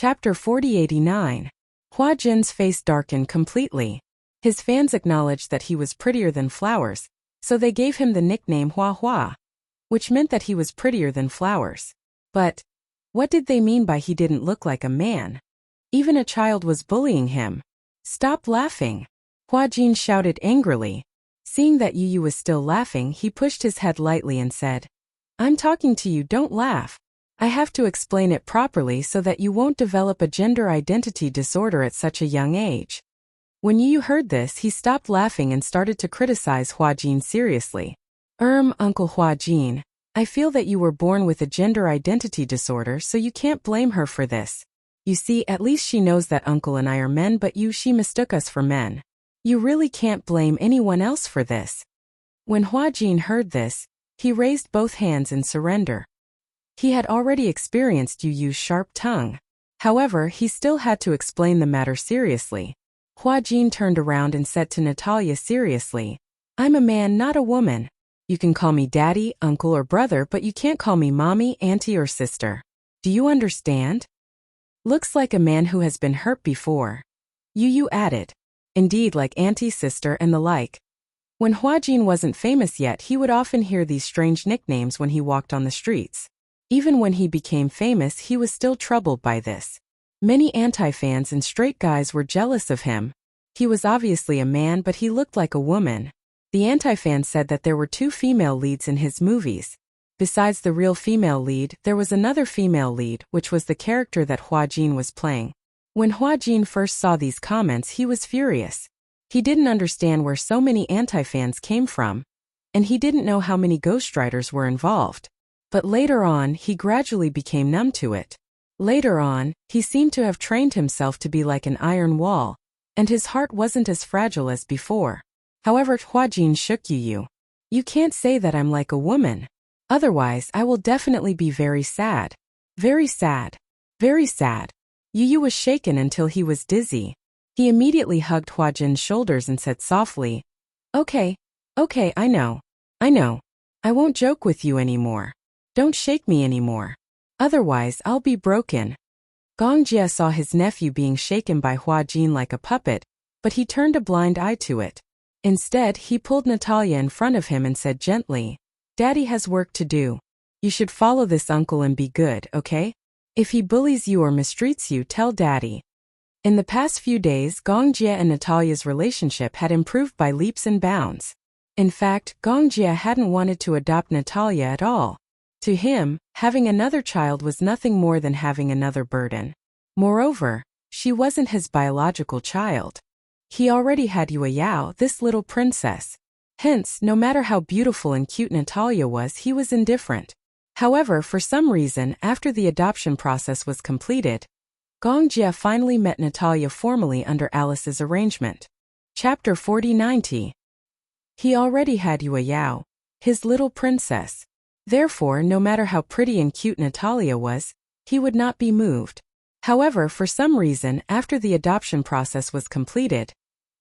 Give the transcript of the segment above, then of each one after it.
Chapter 4089. Hua Jin's face darkened completely. His fans acknowledged that he was prettier than flowers, so they gave him the nickname Hua Hua, which meant that he was prettier than flowers. But what did they mean by he didn't look like a man? Even a child was bullying him. Stop laughing! Hua Jin shouted angrily. Seeing that Yu was still laughing, he pushed his head lightly and said, "I'm talking to you, don't laugh. I have to explain it properly so that you won't develop a gender identity disorder at such a young age." When Yu heard this, he stopped laughing and started to criticize Hua Jin seriously. Uncle Hua Jin, I feel that you were born with a gender identity disorder, so you can't blame her for this. You see, at least she knows that Uncle and I are men, but she mistook us for men. You really can't blame anyone else for this." When Hua Jin heard this, he raised both hands in surrender. He had already experienced Yu's sharp tongue. However, he still had to explain the matter seriously. Hua Jin turned around and said to Natalia seriously, "I'm a man, not a woman. You can call me daddy, uncle, or brother, but you can't call me mommy, auntie, or sister. Do you understand?" "Looks like a man who has been hurt before," Yu added. "Indeed, like auntie, sister, and the like." When Hua Jin wasn't famous yet, he would often hear these strange nicknames when he walked on the streets. Even when he became famous, he was still troubled by this. Many anti-fans and straight guys were jealous of him. He was obviously a man, but he looked like a woman. The anti-fans said that there were 2 female leads in his movies. Besides the real female lead, there was another female lead, which was the character that Hua Jin was playing. When Hua Jin first saw these comments, he was furious. He didn't understand where so many anti-fans came from, and he didn't know how many ghostwriters were involved. But later on, he gradually became numb to it. Later on, he seemed to have trained himself to be like an iron wall, and his heart wasn't as fragile as before. However, Hua Jin shook Yu. "You can't say that I'm like a woman. Otherwise, I will definitely be very sad. Very sad. Very sad." Yu was shaken until he was dizzy. He immediately hugged Hua Jin's shoulders and said softly, Okay, I know. I won't joke with you anymore. Don't shake me anymore. Otherwise, I'll be broken." Gong Jie saw his nephew being shaken by Hua Jin like a puppet, but he turned a blind eye to it. Instead, he pulled Natalia in front of him and said gently, "Daddy has work to do. You should follow this uncle and be good, okay? If he bullies you or mistreats you, tell Daddy." In the past few days, Gong Jie and Natalia's relationship had improved by leaps and bounds. In fact, Gong Jie hadn't wanted to adopt Natalia at all. To him, having another child was nothing more than having another burden. Moreover, she wasn't his biological child. He already had Yao, this little princess. Hence, no matter how beautiful and cute Natalia was, he was indifferent. However, for some reason, after the adoption process was completed, Gong Jie finally met Natalia formally under Alice's arrangement. Chapter 4090. He already had Yao, his little princess. Therefore, no matter how pretty and cute Natalia was, he would not be moved. However, for some reason, after the adoption process was completed,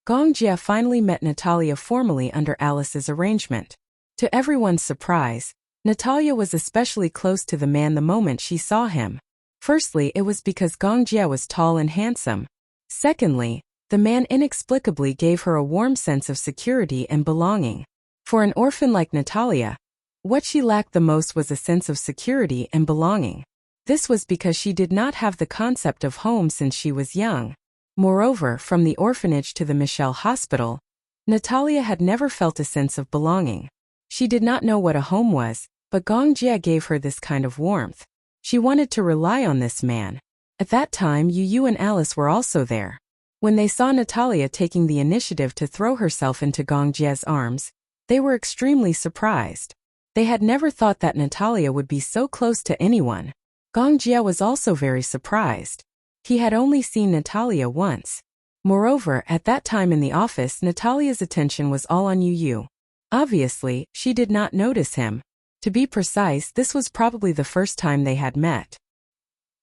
Gong Jie finally met Natalia formally under Alice's arrangement. To everyone's surprise, Natalia was especially close to the man the moment she saw him. Firstly, it was because Gong Jie was tall and handsome. Secondly, the man inexplicably gave her a warm sense of security and belonging. For an orphan like Natalia, what she lacked the most was a sense of security and belonging. This was because she did not have the concept of home since she was young. Moreover, from the orphanage to the Michelle Hospital, Natalia had never felt a sense of belonging. She did not know what a home was, but Gong Jie gave her this kind of warmth. She wanted to rely on this man. At that time, Yu and Alice were also there. When they saw Natalia taking the initiative to throw herself into Gong Jie's arms, they were extremely surprised. They had never thought that Natalia would be so close to anyone. Gong Jie was also very surprised. He had only seen Natalia once. Moreover, at that time in the office, Natalia's attention was all on Yu. Obviously, she did not notice him. To be precise, this was probably the first time they had met.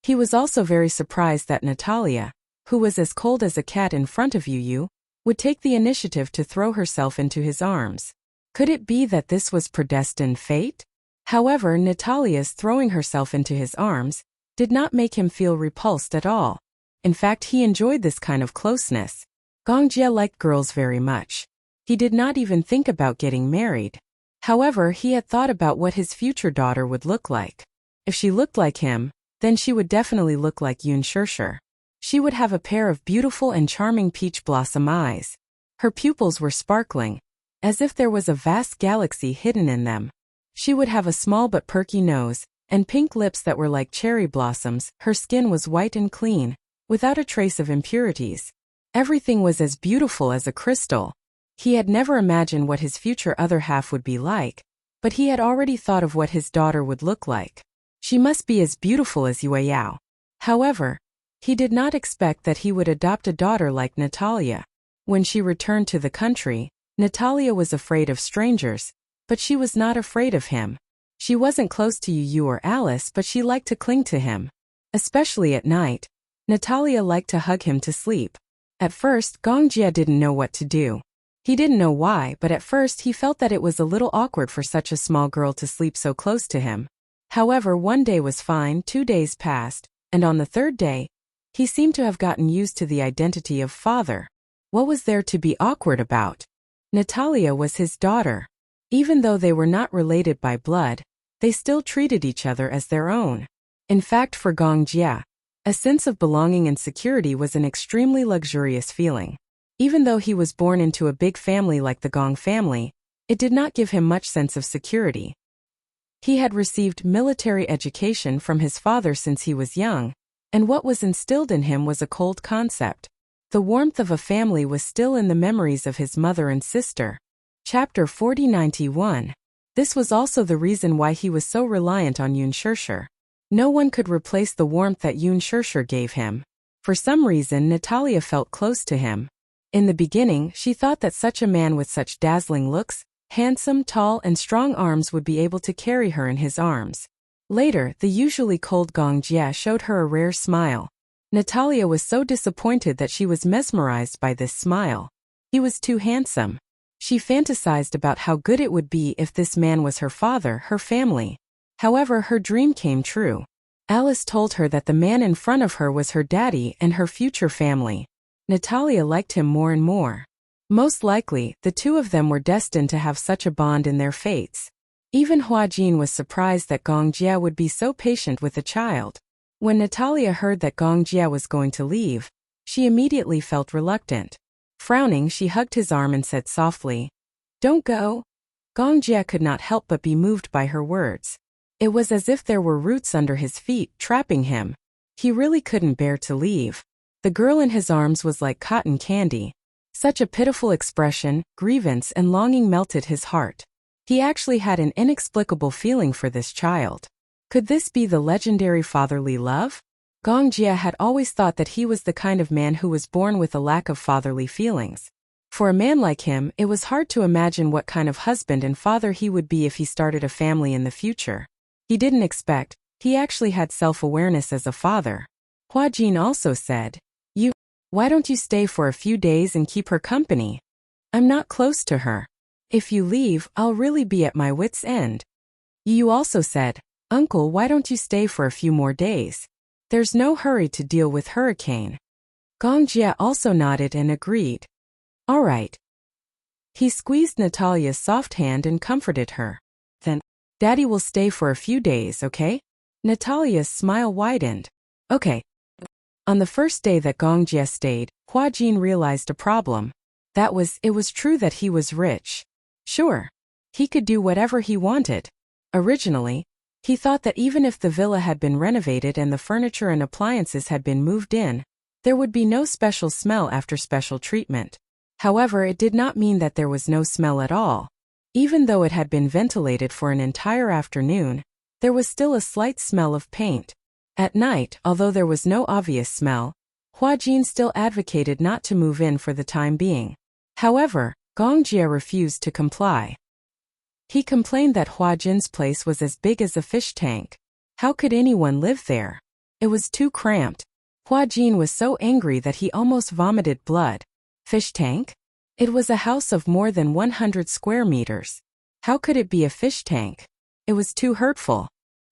He was also very surprised that Natalia, who was as cold as a cat in front of Yu, would take the initiative to throw herself into his arms. Could it be that this was predestined fate? However, Natalia's throwing herself into his arms did not make him feel repulsed at all. In fact, he enjoyed this kind of closeness. Gong Jie liked girls very much. He did not even think about getting married. However, he had thought about what his future daughter would look like. If she looked like him, then she would definitely look like Yun Shirshir. She would have a pair of beautiful and charming peach blossom eyes. Her pupils were sparkling, as if there was a vast galaxy hidden in them. She would have a small but perky nose, and pink lips that were like cherry blossoms. Her skin was white and clean, without a trace of impurities. Everything was as beautiful as a crystal. He had never imagined what his future other half would be like, but he had already thought of what his daughter would look like. She must be as beautiful as Yue Yao. However, he did not expect that he would adopt a daughter like Natalia. When she returned to the country, Natalia was afraid of strangers, but she was not afraid of him. She wasn't close to Yu or Alice, but she liked to cling to him. Especially at night, Natalia liked to hug him to sleep. At first, Gong Jie didn't know what to do. He didn't know why, but at first he felt that it was a little awkward for such a small girl to sleep so close to him. However, one day was fine, 2 days passed, and on the third day, he seemed to have gotten used to the identity of father. What was there to be awkward about? Natalia was his daughter. Even though they were not related by blood, they still treated each other as their own. In fact, for Gong Jie, a sense of belonging and security was an extremely luxurious feeling. Even though he was born into a big family like the Gong family, it did not give him much sense of security. He had received military education from his father since he was young, and what was instilled in him was a cold concept. The warmth of a family was still in the memories of his mother and sister. Chapter 4091. This was also the reason why he was so reliant on Yun Shirshir. No one could replace the warmth that Yun Shirshir gave him. For some reason, Natalia felt close to him. In the beginning, she thought that such a man with such dazzling looks, handsome, tall, and strong arms would be able to carry her in his arms. Later, the usually cold Gong Jie showed her a rare smile. Natalia was so disappointed that she was mesmerized by this smile. He was too handsome. She fantasized about how good it would be if this man was her father, her family. However, her dream came true. Alice told her that the man in front of her was her daddy and her future family. Natalia liked him more and more. Most likely, the two of them were destined to have such a bond in their fates. Even Hua Jin was surprised that Gong Jie would be so patient with a child. When Natalia heard that Gong Jie was going to leave, she immediately felt reluctant. Frowning, she hugged his arm and said softly, "Don't go." Gong Jie could not help but be moved by her words. It was as if there were roots under his feet, trapping him. He really couldn't bear to leave. The girl in his arms was like cotton candy. Such a pitiful expression, grievance and longing melted his heart. He actually had an inexplicable feeling for this child. Could this be the legendary fatherly love? Gong Jie had always thought that he was the kind of man who was born with a lack of fatherly feelings. For a man like him, it was hard to imagine what kind of husband and father he would be if he started a family in the future. He didn't expect, he actually had self-awareness as a father. Hua Jin also said, "Why don't you stay for a few days and keep her company? I'm not close to her. If you leave, I'll really be at my wit's end." Yu also said, "Uncle, why don't you stay for a few more days? There's no hurry to deal with hurricane." Gong Jie also nodded and agreed. "All right." He squeezed Natalia's soft hand and comforted her. "Then, Daddy will stay for a few days, okay?" Natalia's smile widened. "Okay." On the first day that Gong Jie stayed, Hua Jin realized a problem. It was true that he was rich. Sure, he could do whatever he wanted. Originally, he thought that even if the villa had been renovated and the furniture and appliances had been moved in, there would be no special smell after special treatment. However, it did not mean that there was no smell at all. Even though it had been ventilated for an entire afternoon, there was still a slight smell of paint. At night, although there was no obvious smell, Hua Jin still advocated not to move in for the time being. However, Gong Jie refused to comply. He complained that Hua Jin's place was as big as a fish tank. How could anyone live there? It was too cramped. Hua Jin was so angry that he almost vomited blood. Fish tank? It was a house of more than 100 square meters. How could it be a fish tank? It was too hurtful.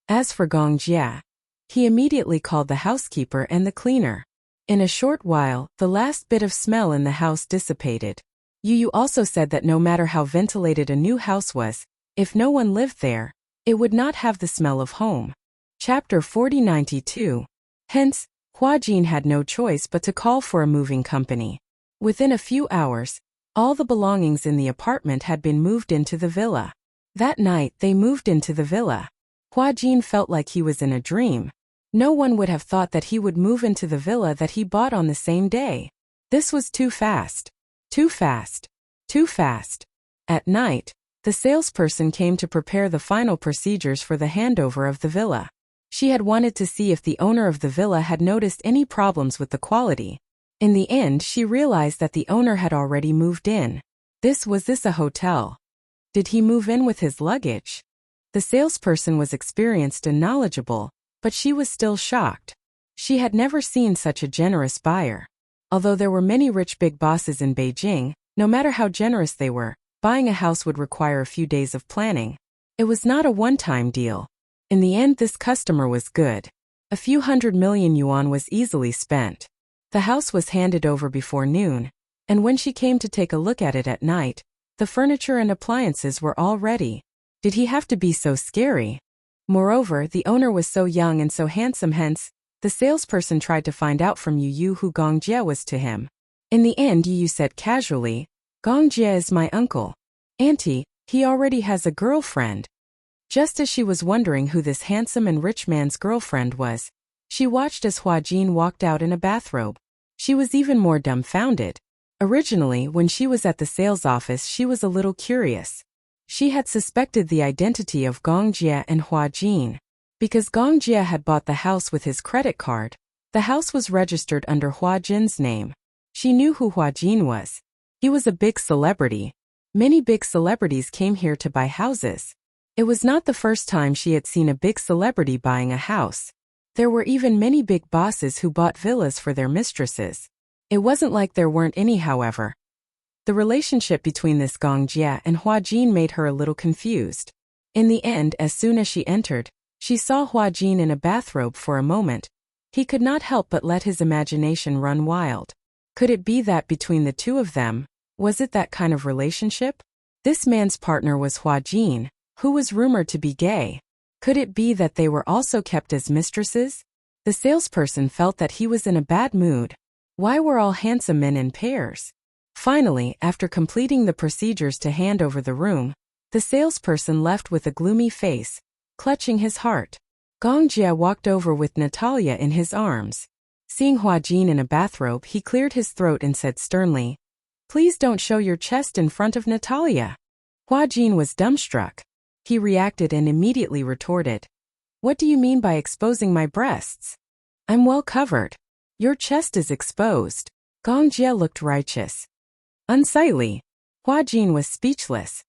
As for Gong Jie, He immediately called the housekeeper and the cleaner. In a short while, the last bit of smell in the house dissipated. Yu also said that no matter how ventilated a new house was, if no one lived there, it would not have the smell of home. Chapter 4092. Hence, Huajin had no choice but to call for a moving company. Within a few hours, all the belongings in the apartment had been moved into the villa. That night they moved into the villa. Huajin felt like he was in a dream. No one would have thought that he would move into the villa that he bought on the same day. This was too fast. Too fast. Too fast. At night, the salesperson came to prepare the final procedures for the handover of the villa. She had wanted to see if the owner of the villa had noticed any problems with the quality. In the end, she realized that the owner had already moved in. Was this a hotel? Did he move in with his luggage? The salesperson was experienced and knowledgeable, but she was still shocked. She had never seen such a generous buyer. Although there were many rich big bosses in Beijing, no matter how generous they were, buying a house would require a few days of planning. It was not a one-time deal. In the end, this customer was good. A few 100 million yuan was easily spent. The house was handed over before noon, and when she came to take a look at it at night, the furniture and appliances were all ready. Did he have to be so scary? Moreover, the owner was so young and so handsome, hence, the salesperson tried to find out from Yu who Gong Jie was to him. In the end, Yu said casually, "Gong Jie is my uncle. Auntie, he already has a girlfriend." Just as she was wondering who this handsome and rich man's girlfriend was, she watched as Huajin walked out in a bathrobe. She was even more dumbfounded. Originally, when she was at the sales office, she was a little curious. She had suspected the identity of Gong Jie and Huajin. Because Gong Jie had bought the house with his credit card, the house was registered under Huajin's name. She knew who Huajin was. He was a big celebrity. Many big celebrities came here to buy houses. It was not the first time she had seen a big celebrity buying a house. There were even many big bosses who bought villas for their mistresses. It wasn't like there weren't any, however. The relationship between this Gong Jie and Huajin made her a little confused. In the end, as soon as she entered, she saw Huajin in a bathrobe for a moment. He could not help but let his imagination run wild. Could it be that between the two of them, was it that kind of relationship? This man's partner was Huajin, who was rumored to be gay. Could it be that they were also kept as mistresses? The salesperson felt that he was in a bad mood. Why were all handsome men in pairs? Finally, after completing the procedures to hand over the room, the salesperson left with a gloomy face, clutching his heart. Gong Jie walked over with Natalia in his arms. Seeing Huajin in a bathrobe, he cleared his throat and said sternly, "Please don't show your chest in front of Natalia." Huajin was dumbstruck. He reacted and immediately retorted, "What do you mean by exposing my breasts? I'm well covered. Your chest is exposed." Gong Jie looked righteous. Unsightly. Huajin was speechless.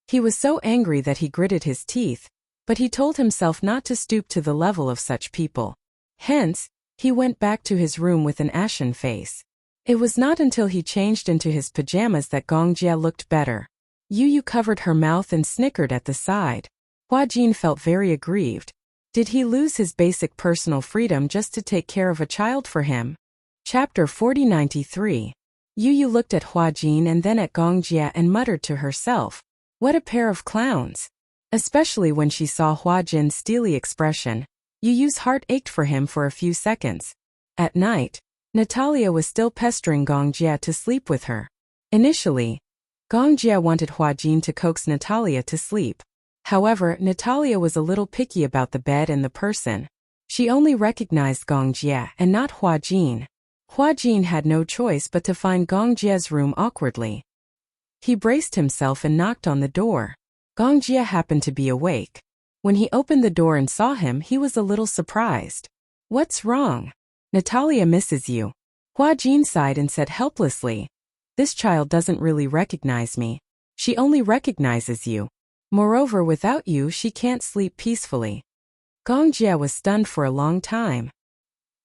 He was so angry that he gritted his teeth, but he told himself not to stoop to the level of such people. Hence, he went back to his room with an ashen face. It was not until he changed into his pajamas that Gong Jie looked better. Yu covered her mouth and snickered at the side. Huajin felt very aggrieved. Did he lose his basic personal freedom just to take care of a child for him? Chapter 4093. Yu looked at Huajin and then at Gong Jie and muttered to herself, "What a pair of clowns." Especially when she saw Huajin's steely expression, Yu's heart ached for him for a few seconds. At night, Natalia was still pestering Gong Jie to sleep with her. Initially, Gong Jie wanted Huajin to coax Natalia to sleep. However, Natalia was a little picky about the bed and the person. She only recognized Gong Jie and not Huajin. Huajin had no choice but to find Gong Jie's room awkwardly. He braced himself and knocked on the door. Gong Jie happened to be awake. When he opened the door and saw him, he was a little surprised. "What's wrong?" "Natalia misses you." Huajin sighed and said helplessly, "This child doesn't really recognize me. She only recognizes you. Moreover, without you, she can't sleep peacefully." Gong Jie was stunned for a long time.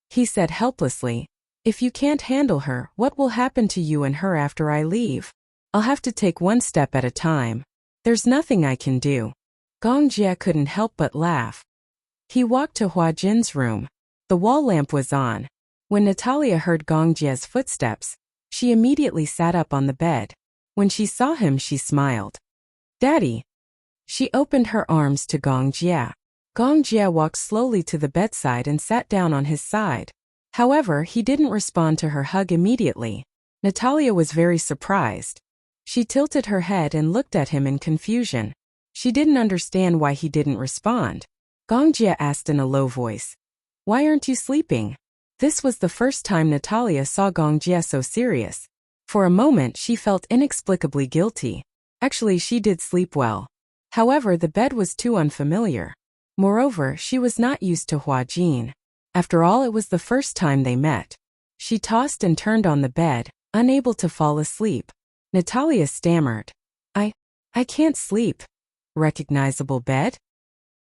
He said helplessly, "If you can't handle her, what will happen to you and her after I leave? I'll have to take one step at a time. There's nothing I can do." Gong Jie couldn't help but laugh. He walked to Hua Jin's room. The wall lamp was on. When Natalia heard Gong Jie's footsteps, she immediately sat up on the bed. When she saw him, she smiled. "Daddy." She opened her arms to Gong Jie. Gong Jie walked slowly to the bedside and sat down on his side. However, he didn't respond to her hug immediately. Natalia was very surprised. She tilted her head and looked at him in confusion. She didn't understand why he didn't respond. Gong Jie asked in a low voice, "Why aren't you sleeping?" This was the first time Natalia saw Gong Jie so serious. For a moment she felt inexplicably guilty. Actually, she did sleep well. However, the bed was too unfamiliar. Moreover, she was not used to Hua Jin. After all, it was the first time they met. She tossed and turned on the bed, unable to fall asleep. Natalia stammered, I can't sleep." "Recognizable bed?"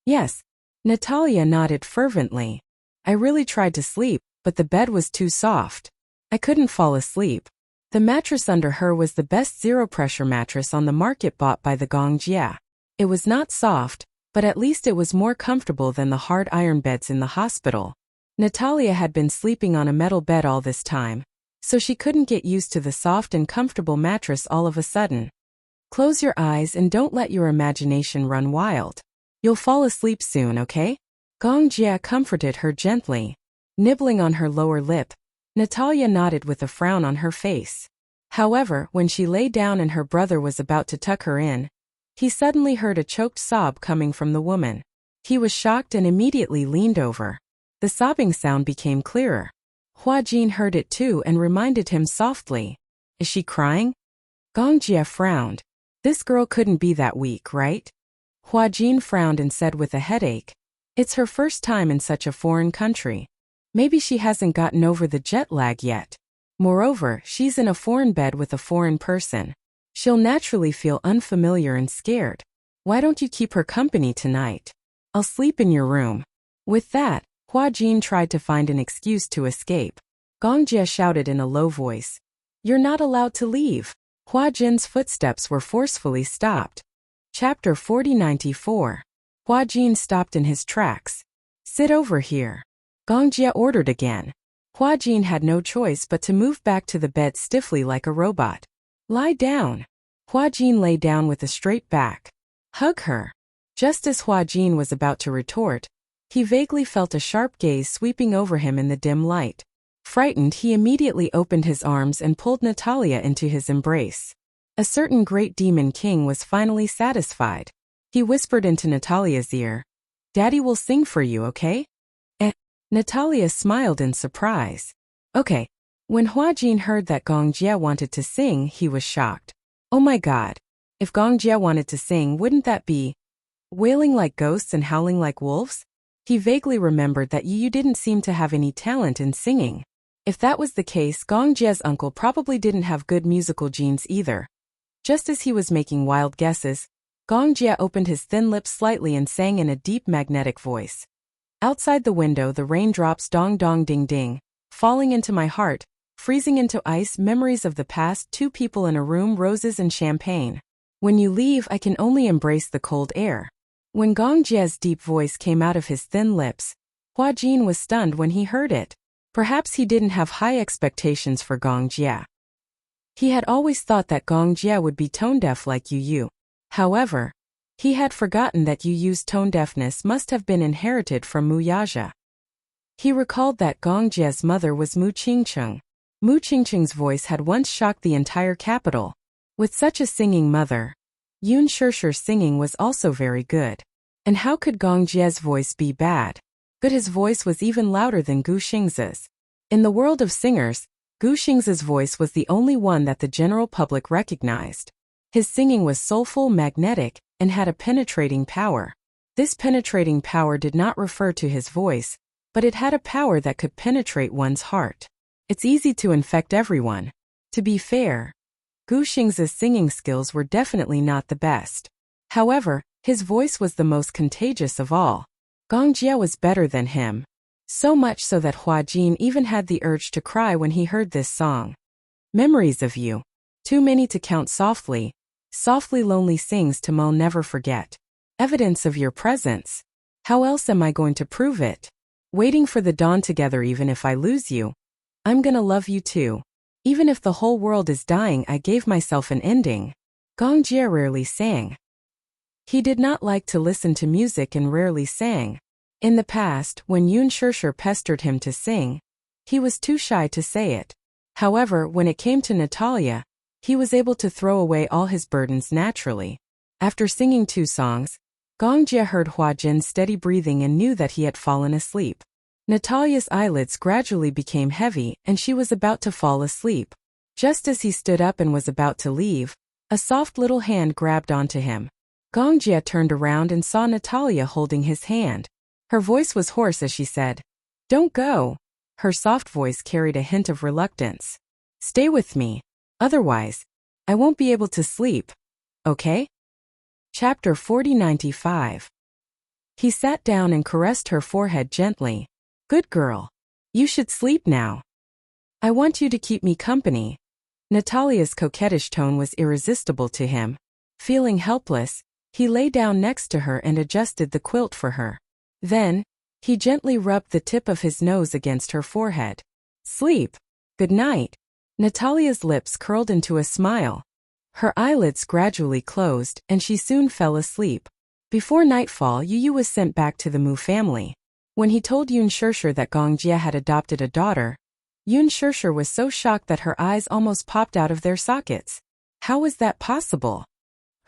"Yes." Natalia nodded fervently. "I really tried to sleep, but the bed was too soft. I couldn't fall asleep." The mattress under her was the best zero-pressure mattress on the market bought by the Gong Jie. It was not soft, but at least it was more comfortable than the hard iron beds in the hospital. Natalia had been sleeping on a metal bed all this time, so she couldn't get used to the soft and comfortable mattress all of a sudden. "Close your eyes and don't let your imagination run wild. You'll fall asleep soon, okay?" Gong Jie comforted her gently. Nibbling on her lower lip, Natalia nodded with a frown on her face. However, when she lay down and her brother was about to tuck her in, he suddenly heard a choked sob coming from the woman. He was shocked and immediately leaned over. The sobbing sound became clearer. Hua Jin heard it too and reminded him softly, "Is she crying?" Gong Jie frowned. This girl couldn't be that weak, right? Hua Jin frowned and said with a headache, "It's her first time in such a foreign country. Maybe she hasn't gotten over the jet lag yet. Moreover, she's in a foreign bed with a foreign person. She'll naturally feel unfamiliar and scared. Why don't you keep her company tonight? I'll sleep in your room." With that, Hua Jin tried to find an excuse to escape. Gong Jie shouted in a low voice, "You're not allowed to leave." Hua Jin's footsteps were forcefully stopped. Chapter 4094. Hua Jin stopped in his tracks. "Sit over here," Gong Jie ordered again. Hua Jin had no choice but to move back to the bed stiffly like a robot. "Lie down." Hua Jin lay down with a straight back. "Hug her." Just as Hua Jin was about to retort, he vaguely felt a sharp gaze sweeping over him in the dim light. Frightened, he immediately opened his arms and pulled Natalia into his embrace. A certain great demon king was finally satisfied. He whispered into Natalia's ear, "Daddy will sing for you, okay?" Natalia smiled in surprise. "Okay." When Hua Jin heard that Gong Jie wanted to sing, he was shocked. Oh my god. If Gong Jie wanted to sing, wouldn't that be wailing like ghosts and howling like wolves? He vaguely remembered that Yu didn't seem to have any talent in singing. If that was the case, Gong Jie's uncle probably didn't have good musical genes either. Just as he was making wild guesses, Gong Jie opened his thin lips slightly and sang in a deep magnetic voice. Outside the window, the raindrops dong dong ding ding, falling into my heart, freezing into ice, memories of the past, 2 people in a room, roses and champagne. When you leave, I can only embrace the cold air. When Gong Jie's deep voice came out of his thin lips, Hua Jin was stunned when he heard it. Perhaps he didn't have high expectations for Gong Jie. He had always thought that Gong Jie would be tone-deaf like Yu. However, he had forgotten that Yu's tone deafness must have been inherited from Mu Yaja. He recalled that Gong Jie's mother was Mu Qingcheng. Mu Qingcheng's voice had once shocked the entire capital. With such a singing mother, Yun Shishir's singing was also very good. And how could Gong Jie's voice be bad? But his voice was even louder than Gu Xing's. In the world of singers, Gu Xing's voice was the only one that the general public recognized. His singing was soulful, magnetic, and had a penetrating power. This penetrating power did not refer to his voice, but it had a power that could penetrate one's heart. It's easy to infect everyone. To be fair, Gu Xing's singing skills were definitely not the best. However, his voice was the most contagious of all. Gong Jie was better than him. So much so that Hua Jin even had the urge to cry when he heard this song. Memories of you. Too many to count softly. Softly lonely sings to I'll never forget. Evidence of your presence. How else am I going to prove it? Waiting for the dawn together even if I lose you. I'm gonna love you too. Even if the whole world is dying, I gave myself an ending. Gong Jie rarely sang. He did not like to listen to music and rarely sang. In the past, when Yun Shishir pestered him to sing, he was too shy to say it. However, when it came to Natalia, he was able to throw away all his burdens naturally. After singing 2 songs, Gong Jie heard Hua Jin's steady breathing and knew that he had fallen asleep. Natalia's eyelids gradually became heavy and she was about to fall asleep. Just as he stood up and was about to leave, a soft little hand grabbed onto him. Gong Jie turned around and saw Natalia holding his hand. Her voice was hoarse as she said, "Don't go." Her soft voice carried a hint of reluctance. "Stay with me. Otherwise, I won't be able to sleep. Okay?" Chapter 4095. He sat down and caressed her forehead gently. "Good girl. You should sleep now. I want you to keep me company." Natalia's coquettish tone was irresistible to him. Feeling helpless, he lay down next to her and adjusted the quilt for her. Then, he gently rubbed the tip of his nose against her forehead. "Sleep. Good night." Natalia's lips curled into a smile. Her eyelids gradually closed, and she soon fell asleep. Before nightfall, Yu was sent back to the Mu family. When he told Yun Shishir that Gong Jie had adopted a daughter, Yun Shishir was so shocked that her eyes almost popped out of their sockets. How was that possible?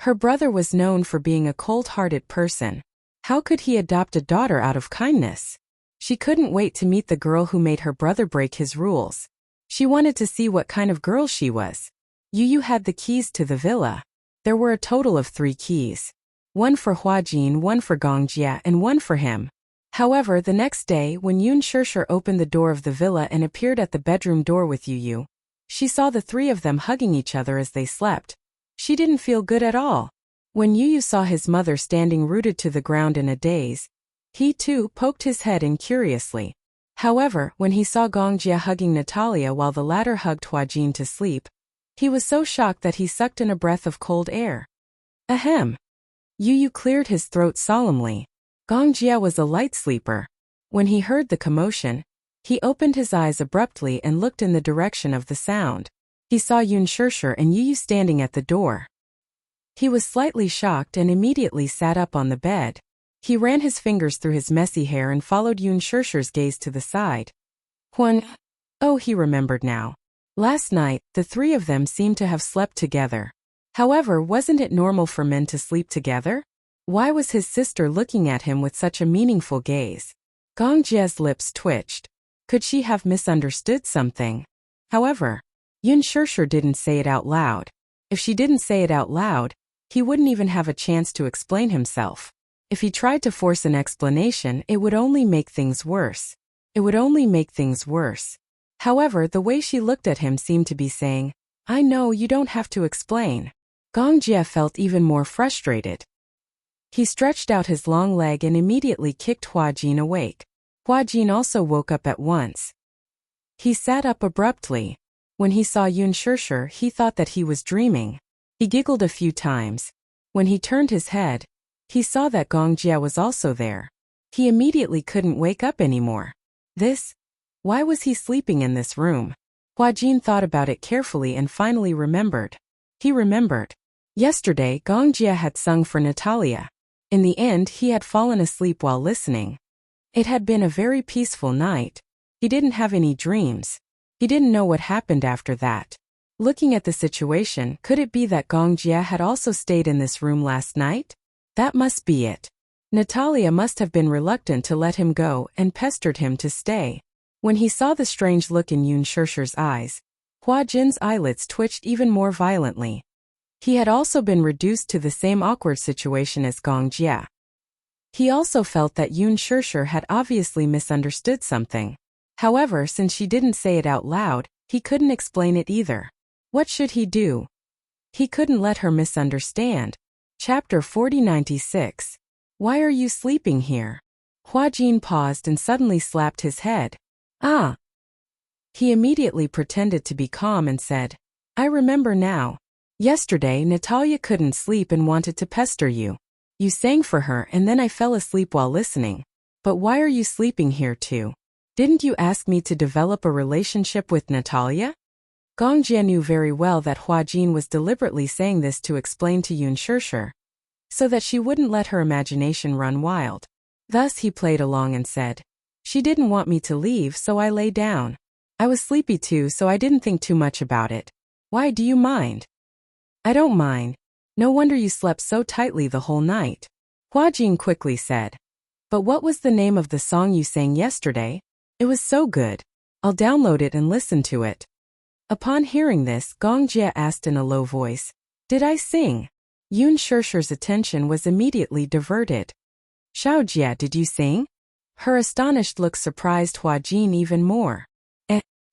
Her brother was known for being a cold-hearted person. How could he adopt a daughter out of kindness? She couldn't wait to meet the girl who made her brother break his rules. She wanted to see what kind of girl she was. Yu had the keys to the villa. There were a total of 3 keys. One for Hua Jin, one for Gong Jie, and one for him. However, the next day, when Yun Shishir opened the door of the villa and appeared at the bedroom door with Yu, she saw the 3 of them hugging each other as they slept. She didn't feel good at all. When Yu saw his mother standing rooted to the ground in a daze, he too poked his head in curiously. However, when he saw Gong Jie hugging Natalia while the latter hugged Hua Jin to sleep, he was so shocked that he sucked in a breath of cold air. Ahem. Yu cleared his throat solemnly. Gong Jie was a light sleeper. When he heard the commotion, he opened his eyes abruptly and looked in the direction of the sound. He saw Yun Shishir and Yu standing at the door. He was slightly shocked and immediately sat up on the bed. He ran his fingers through his messy hair and followed Yun Shishir's gaze to the side. Oh, he remembered now. Last night, the 3 of them seemed to have slept together. However, wasn't it normal for men to sleep together? Why was his sister looking at him with such a meaningful gaze? Gong Jie's lips twitched. Could she have misunderstood something? However, Yun Shishir didn't say it out loud. If she didn't say it out loud, he wouldn't even have a chance to explain himself. If he tried to force an explanation, it would only make things worse. It would only make things worse. However, the way she looked at him seemed to be saying, "I know, you don't have to explain." Gong Jie felt even more frustrated. He stretched out his long leg and immediately kicked Hua Jin awake. Hua Jin also woke up at once. He sat up abruptly. When he saw Yun Shishir, he thought that he was dreaming. He giggled a few times. When he turned his head, he saw that Gong Jie was also there. He immediately couldn't wake up anymore. Why was he sleeping in this room? Hua Jin thought about it carefully and finally remembered. He remembered. Yesterday, Gong Jie had sung for Natalia. In the end, he had fallen asleep while listening. It had been a very peaceful night. He didn't have any dreams. He didn't know what happened after that. Looking at the situation, could it be that Gong Jie had also stayed in this room last night? That must be it. Natalia must have been reluctant to let him go and pestered him to stay. When he saw the strange look in Yun Shishir's eyes, Hua Jin's eyelids twitched even more violently. He had also been reduced to the same awkward situation as Gong Jie. He also felt that Yun Shishir had obviously misunderstood something. However, since she didn't say it out loud, he couldn't explain it either. What should he do? He couldn't let her misunderstand. Chapter 4096. Why are you sleeping here? Hua Jin paused and suddenly slapped his head. Ah! He immediately pretended to be calm and said, I remember now. Yesterday, Natalia couldn't sleep and wanted to pester you. You sang for her and then I fell asleep while listening. But why are you sleeping here too? Didn't you ask me to develop a relationship with Natalia? Gong Jie knew very well that Hua Jin was deliberately saying this to explain to Yun Shirshir, so that she wouldn't let her imagination run wild. Thus he played along and said, she didn't want me to leave, so I lay down. I was sleepy too, so I didn't think too much about it. Why do you mind? I don't mind. No wonder you slept so tightly the whole night. Hua Jin quickly said. But what was the name of the song you sang yesterday? It was so good. I'll download it and listen to it. Upon hearing this, Gong Jie asked in a low voice, did I sing? Yun Shirshir's attention was immediately diverted. Xiao Jie, did you sing? Her astonished look surprised Hua Jin even more.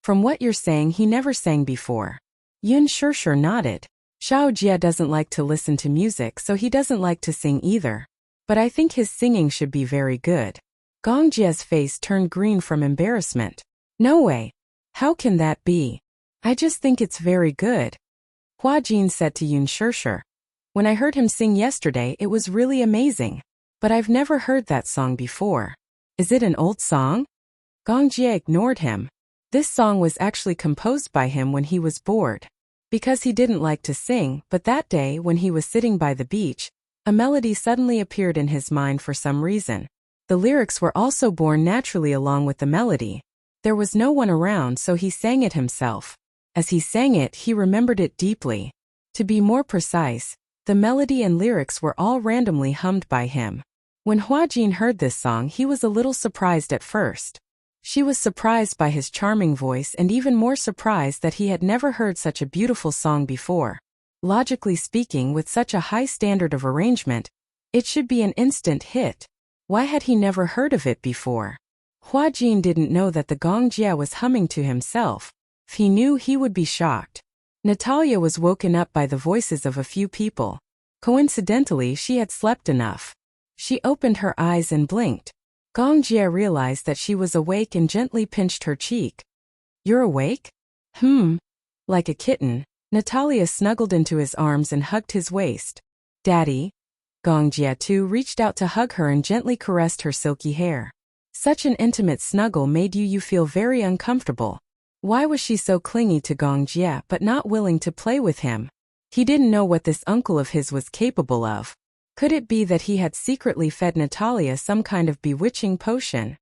From what you're saying, he never sang before. Yun Shirshir nodded. Xiao Jie doesn't like to listen to music, so he doesn't like to sing either. But I think his singing should be very good. Gong Jie's face turned green from embarrassment. No way. How can that be? I just think it's very good. Hua Jin said to Yun Shirshir. When I heard him sing yesterday, it was really amazing. But I've never heard that song before. Is it an old song? Gong Jie ignored him. This song was actually composed by him when he was bored. Because he didn't like to sing, but that day when he was sitting by the beach, a melody suddenly appeared in his mind for some reason. The lyrics were also born naturally along with the melody. There was no one around, so he sang it himself. As he sang it, he remembered it deeply. To be more precise, the melody and lyrics were all randomly hummed by him. When Hua Jin heard this song, he was a little surprised at first. She was surprised by his charming voice and even more surprised that he had never heard such a beautiful song before. Logically speaking, with such a high standard of arrangement, it should be an instant hit. Why had he never heard of it before? Hua Jin didn't know that the Gong Jie was humming to himself. If he knew, he would be shocked. Natalia was woken up by the voices of a few people. Coincidentally, she had slept enough. She opened her eyes and blinked. Gong Jie realized that she was awake and gently pinched her cheek. You're awake? Like a kitten, Natalia snuggled into his arms and hugged his waist. Daddy? Gong Jie too reached out to hug her and gently caressed her silky hair. Such an intimate snuggle made you feel very uncomfortable. Why was she so clingy to Gong Jie but not willing to play with him? He didn't know what this uncle of his was capable of. Could it be that he had secretly fed Natalia some kind of bewitching potion?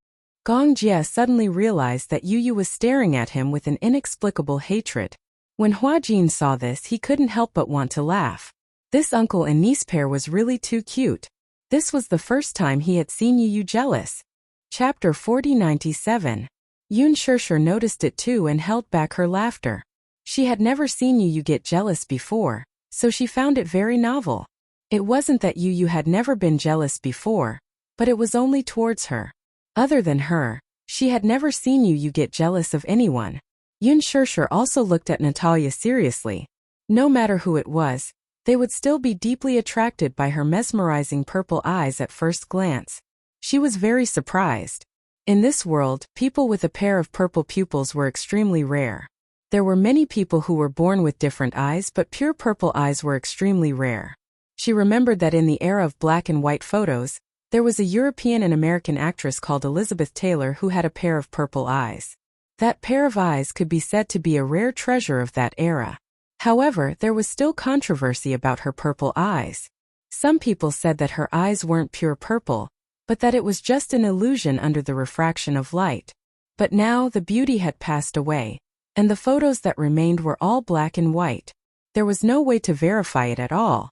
Gong Jie suddenly realized that Yu was staring at him with an inexplicable hatred. When Hua Jin saw this, he couldn't help but want to laugh. This uncle and niece pair was really too cute. This was the first time he had seen Yu jealous. Chapter 4097. Yun Shirshir noticed it too and held back her laughter. She had never seen Yu get jealous before, so she found it very novel. It wasn't that Yu had never been jealous before, but it was only towards her. Other than her, she had never seen Yu get jealous of anyone. Yun Shirshir also looked at Natalia seriously. No matter who it was, they would still be deeply attracted by her mesmerizing purple eyes at first glance. She was very surprised. In this world, people with a pair of purple pupils were extremely rare. There were many people who were born with different eyes, but pure purple eyes were extremely rare. She remembered that in the era of black and white photos, there was a European and American actress called Elizabeth Taylor who had a pair of purple eyes. That pair of eyes could be said to be a rare treasure of that era. However, there was still controversy about her purple eyes. Some people said that her eyes weren't pure purple, but that it was just an illusion under the refraction of light. But now the beauty had passed away, and the photos that remained were all black and white. There was no way to verify it at all.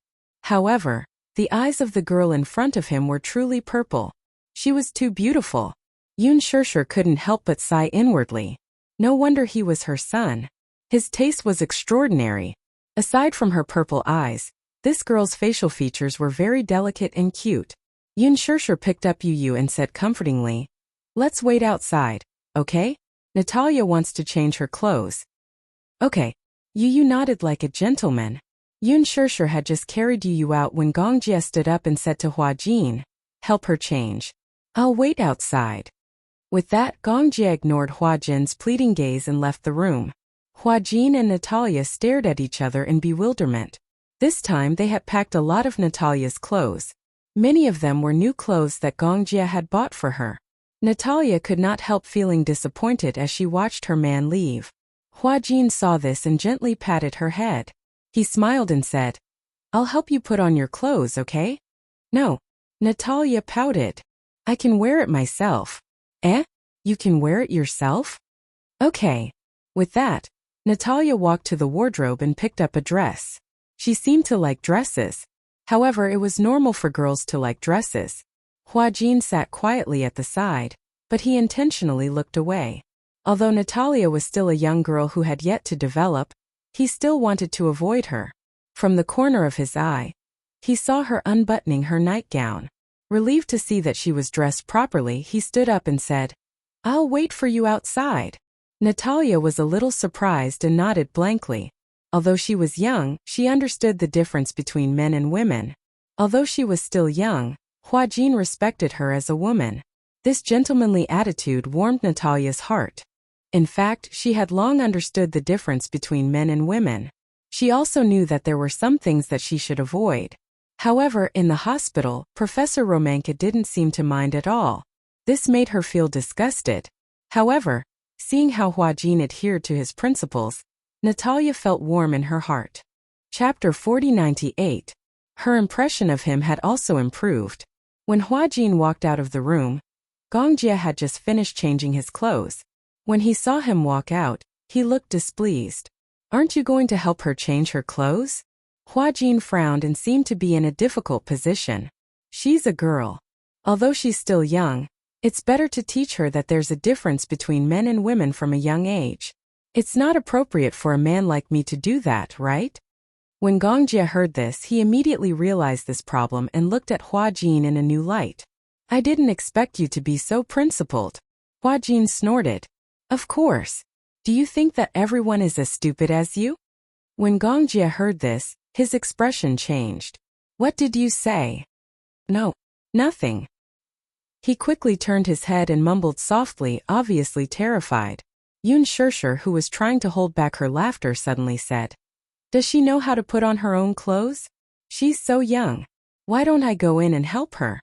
However, the eyes of the girl in front of him were truly purple. She was too beautiful. Yun Shirshir couldn't help but sigh inwardly. No wonder he was her son. His taste was extraordinary. Aside from her purple eyes, this girl's facial features were very delicate and cute. Yun Shirshir picked up Yu and said comfortingly, "Let's wait outside, okay? Natalia wants to change her clothes." "Okay." Yu nodded like a gentleman. Yun Shirshir had just carried Yu out when Gong Jie stood up and said to Hua Jin, "Help her change. I'll wait outside." With that, Gong Jie ignored Hua Jin's pleading gaze and left the room. Hua Jin and Natalia stared at each other in bewilderment. This time they had packed a lot of Natalia's clothes. Many of them were new clothes that Gongjie had bought for her. Natalia could not help feeling disappointed as she watched her man leave. Huajin saw this and gently patted her head. He smiled and said, "I'll help you put on your clothes, okay?" "No." Natalia pouted. "I can wear it myself." "Eh? You can wear it yourself?" "Okay." With that, Natalia walked to the wardrobe and picked up a dress. She seemed to like dresses. However, it was normal for girls to like dresses. Huajin sat quietly at the side, but he intentionally looked away. Although Natalia was still a young girl who had yet to develop, he still wanted to avoid her. From the corner of his eye, he saw her unbuttoning her nightgown. Relieved to see that she was dressed properly, he stood up and said, "I'll wait for you outside." Natalia was a little surprised and nodded blankly. Although she was young, she understood the difference between men and women. Although she was still young, Huajin respected her as a woman. This gentlemanly attitude warmed Natalia's heart. In fact, she had long understood the difference between men and women. She also knew that there were some things that she should avoid. However, in the hospital, Professor Romanka didn't seem to mind at all. This made her feel disgusted. However, seeing how Huajin adhered to his principles, Natalia felt warm in her heart. Chapter 4098. Her impression of him had also improved. When Huajin walked out of the room, Gongjie had just finished changing his clothes. When he saw him walk out, he looked displeased. "Aren't you going to help her change her clothes?" Huajin frowned and seemed to be in a difficult position. She's a girl. Although she's still young, it's better to teach her that there's a difference between men and women from a young age. It's not appropriate for a man like me to do that, right? When Gongjie heard this, he immediately realized this problem and looked at Huajin in a new light. "I didn't expect you to be so principled." Huajin snorted. "Of course. Do you think that everyone is as stupid as you?" When Gongjie heard this, his expression changed. "What did you say?" "No, nothing." He quickly turned his head and mumbled softly, obviously terrified. Yun Shirshir, who was trying to hold back her laughter, suddenly said, "Does she know how to put on her own clothes? She's so young. Why don't I go in and help her?"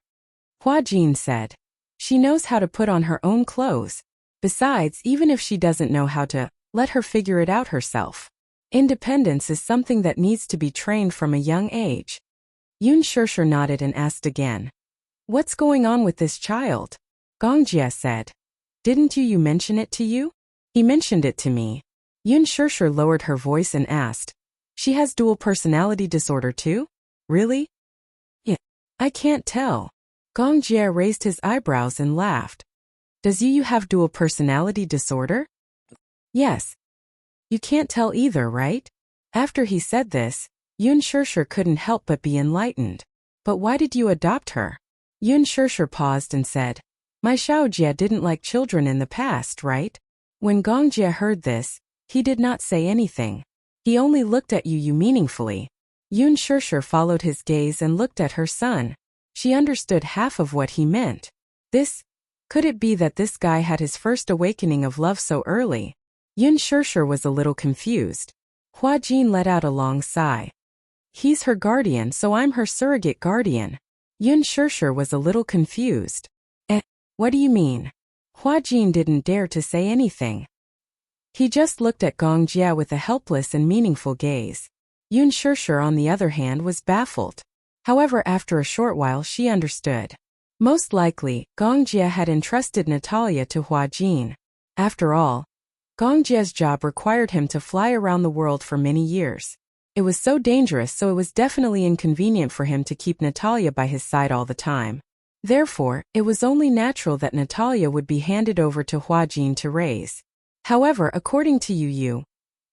Huajin said, "She knows how to put on her own clothes. Besides, even if she doesn't know how to, let her figure it out herself. Independence is something that needs to be trained from a young age." Yun Shirshir nodded and asked again, "What's going on with this child?" Gongjie said, "Didn't you mention it to you?" "He mentioned it to me." Yun Shirshir lowered her voice and asked, "She has dual personality disorder too? Really?" "Yeah. I can't tell." Gongjie raised his eyebrows and laughed. "Does you have dual personality disorder?" "Yes." "You can't tell either, right?" After he said this, Yun Shirshir couldn't help but be enlightened. "But why did you adopt her?" Yun Shirshir paused and said, "My Xiaojie didn't like children in the past, right?" When Gongjie heard this, he did not say anything. He only looked at Yu meaningfully. Yun Shirshir followed his gaze and looked at her son. She understood half of what he meant. Could it be that this guy had his first awakening of love so early? Yun Shirshir was a little confused. Huajin let out a long sigh. "He's her guardian, so I'm her surrogate guardian." Yun Shirshir was a little confused. What do you mean?" Huajin didn't dare to say anything. He just looked at Gongjie with a helpless and meaningful gaze. Yun Shirshir, on the other hand, was baffled. However, after a short while she understood. Most likely, Gongjie had entrusted Natalia to Huajin. After all, Gongjie's job required him to fly around the world for many years. It was so dangerous, so it was definitely inconvenient for him to keep Natalia by his side all the time. Therefore, it was only natural that Natalia would be handed over to Huajin to raise. However, according to Yu,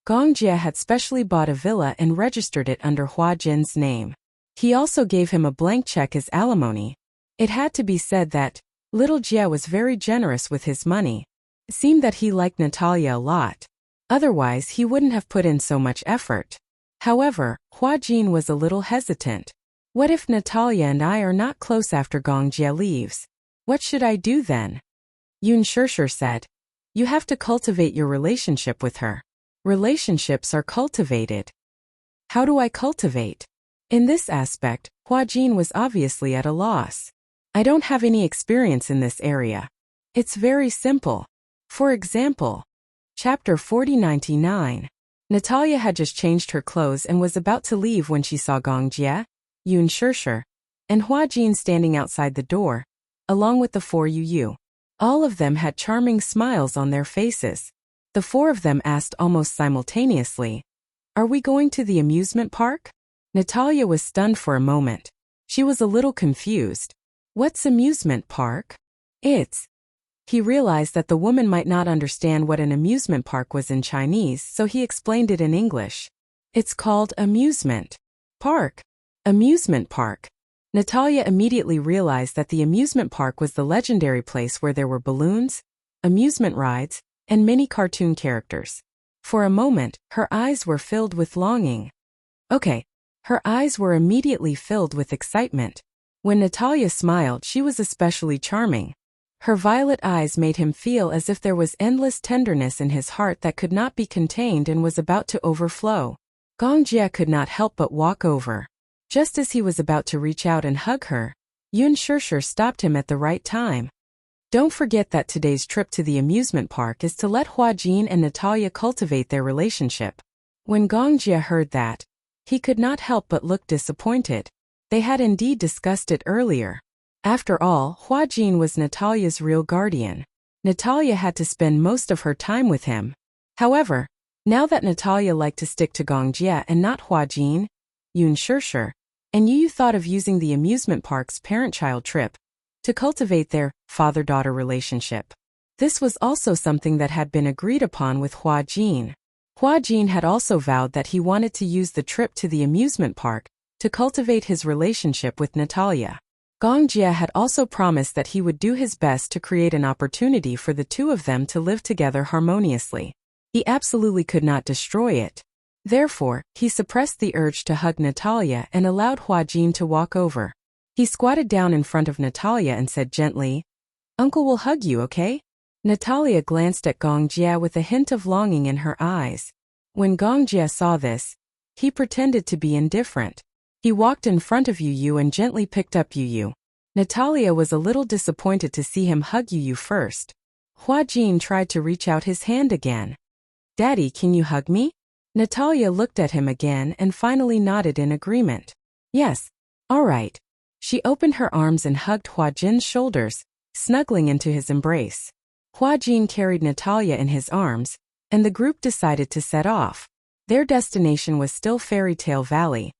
Gongjie had specially bought a villa and registered it under Huajin's name. He also gave him a blank check as alimony. It had to be said that little Jie was very generous with his money. It seemed that he liked Natalia a lot. Otherwise, he wouldn't have put in so much effort. However, Huajin was a little hesitant. What if Natalia and I are not close after Gongjie leaves? What should I do then? Yun Shirshir said, "You have to cultivate your relationship with her. Relationships are cultivated." "How do I cultivate?" In this aspect, Jin was obviously at a loss. I don't have any experience in this area. It's very simple. For example, Chapter 4099. Natalia had just changed her clothes and was about to leave when she saw Gong Jie, Yun Shirshir, and Jin standing outside the door, along with the 4 Yu. All of them had charming smiles on their faces. The 4 of them asked almost simultaneously, "Are we going to the amusement park?" Natalia was stunned for a moment. She was a little confused. What's amusement park? He realized that the woman might not understand what an amusement park was in Chinese, so he explained it in English. It's called amusement park. Amusement park. Natalia immediately realized that the amusement park was the legendary place where there were balloons, amusement rides, and many cartoon characters. For a moment, her eyes were filled with longing. Her eyes were immediately filled with excitement. When Natalia smiled, she was especially charming. Her violet eyes made him feel as if there was endless tenderness in his heart that could not be contained and was about to overflow. Gong Jie could not help but walk over. Just as he was about to reach out and hug her, Yun Shirshir stopped him at the right time. Don't forget that today's trip to the amusement park is to let Jin and Natalia cultivate their relationship. When Gong Jie heard that, he could not help but look disappointed. They had indeed discussed it earlier. After all, Jin was Natalia's real guardian. Natalia had to spend most of her time with him. However, now that Natalia liked to stick to Gong Jie and not Jin, Yun Shirshir, and Yu thought of using the amusement park's parent-child trip to cultivate their father-daughter relationship. This was also something that had been agreed upon with Jin. Jin had also vowed that he wanted to use the trip to the amusement park to cultivate his relationship with Natalia. Gong Jie had also promised that he would do his best to create an opportunity for the 2 of them to live together harmoniously. He absolutely could not destroy it. Therefore, he suppressed the urge to hug Natalia and allowed Jin to walk over. He squatted down in front of Natalia and said gently, "Uncle will hug you, okay?" Natalia glanced at Gong Jie with a hint of longing in her eyes. When Gong Jie saw this, he pretended to be indifferent. He walked in front of Yu and gently picked up Yu. Natalia was a little disappointed to see him hug Yu first. Jin tried to reach out his hand again. "Daddy, can you hug me?" Natalia looked at him again and finally nodded in agreement. "Yes, all right." She opened her arms and hugged Jin's shoulders, snuggling into his embrace. Jin carried Natalia in his arms, and the group decided to set off. Their destination was still Fairy Tale Valley,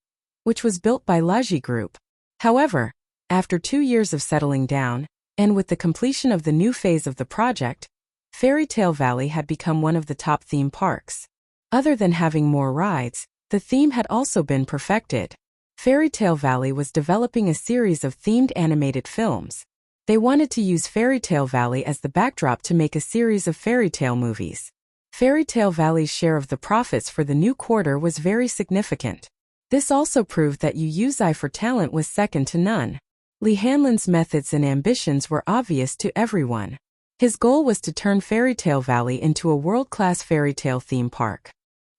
which was built by Laji Group. However, after 2 years of settling down, and with the completion of the new phase of the project, Fairy Tale Valley had become one of the top theme parks. Other than having more rides, the theme had also been perfected. Fairy Tale Valley was developing a series of themed animated films. They wanted to use Fairy Tale Valley as the backdrop to make a series of fairy tale movies. Fairy Tale Valley's share of the profits for the new quarter was very significant. This also proved that Yu's eye for talent was second to none. Li Hanlin's methods and ambitions were obvious to everyone. His goal was to turn Fairy Tale Valley into a world-class fairy tale theme park.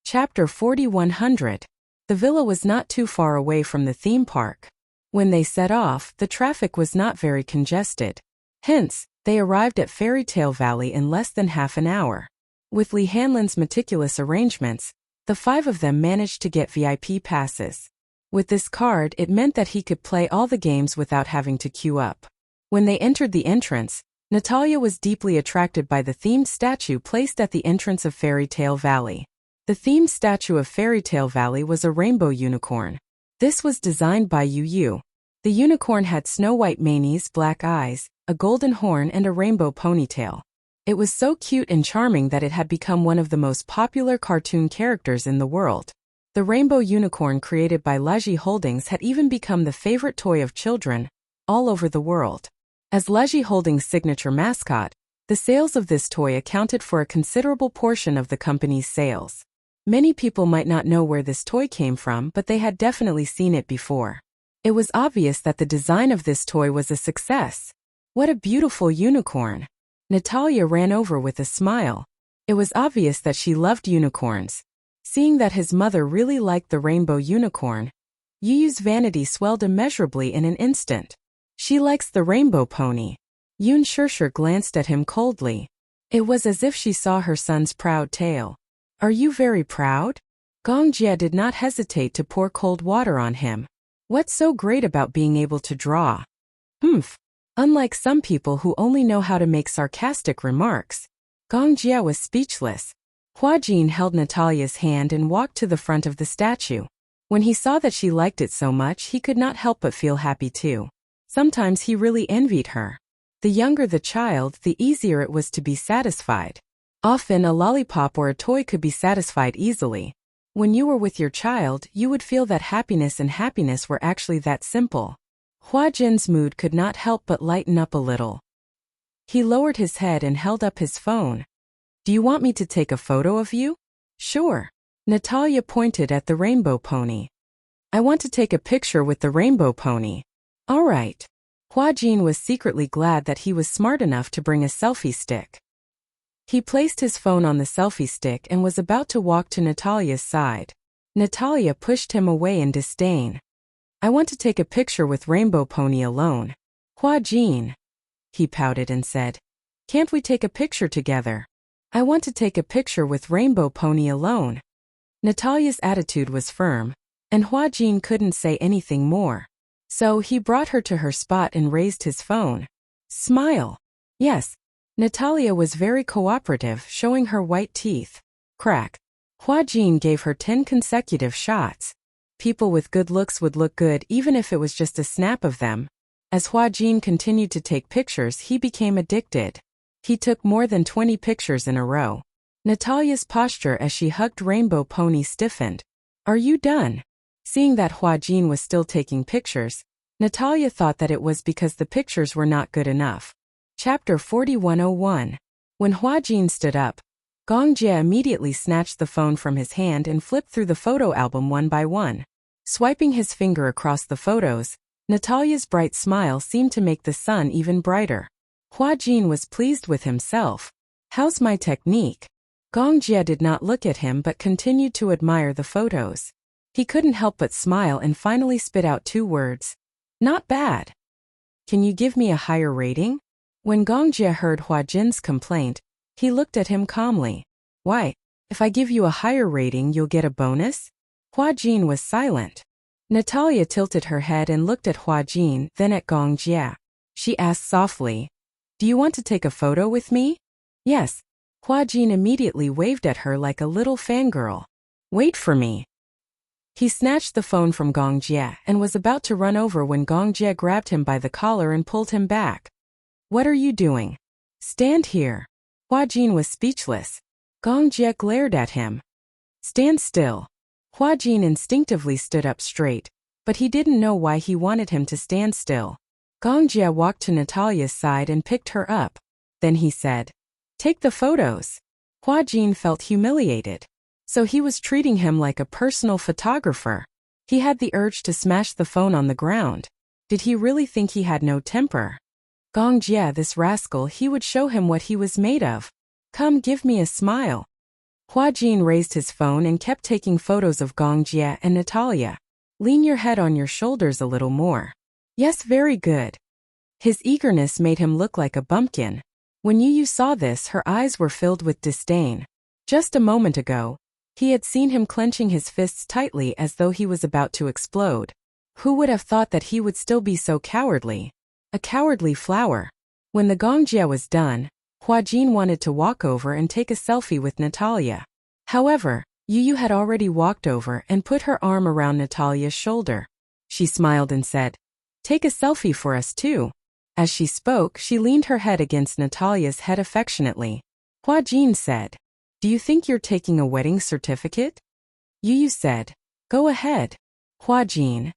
Chapter 4100. The villa was not too far away from the theme park. When they set off, the traffic was not very congested. Hence, they arrived at Fairy Tale Valley in less than half an hour. With Li Hanlin's meticulous arrangements, the 5 of them managed to get VIP passes. With this card, it meant that he could play all the games without having to queue up. When they entered the entrance, Natalia was deeply attracted by the themed statue placed at the entrance of Fairy Tale Valley. The themed statue of Fairy Tale Valley was a rainbow unicorn. This was designed by Yu. The unicorn had snow-white manes, black eyes, a golden horn and a rainbow ponytail. It was so cute and charming that it had become one of the most popular cartoon characters in the world. The rainbow unicorn created by Laji Holdings had even become the favorite toy of children all over the world. As Laji Holdings' signature mascot, the sales of this toy accounted for a considerable portion of the company's sales. Many people might not know where this toy came from, but they had definitely seen it before. It was obvious that the design of this toy was a success. What a beautiful unicorn! Natalia ran over with a smile. It was obvious that she loved unicorns. Seeing that his mother really liked the rainbow unicorn, Yu's vanity swelled immeasurably in an instant. She likes the rainbow pony. Yoon Shirshir glanced at him coldly. It was as if she saw her son's proud tail. Are you very proud? Gong Jie did not hesitate to pour cold water on him. What's so great about being able to draw? Humph. Unlike some people who only know how to make sarcastic remarks, Gong Jie was speechless. Hua Jin held Natalia's hand and walked to the front of the statue. When he saw that she liked it so much, he could not help but feel happy too. Sometimes he really envied her. The younger the child, the easier it was to be satisfied. Often a lollipop or a toy could be satisfied easily. When you were with your child, you would feel that happiness and happiness were actually that simple. Hua Jin's mood could not help but lighten up a little. He lowered his head and held up his phone. Do you want me to take a photo of you? Sure. Natalia pointed at the rainbow pony. I want to take a picture with the rainbow pony. All right. Hua Jin was secretly glad that he was smart enough to bring a selfie stick. He placed his phone on the selfie stick and was about to walk to Natalia's side. Natalia pushed him away in disdain. I want to take a picture with Rainbow Pony alone. Hua Jin. He pouted and said. Can't we take a picture together? I want to take a picture with Rainbow Pony alone. Natalia's attitude was firm, and Hua Jin couldn't say anything more. So he brought her to her spot and raised his phone. Smile. Yes. Natalia was very cooperative, showing her white teeth. Crack. Hua Jin gave her 10 consecutive shots. People with good looks would look good even if it was just a snap of them. As Hua Jin continued to take pictures, he became addicted. He took more than 20 pictures in a row. Natalia's posture as she hugged Rainbow Pony stiffened. Are you done? Seeing that Hua Jin was still taking pictures, Natalia thought that it was because the pictures were not good enough. Chapter 4101. When Hua Jin stood up, Gong Jie immediately snatched the phone from his hand and flipped through the photo album one by one. Swiping his finger across the photos, Natalia's bright smile seemed to make the sun even brighter. Hua Jin was pleased with himself. How's my technique? Gong Jie did not look at him but continued to admire the photos. He couldn't help but smile and finally spit out 2 words. Not bad. Can you give me a higher rating? When Gong Jie heard Hua Jin's complaint, he looked at him calmly. Why, if I give you a higher rating you'll get a bonus? Hua Jin was silent. Natalia tilted her head and looked at Hua Jin, then at Gong Jie. She asked softly, do you want to take a photo with me? Yes. Hua Jin immediately waved at her like a little fangirl. Wait for me. He snatched the phone from Gong Jie and was about to run over when Gong Jie grabbed him by the collar and pulled him back. What are you doing? Stand here. Hua Jin was speechless. Gong Jie glared at him. Stand still. Hua Jin instinctively stood up straight, but he didn't know why he wanted him to stand still. Gong Jie walked to Natalia's side and picked her up. Then he said, take the photos. Hua Jin felt humiliated. So he was treating him like a personal photographer. He had the urge to smash the phone on the ground. Did he really think he had no temper? Gong Jie, this rascal, he would show him what he was made of. Come, give me a smile. Hua Jin raised his phone and kept taking photos of Gong Jie and Natalia. Lean your head on your shoulders a little more. Yes, very good. His eagerness made him look like a bumpkin. When Yu saw this, her eyes were filled with disdain. Just a moment ago, he had seen him clenching his fists tightly as though he was about to explode. Who would have thought that he would still be so cowardly? A cowardly flower. When the Gong Jie was done, Hua Jin wanted to walk over and take a selfie with Natalia. However, Yu had already walked over and put her arm around Natalia's shoulder. She smiled and said, take a selfie for us too. As she spoke, she leaned her head against Natalia's head affectionately. Hua Jin said, do you think you're taking a wedding certificate? Yu said, go ahead. Hua Jin.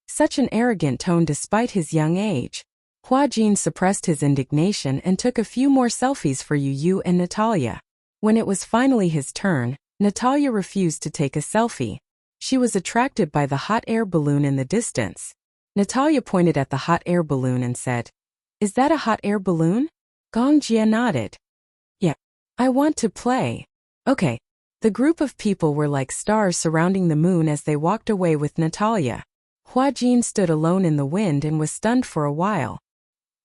Such an arrogant tone despite his young age. Hua Jin suppressed his indignation and took a few more selfies for Yu and Natalia. When it was finally his turn, Natalia refused to take a selfie. She was attracted by the hot air balloon in the distance. Natalia pointed at the hot air balloon and said, is that a hot air balloon? Gong Jie nodded. Yeah. I want to play. Okay. The group of people were like stars surrounding the moon as they walked away with Natalia. Hua Jin stood alone in the wind and was stunned for a while.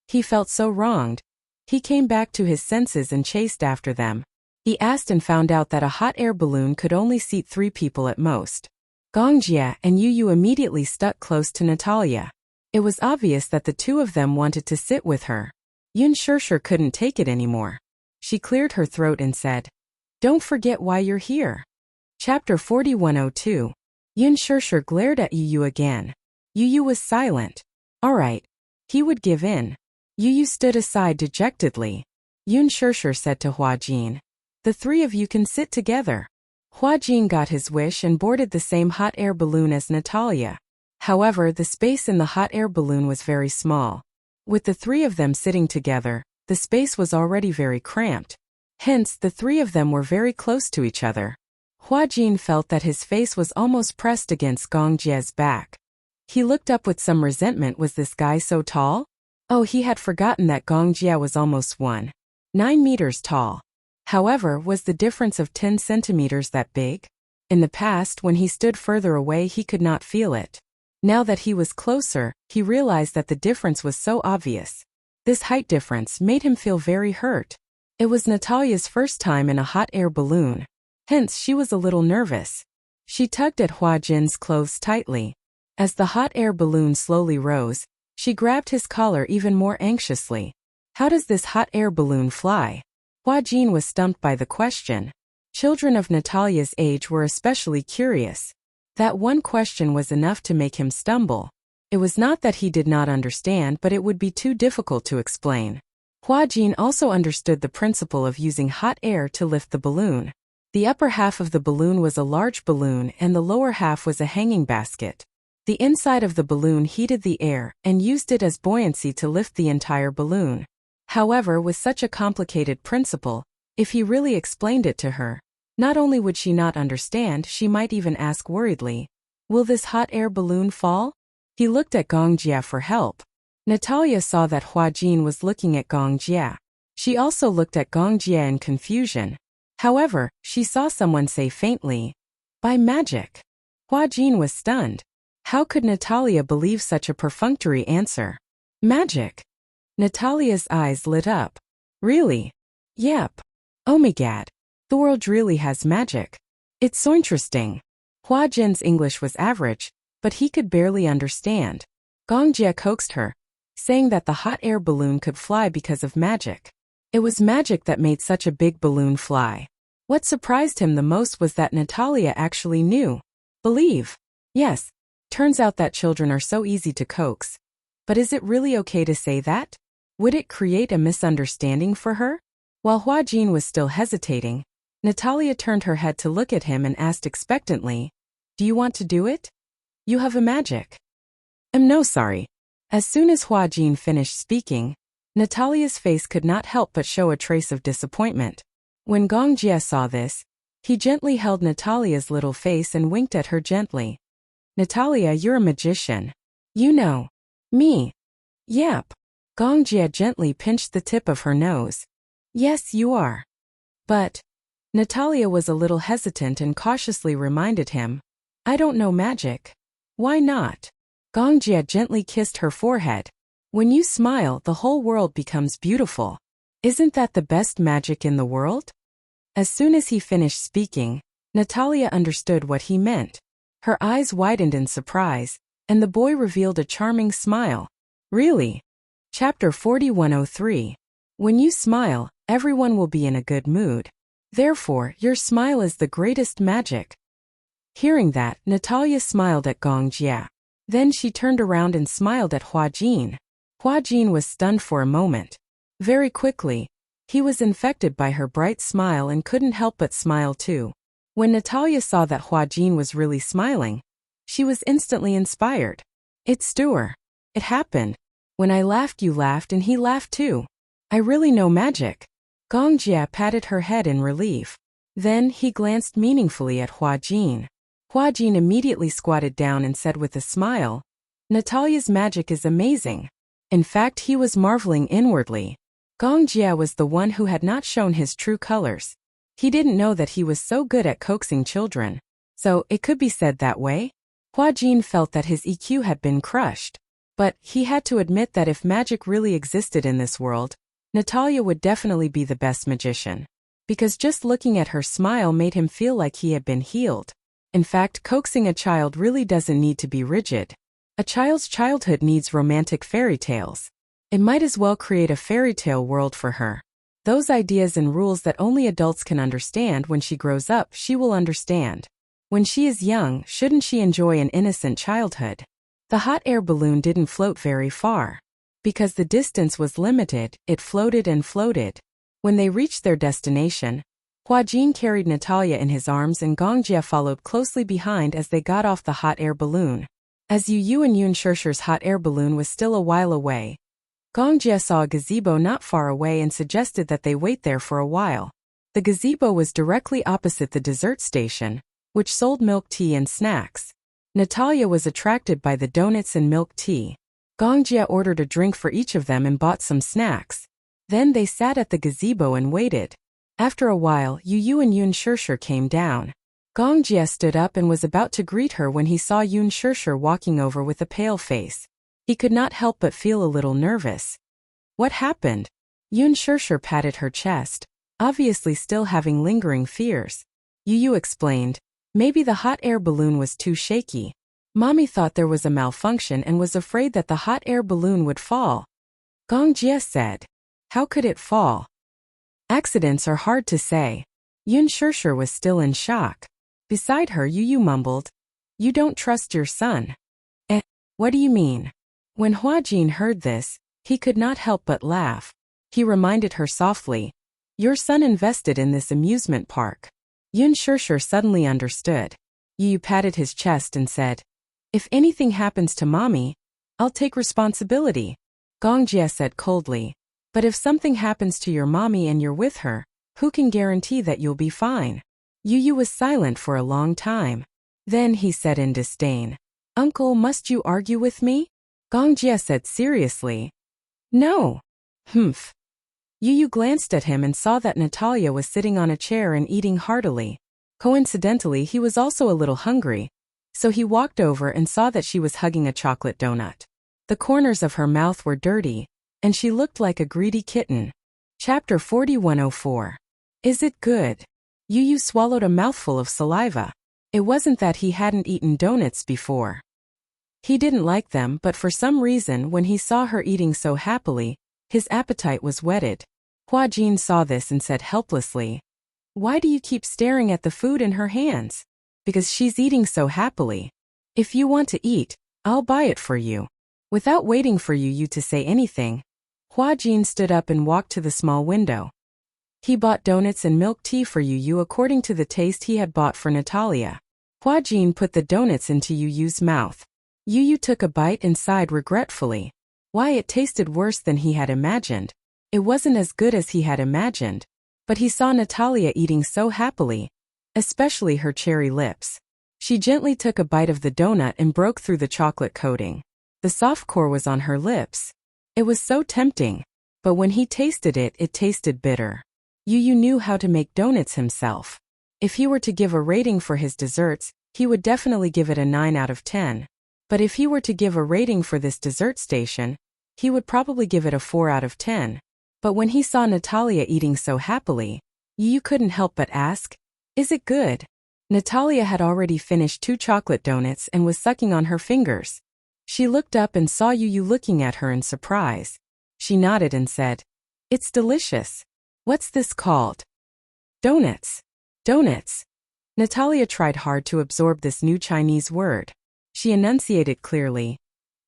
He felt so wronged. He came back to his senses and chased after them. He asked and found out that a hot air balloon could only seat 3 people at most. Gongjia and Yu immediately stuck close to Natalia. It was obvious that the 2 of them wanted to sit with her. Yun Shirshir couldn't take it anymore. She cleared her throat and said, "Don't forget why you're here." Chapter 4102. Yun Shirshir glared at Yu again. Yu was silent. All right. He would give in. Yu stood aside dejectedly. Yun Shirshir said to Hua Jin, "The 3 of you can sit together." Hua Jin got his wish and boarded the same hot air balloon as Natalia. However, the space in the hot air balloon was very small. With the 3 of them sitting together, the space was already very cramped. Hence, the 3 of them were very close to each other. Hua Jin felt that his face was almost pressed against Gongjia's back. He looked up with some resentment. Was this guy so tall? Oh, he had forgotten that Gongjia was almost 1.9 meters tall. However, was the difference of 10 centimeters that big? In the past, when he stood further away, he could not feel it. Now that he was closer, he realized that the difference was so obvious. This height difference made him feel very hurt. It was Natalia's first time in a hot air balloon. Hence, she was a little nervous. She tugged at Hua Jin's clothes tightly. As the hot air balloon slowly rose, she grabbed his collar even more anxiously. How does this hot air balloon fly? Hua Jin was stumped by the question. Children of Natalia's age were especially curious. That one question was enough to make him stumble. It was not that he did not understand, but it would be too difficult to explain. Hua Jin also understood the principle of using hot air to lift the balloon. The upper half of the balloon was a large balloon and the lower half was a hanging basket. The inside of the balloon heated the air and used it as buoyancy to lift the entire balloon. However, with such a complicated principle, if he really explained it to her, not only would she not understand, she might even ask worriedly, "Will this hot air balloon fall?" He looked at Gongjia for help. Natalia saw that Hua Jin was looking at Gongjia. She also looked at Gongjia in confusion. However, she saw someone say faintly, "By magic." Hua Jin was stunned. How could Natalia believe such a perfunctory answer? Magic? Natalia's eyes lit up. Really? Yep. Oh my god. The world really has magic. It's so interesting. Hua Jin's English was average, but he could barely understand. Gongjia coaxed her, saying that the hot air balloon could fly because of magic. It was magic that made such a big balloon fly. What surprised him the most was that Natalia actually knew. Believe. Yes. Turns out that children are so easy to coax. But is it really okay to say that? Would it create a misunderstanding for her? While Hua Jin was still hesitating, Natalia turned her head to look at him and asked expectantly, "Do you want to do it? You have a magic." No sorry." As soon as Hua Jin finished speaking, Natalia's face could not help but show a trace of disappointment. When Gongjia saw this, he gently held Natalia's little face and winked at her gently. "Natalia, you're a magician. You know. Me." "Yep." Gongjia gently pinched the tip of her nose. "Yes, you are." But Natalia was a little hesitant and cautiously reminded him, "I don't know magic." "Why not?" Gongjia gently kissed her forehead. "When you smile, the whole world becomes beautiful. Isn't that the best magic in the world?" As soon as he finished speaking, Natalia understood what he meant. Her eyes widened in surprise, and the boy revealed a charming smile. "Really?" Chapter 4103. When you smile, everyone will be in a good mood. Therefore, your smile is the greatest magic. Hearing that, Natalia smiled at Gongjia. Then she turned around and smiled at Hua Jin. Hua Jin was stunned for a moment. Very quickly, he was infected by her bright smile and couldn't help but smile too. When Natalia saw that Hua Jin was really smiling, she was instantly inspired. "It's Stuart. It happened. When I laughed, you laughed and he laughed too. I really know magic." Gongjia patted her head in relief. Then he glanced meaningfully at Hua Jin. Hua Jin immediately squatted down and said with a smile, "Natalia's magic is amazing." In fact, he was marveling inwardly. Gongjia was the one who had not shown his true colors. He didn't know that he was so good at coaxing children. So, it could be said that way? Hua Jin felt that his EQ had been crushed. But he had to admit that if magic really existed in this world, Natalia would definitely be the best magician. Because just looking at her smile made him feel like he had been healed. In fact, coaxing a child really doesn't need to be rigid. A child's childhood needs romantic fairy tales. It might as well create a fairy tale world for her. Those ideas and rules that only adults can understand. When she grows up, she will understand. When she is young, shouldn't she enjoy an innocent childhood? The hot air balloon didn't float very far. Because the distance was limited, it floated and floated. When they reached their destination, Hua Jin carried Natalia in his arms and Gongjie followed closely behind as they got off the hot air balloon. As Yu and Yun Shishir's hot air balloon was still a while away, Gongjie saw a gazebo not far away and suggested that they wait there for a while. The gazebo was directly opposite the dessert station, which sold milk tea and snacks. Natalia was attracted by the donuts and milk tea. Gongjie ordered a drink for each of them and bought some snacks. Then they sat at the gazebo and waited. After a while, Yu and Yun Shishir came down. Gongjie stood up and was about to greet her when he saw Yun Shishir walking over with a pale face. He could not help but feel a little nervous. What happened? Yun Shishir patted her chest, obviously still having lingering fears. Yu explained, maybe the hot air balloon was too shaky. Mommy thought there was a malfunction and was afraid that the hot air balloon would fall. Gongjie said, how could it fall? Accidents are hard to say. Yun Shishir was still in shock. Beside her, Yu mumbled, you don't trust your son. What do you mean? When Hua Jin heard this, he could not help but laugh. He reminded her softly, your son invested in this amusement park. Yun Shishir suddenly understood. Yu patted his chest and said, if anything happens to mommy, I'll take responsibility. Gongjie said coldly, but if something happens to your mommy and you're with her, who can guarantee that you'll be fine? Yu was silent for a long time. Then he said in disdain, Uncle, must you argue with me? Gongjie said seriously, no. Humph. Yu glanced at him and saw that Natalia was sitting on a chair and eating heartily. Coincidentally, he was also a little hungry, so he walked over and saw that she was hugging a chocolate donut. The corners of her mouth were dirty, and she looked like a greedy kitten. Chapter 4104. Is it good? Yu swallowed a mouthful of saliva. It wasn't that he hadn't eaten donuts before. He didn't like them, but for some reason when he saw her eating so happily, his appetite was whetted. Hua Jin saw this and said helplessly, why do you keep staring at the food in her hands? Because she's eating so happily. If you want to eat, I'll buy it for you. Without waiting for Yu to say anything, Hua Jin stood up and walked to the small window. He bought donuts and milk tea for Yu according to the taste he had bought for Natalia. Hua Jin put the donuts into Yu's mouth. Yu took a bite and sighed regretfully. Why, it tasted worse than he had imagined. It wasn't as good as he had imagined, but he saw Natalia eating so happily, especially her cherry lips. She gently took a bite of the donut and broke through the chocolate coating. The soft core was on her lips. It was so tempting, but when he tasted it, it tasted bitter. Yu knew how to make donuts himself. If he were to give a rating for his desserts, he would definitely give it a 9 out of 10. But if he were to give a rating for this dessert station, he would probably give it a 4 out of 10. But when he saw Natalia eating so happily, Yu couldn't help but ask, is it good? Natalia had already finished 2 chocolate donuts and was sucking on her fingers. She looked up and saw Yu looking at her in surprise. She nodded and said, it's delicious. What's this called? Donuts. Donuts. Natalia tried hard to absorb this new Chinese word. She enunciated clearly,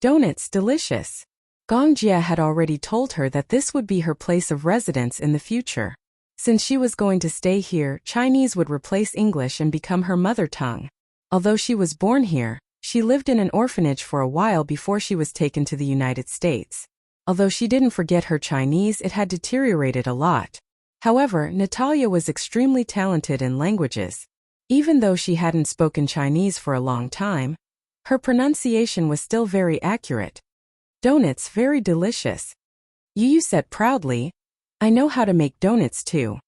donuts delicious. Gongjie had already told her that this would be her place of residence in the future. Since she was going to stay here, Chinese would replace English and become her mother tongue. Although she was born here, she lived in an orphanage for a while before she was taken to the United States. Although she didn't forget her Chinese, it had deteriorated a lot. However, Natalia was extremely talented in languages. Even though she hadn't spoken Chinese for a long time, her pronunciation was still very accurate. Donuts very delicious. Yu said proudly, I know how to make donuts too.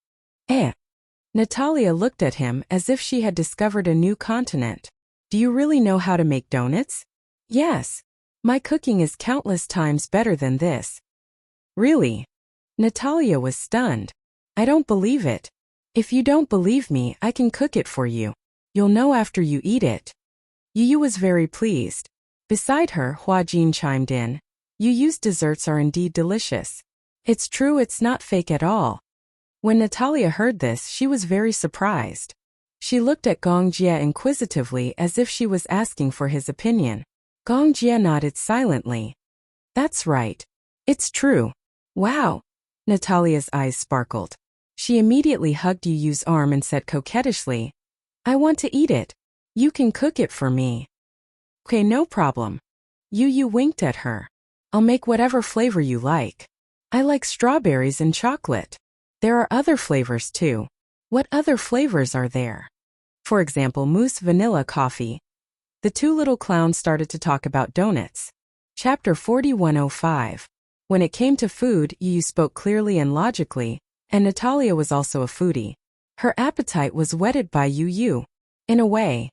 Natalia looked at him as if she had discovered a new continent. Do you really know how to make donuts? Yes. My cooking is countless times better than this. Really? Natalia was stunned. I don't believe it. If you don't believe me, I can cook it for you. You'll know after you eat it. Yu was very pleased. Beside her, Huajin chimed in. Yu's desserts are indeed delicious. It's true, it's not fake at all. When Natalia heard this, she was very surprised. She looked at Gong Jie inquisitively as if she was asking for his opinion. Gong Jie nodded silently. That's right. It's true. Wow. Natalia's eyes sparkled. She immediately hugged Yu's arm and said coquettishly, I want to eat it. You can cook it for me. Okay, no problem. Yu winked at her. I'll make whatever flavor you like. I like strawberries and chocolate. There are other flavors too. What other flavors are there? For example, mousse vanilla coffee. The two little clowns started to talk about donuts. Chapter 4105. When it came to food, Yu spoke clearly and logically, and Natalia was also a foodie. Her appetite was whetted by Yu. In a way,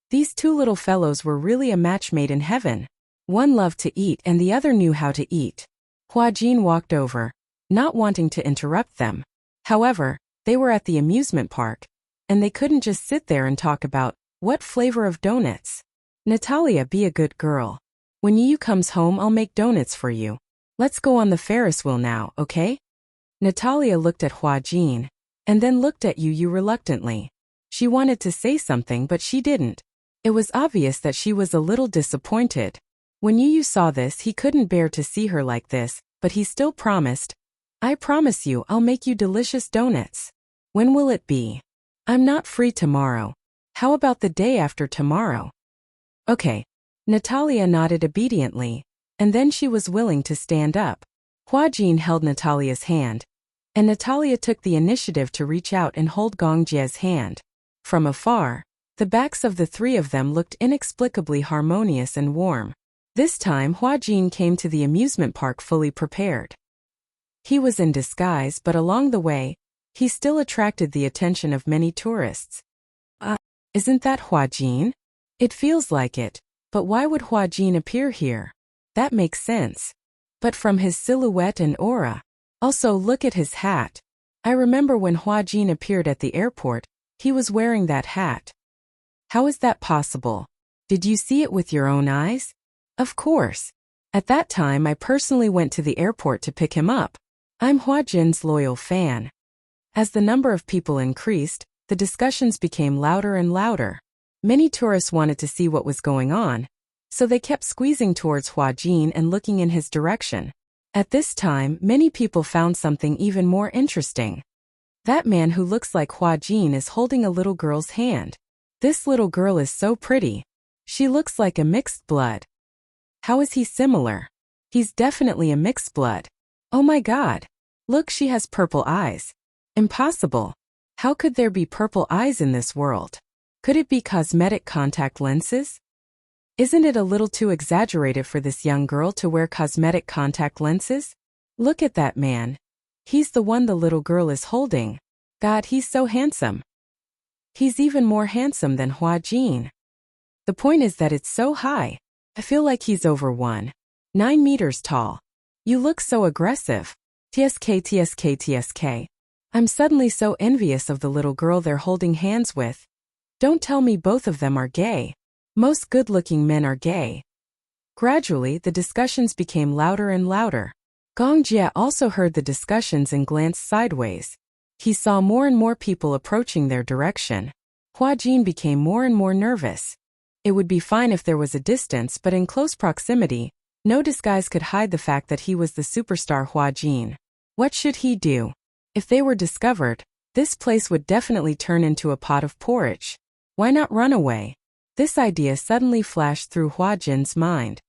these two little fellows were really a match made in heaven. One loved to eat and the other knew how to eat. Huajin walked over, not wanting to interrupt them. However, they were at the amusement park, and they couldn't just sit there and talk about, what flavor of donuts? Natalia, be a good girl. When Yu comes home, I'll make donuts for you. Let's go on the Ferris wheel now, okay? Natalia looked at Huajin, and then looked at Yu reluctantly. She wanted to say something but she didn't. It was obvious that she was a little disappointed. When Yu saw this, he couldn't bear to see her like this, but he still promised. I promise you I'll make you delicious donuts. When will it be? I'm not free tomorrow. How about the day after tomorrow? Okay. Natalia nodded obediently, and then she was willing to stand up. Huajin held Natalia's hand, and Natalia took the initiative to reach out and hold Gong Jie's hand. From afar, the backs of the three of them looked inexplicably harmonious and warm. This time Huajin came to the amusement park fully prepared. He was in disguise, but along the way, he still attracted the attention of many tourists. Isn't that Huajin? It feels like it, but why would Huajin appear here? That makes sense. But from his silhouette and aura. Also, look at his hat. I remember when Huajin appeared at the airport, he was wearing that hat. How is that possible? Did you see it with your own eyes? Of course. At that time I personally went to the airport to pick him up. I'm Huajin's loyal fan. As the number of people increased, the discussions became louder and louder. Many tourists wanted to see what was going on, so they kept squeezing towards Huajin and looking in his direction. At this time, many people found something even more interesting. That man who looks like Huajin is holding a little girl's hand. This little girl is so pretty. She looks like a mixed blood. How is he similar? He's definitely a mixed blood. Oh my God. Look, she has purple eyes. Impossible. How could there be purple eyes in this world? Could it be cosmetic contact lenses? Isn't it a little too exaggerated for this young girl to wear cosmetic contact lenses? Look at that man. He's the one the little girl is holding. God, he's so handsome. He's even more handsome than Huajin. The point is that it's so high. I feel like he's over 9 meters tall. You look so aggressive. TSK. I'm suddenly so envious of the little girl they're holding hands with. Don't tell me both of them are gay. Most good-looking men are gay. Gradually, the discussions became louder and louder. Gong Jie also heard the discussions and glanced sideways. He saw more and more people approaching their direction. Huajin became more and more nervous. It would be fine if there was a distance, but in close proximity, no disguise could hide the fact that he was the superstar Huajin. What should he do? If they were discovered, this place would definitely turn into a pot of porridge. Why not run away? This idea suddenly flashed through Huajin's mind.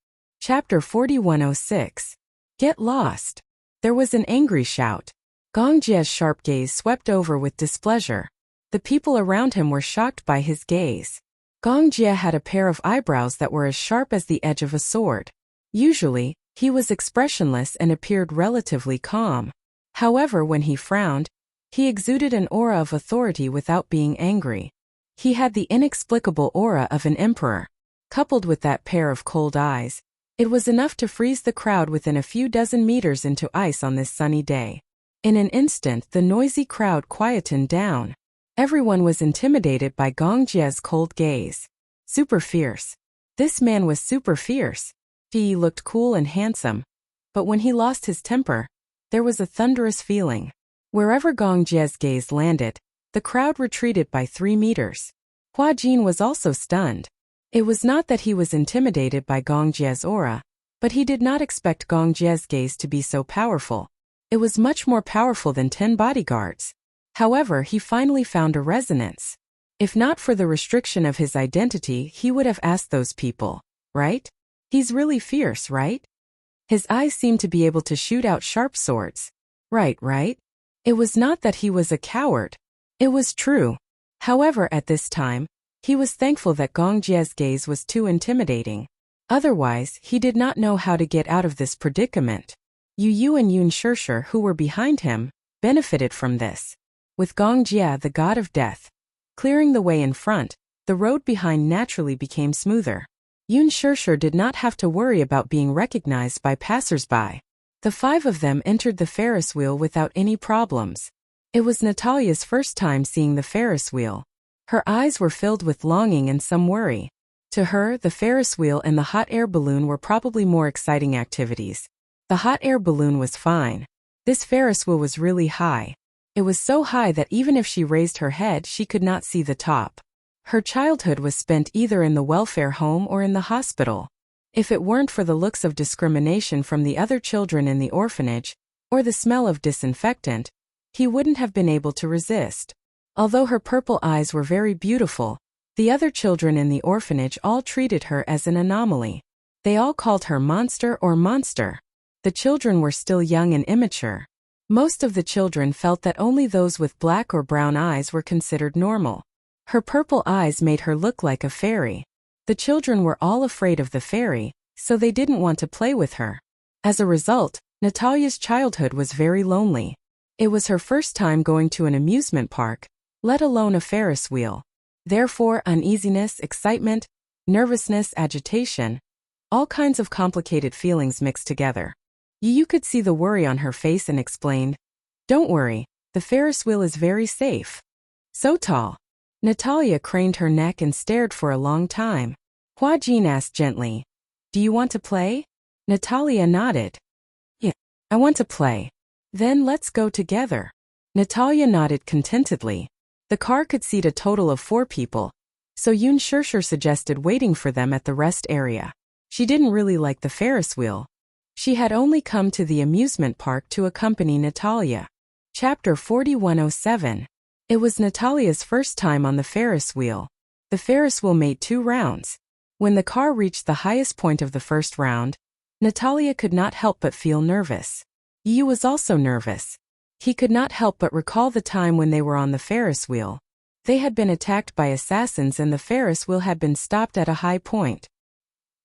Chapter 4106. Get lost. There was an angry shout. Gong Jie's sharp gaze swept over with displeasure. The people around him were shocked by his gaze. Gong Jie had a pair of eyebrows that were as sharp as the edge of a sword. Usually, he was expressionless and appeared relatively calm. However, when he frowned, he exuded an aura of authority without being angry. He had the inexplicable aura of an emperor. Coupled with that pair of cold eyes, it was enough to freeze the crowd within a few dozen meters into ice on this sunny day. In an instant, the noisy crowd quietened down. Everyone was intimidated by Gong Jie's cold gaze. Super fierce. This man was super fierce. He looked cool and handsome. But when he lost his temper, there was a thunderous feeling. Wherever Gong Jie's gaze landed, the crowd retreated by 3 meters. Hua Jin was also stunned. It was not that he was intimidated by Gong Jie's aura, but he did not expect Gong Jie's gaze to be so powerful. It was much more powerful than 10 bodyguards. However, he finally found a resonance. If not for the restriction of his identity, he would have asked those people, right? He's really fierce, right? His eyes seemed to be able to shoot out sharp swords. Right? It was not that he was a coward. It was true. However, at this time, he was thankful that Gong Jie's gaze was too intimidating. Otherwise, he did not know how to get out of this predicament. Yu Yu and Yun Shishir, who were behind him, benefited from this. With Gong Jie, the god of death, clearing the way in front, the road behind naturally became smoother. Yun Shishir did not have to worry about being recognized by passers-by. The 5 of them entered the Ferris wheel without any problems. It was Natalia's first time seeing the Ferris wheel. Her eyes were filled with longing and some worry. To her, the Ferris wheel and the hot air balloon were probably more exciting activities. The hot air balloon was fine. This Ferris wheel was really high. It was so high that even if she raised her head, she could not see the top. Her childhood was spent either in the welfare home or in the hospital. If it weren't for the looks of discrimination from the other children in the orphanage, or the smell of disinfectant, he wouldn't have been able to resist. Although her purple eyes were very beautiful, the other children in the orphanage all treated her as an anomaly. They all called her monster or monster. The children were still young and immature. Most of the children felt that only those with black or brown eyes were considered normal. Her purple eyes made her look like a fairy. The children were all afraid of the fairy, so they didn't want to play with her. As a result, Natalia's childhood was very lonely. It was her first time going to an amusement park, let alone a Ferris wheel. Therefore, uneasiness, excitement, nervousness, agitation, all kinds of complicated feelings mixed together. Yu could see the worry on her face and explained, "Don't worry, the Ferris wheel is very safe." So tall. Natalia craned her neck and stared for a long time. Hua Jin asked gently, "Do you want to play?" Natalia nodded. "Yeah, I want to play." "Then let's go together." Natalia nodded contentedly. The car could seat a total of 4 people, so Yun Shishir suggested waiting for them at the rest area. She didn't really like the Ferris wheel. She had only come to the amusement park to accompany Natalia. Chapter 4107. It was Natalia's first time on the Ferris wheel. The Ferris wheel made 2 rounds. When the car reached the highest point of the first round, Natalia could not help but feel nervous. Yu was also nervous. He could not help but recall the time when they were on the Ferris wheel. They had been attacked by assassins and the Ferris wheel had been stopped at a high point.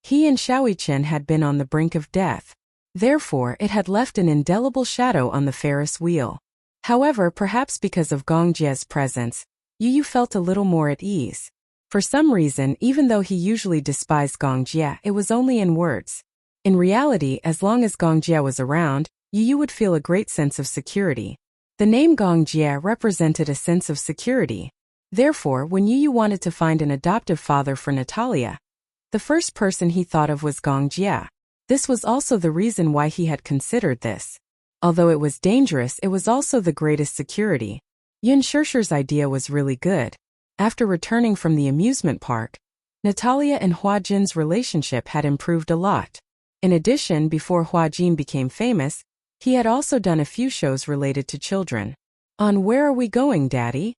He and Xiaoyichen had been on the brink of death. Therefore, it had left an indelible shadow on the Ferris wheel. However, perhaps because of Gong Jie's presence, Yu felt a little more at ease. For some reason, even though he usually despised Gong Jie, it was only in words. In reality, as long as Gong Jie was around, Yu would feel a great sense of security. The name Gong Jie represented a sense of security. Therefore, when Yu wanted to find an adoptive father for Natalia, the first person he thought of was Gong Jie. This was also the reason why he had considered this. Although it was dangerous, it was also the greatest security. Yun Shishir's idea was really good. After returning from the amusement park, Natalia and Hua Jin's relationship had improved a lot. In addition, before Hua Jin became famous, he had also done a few shows related to children. On Where Are We Going, Daddy?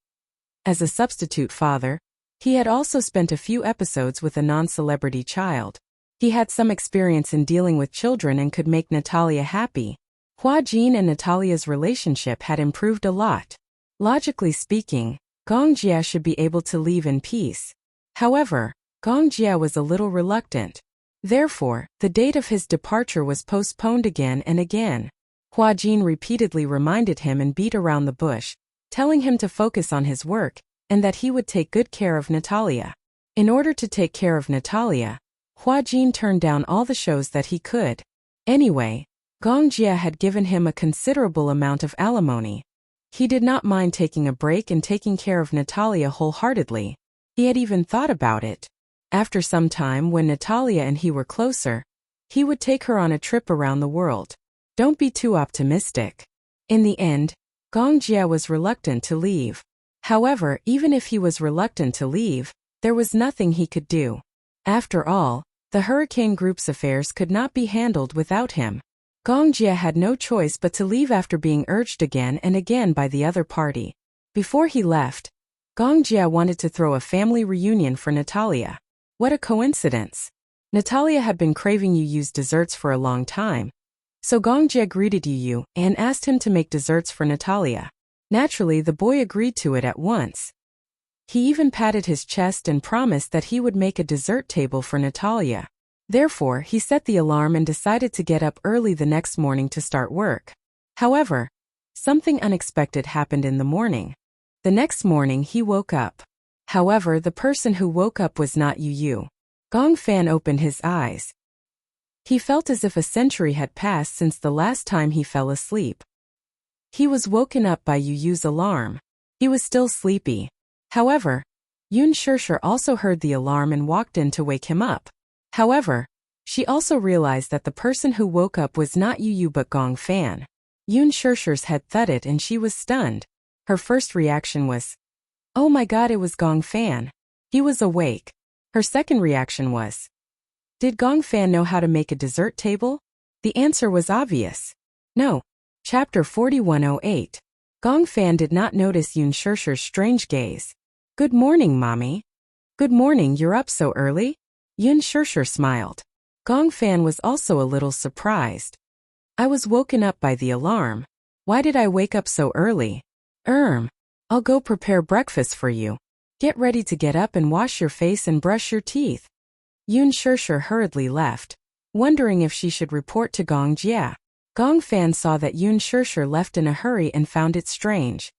As a substitute father, he had also spent a few episodes with a non-celebrity child. He had some experience in dealing with children and could make Natalia happy. Hua Jin and Natalia's relationship had improved a lot. Logically speaking, Gong Jie should be able to leave in peace. However, Gong Jie was a little reluctant. Therefore, the date of his departure was postponed again and again. Hua Jin repeatedly reminded him and beat around the bush, telling him to focus on his work, and that he would take good care of Natalia. In order to take care of Natalia, Hua Jin turned down all the shows that he could. Anyway, Gong Jia had given him a considerable amount of alimony. He did not mind taking a break and taking care of Natalia wholeheartedly. He had even thought about it. After some time, when Natalia and he were closer, he would take her on a trip around the world. Don't be too optimistic. In the end, Gong Jia was reluctant to leave. However, even if he was reluctant to leave, there was nothing he could do. After all, the Hurricane Group's affairs could not be handled without him. Gong Jia had no choice but to leave after being urged again and again by the other party. Before he left, Gong Jia wanted to throw a family reunion for Natalia. What a coincidence. Natalia had been craving Yu Yu's desserts for a long time. So Gong Jia greeted Yu Yu and asked him to make desserts for Natalia. Naturally, the boy agreed to it at once. He even patted his chest and promised that he would make a dessert table for Natalia. Therefore, he set the alarm and decided to get up early the next morning to start work. However, something unexpected happened in the morning. The next morning he woke up. However, the person who woke up was not Yu Yu. Gong Fan opened his eyes. He felt as if a century had passed since the last time he fell asleep. He was woken up by Yu Yu's alarm. He was still sleepy. However, Yun Shishir also heard the alarm and walked in to wake him up. However, she also realized that the person who woke up was not Yu Yu but Gong Fan. Yun Shishir's head thudded and she was stunned. Her first reaction was, "Oh my god, it was Gong Fan. He was awake." Her second reaction was, "Did Gong Fan know how to make a dessert table?" The answer was obvious. No. Chapter 4108. Gong Fan did not notice Yun Shishir's strange gaze. "Good morning, Mommy." "Good morning, you're up so early?" Yun Shishir smiled. Gong Fan was also a little surprised. "I was woken up by the alarm. Why did I wake up so early?" I'll go prepare breakfast for you. Get ready to get up and wash your face and brush your teeth." Yun Shishir hurriedly left, wondering if she should report to Gong Jia. Gong Fan saw that Yun Shishir left in a hurry and found it strange.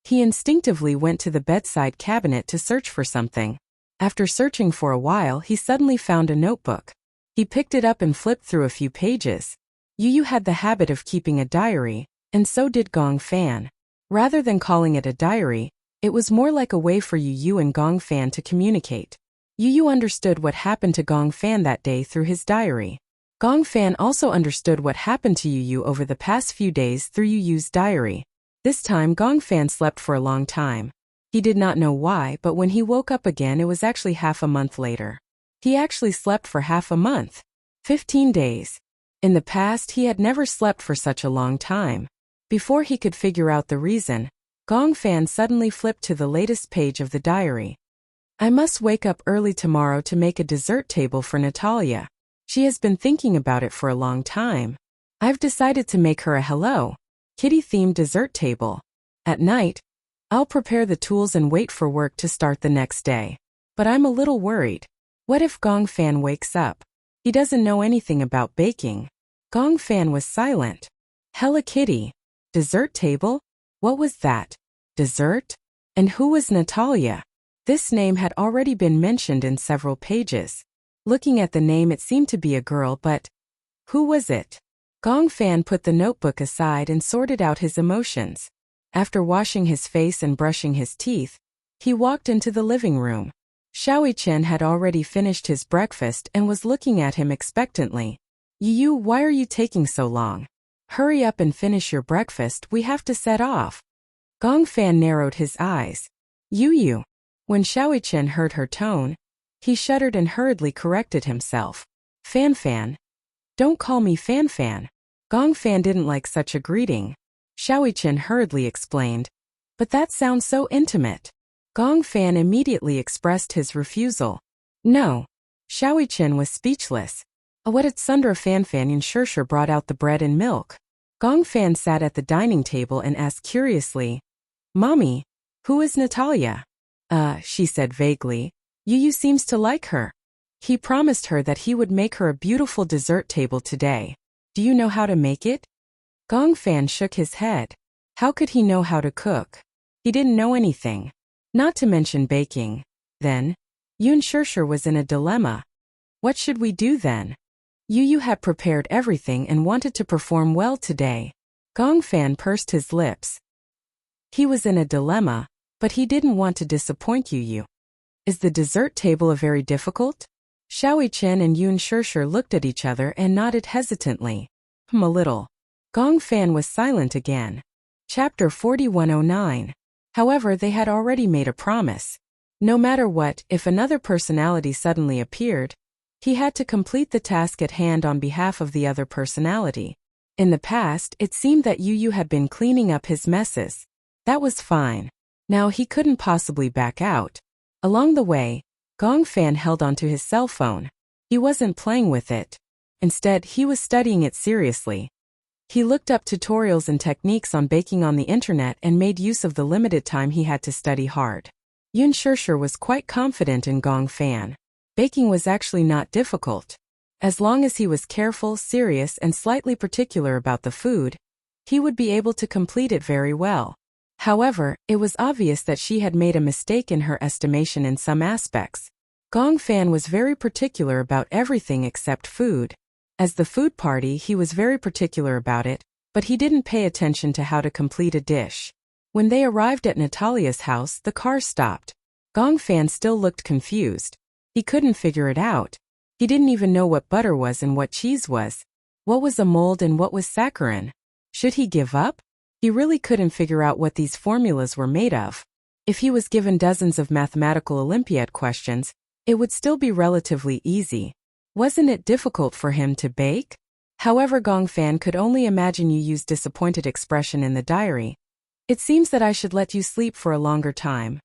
He instinctively went to the bedside cabinet to search for something. After searching for a while, he suddenly found a notebook. He picked it up and flipped through a few pages. Yu Yu had the habit of keeping a diary, and so did Gong Fan. Rather than calling it a diary, it was more like a way for Yu Yu and Gong Fan to communicate. Yu Yu understood what happened to Gong Fan that day through his diary. Gong Fan also understood what happened to Yu Yu over the past few days through Yu Yu's diary. This time Gong Fan slept for a long time. He did not know why, but when he woke up again it was actually half a month later. He actually slept for half a month. 15 days. In the past he had never slept for such a long time. Before he could figure out the reason, Gong Fan suddenly flipped to the latest page of the diary. "I must wake up early tomorrow to make a dessert table for Natalia. She has been thinking about it for a long time. I've decided to make her a Hello Kitty-themed dessert table. At night, I'll prepare the tools and wait for work to start the next day. But I'm a little worried. What if Gong Fan wakes up? He doesn't know anything about baking." Gong Fan was silent. Hello Kitty. Dessert table? What was that? Dessert? And who was Natalia? This name had already been mentioned in several pages. Looking at the name, it seemed to be a girl, but who was it? Gong Fan put the notebook aside and sorted out his emotions. After washing his face and brushing his teeth, he walked into the living room. Xiaoi Chen had already finished his breakfast and was looking at him expectantly. "Yu Yu, why are you taking so long? Hurry up and finish your breakfast, we have to set off." Gong Fan narrowed his eyes. "Yu Yu." When Xiaoi Chen heard her tone, he shuddered and hurriedly corrected himself. "Fan Fan." "Don't call me Fan Fan." Gong Fan didn't like such a greeting. Xiaoi Chen hurriedly explained. "But that sounds so intimate." Gong Fan immediately expressed his refusal. "No." Xiaoi Chen was speechless. What had Sundra Fan Fan and Shishir brought out the bread and milk. Gong Fan sat at the dining table and asked curiously, "Mommy, who is Natalia?" She said vaguely. Yu Yu seems to like her. He promised her that he would make her a beautiful dessert table today. Do you know how to make it? Gong Fan shook his head. How could he know how to cook? He didn't know anything. Not to mention baking. Then, Yoon Shirshir was in a dilemma. What should we do then? Yu had prepared everything and wanted to perform well today. Gong Fan pursed his lips. He was in a dilemma, but he didn't want to disappoint Yu. Is the dessert table very difficult? Xiaoi Chen and Yoon Shirshir looked at each other and nodded hesitantly. A little. Gong Fan was silent again. Chapter 4109. However, they had already made a promise. No matter what, if another personality suddenly appeared, he had to complete the task at hand on behalf of the other personality. In the past, it seemed that Yu had been cleaning up his messes. That was fine. Now he couldn't possibly back out. Along the way, Gong Fan held onto his cell phone. He wasn't playing with it. Instead, he was studying it seriously. He looked up tutorials and techniques on baking on the internet and made use of the limited time he had to study hard. Yoon Shirshir was quite confident in Gong Fan. Baking was actually not difficult. As long as he was careful, serious, and slightly particular about the food, he would be able to complete it very well. However, it was obvious that she had made a mistake in her estimation in some aspects. Gong Fan was very particular about everything except food. As the food party, he was very particular about it, but he didn't pay attention to how to complete a dish. When they arrived at Natalia's house, the car stopped. Gong Fan still looked confused. He couldn't figure it out. He didn't even know what butter was and what cheese was. What was a mold and what was saccharin? Should he give up? He really couldn't figure out what these formulas were made of. If he was given dozens of mathematical Olympiad questions, it would still be relatively easy. Wasn't it difficult for him to bake? However, Gong Fan could only imagine Yu's disappointed expression in the diary. It seems that I should let you sleep for a longer time.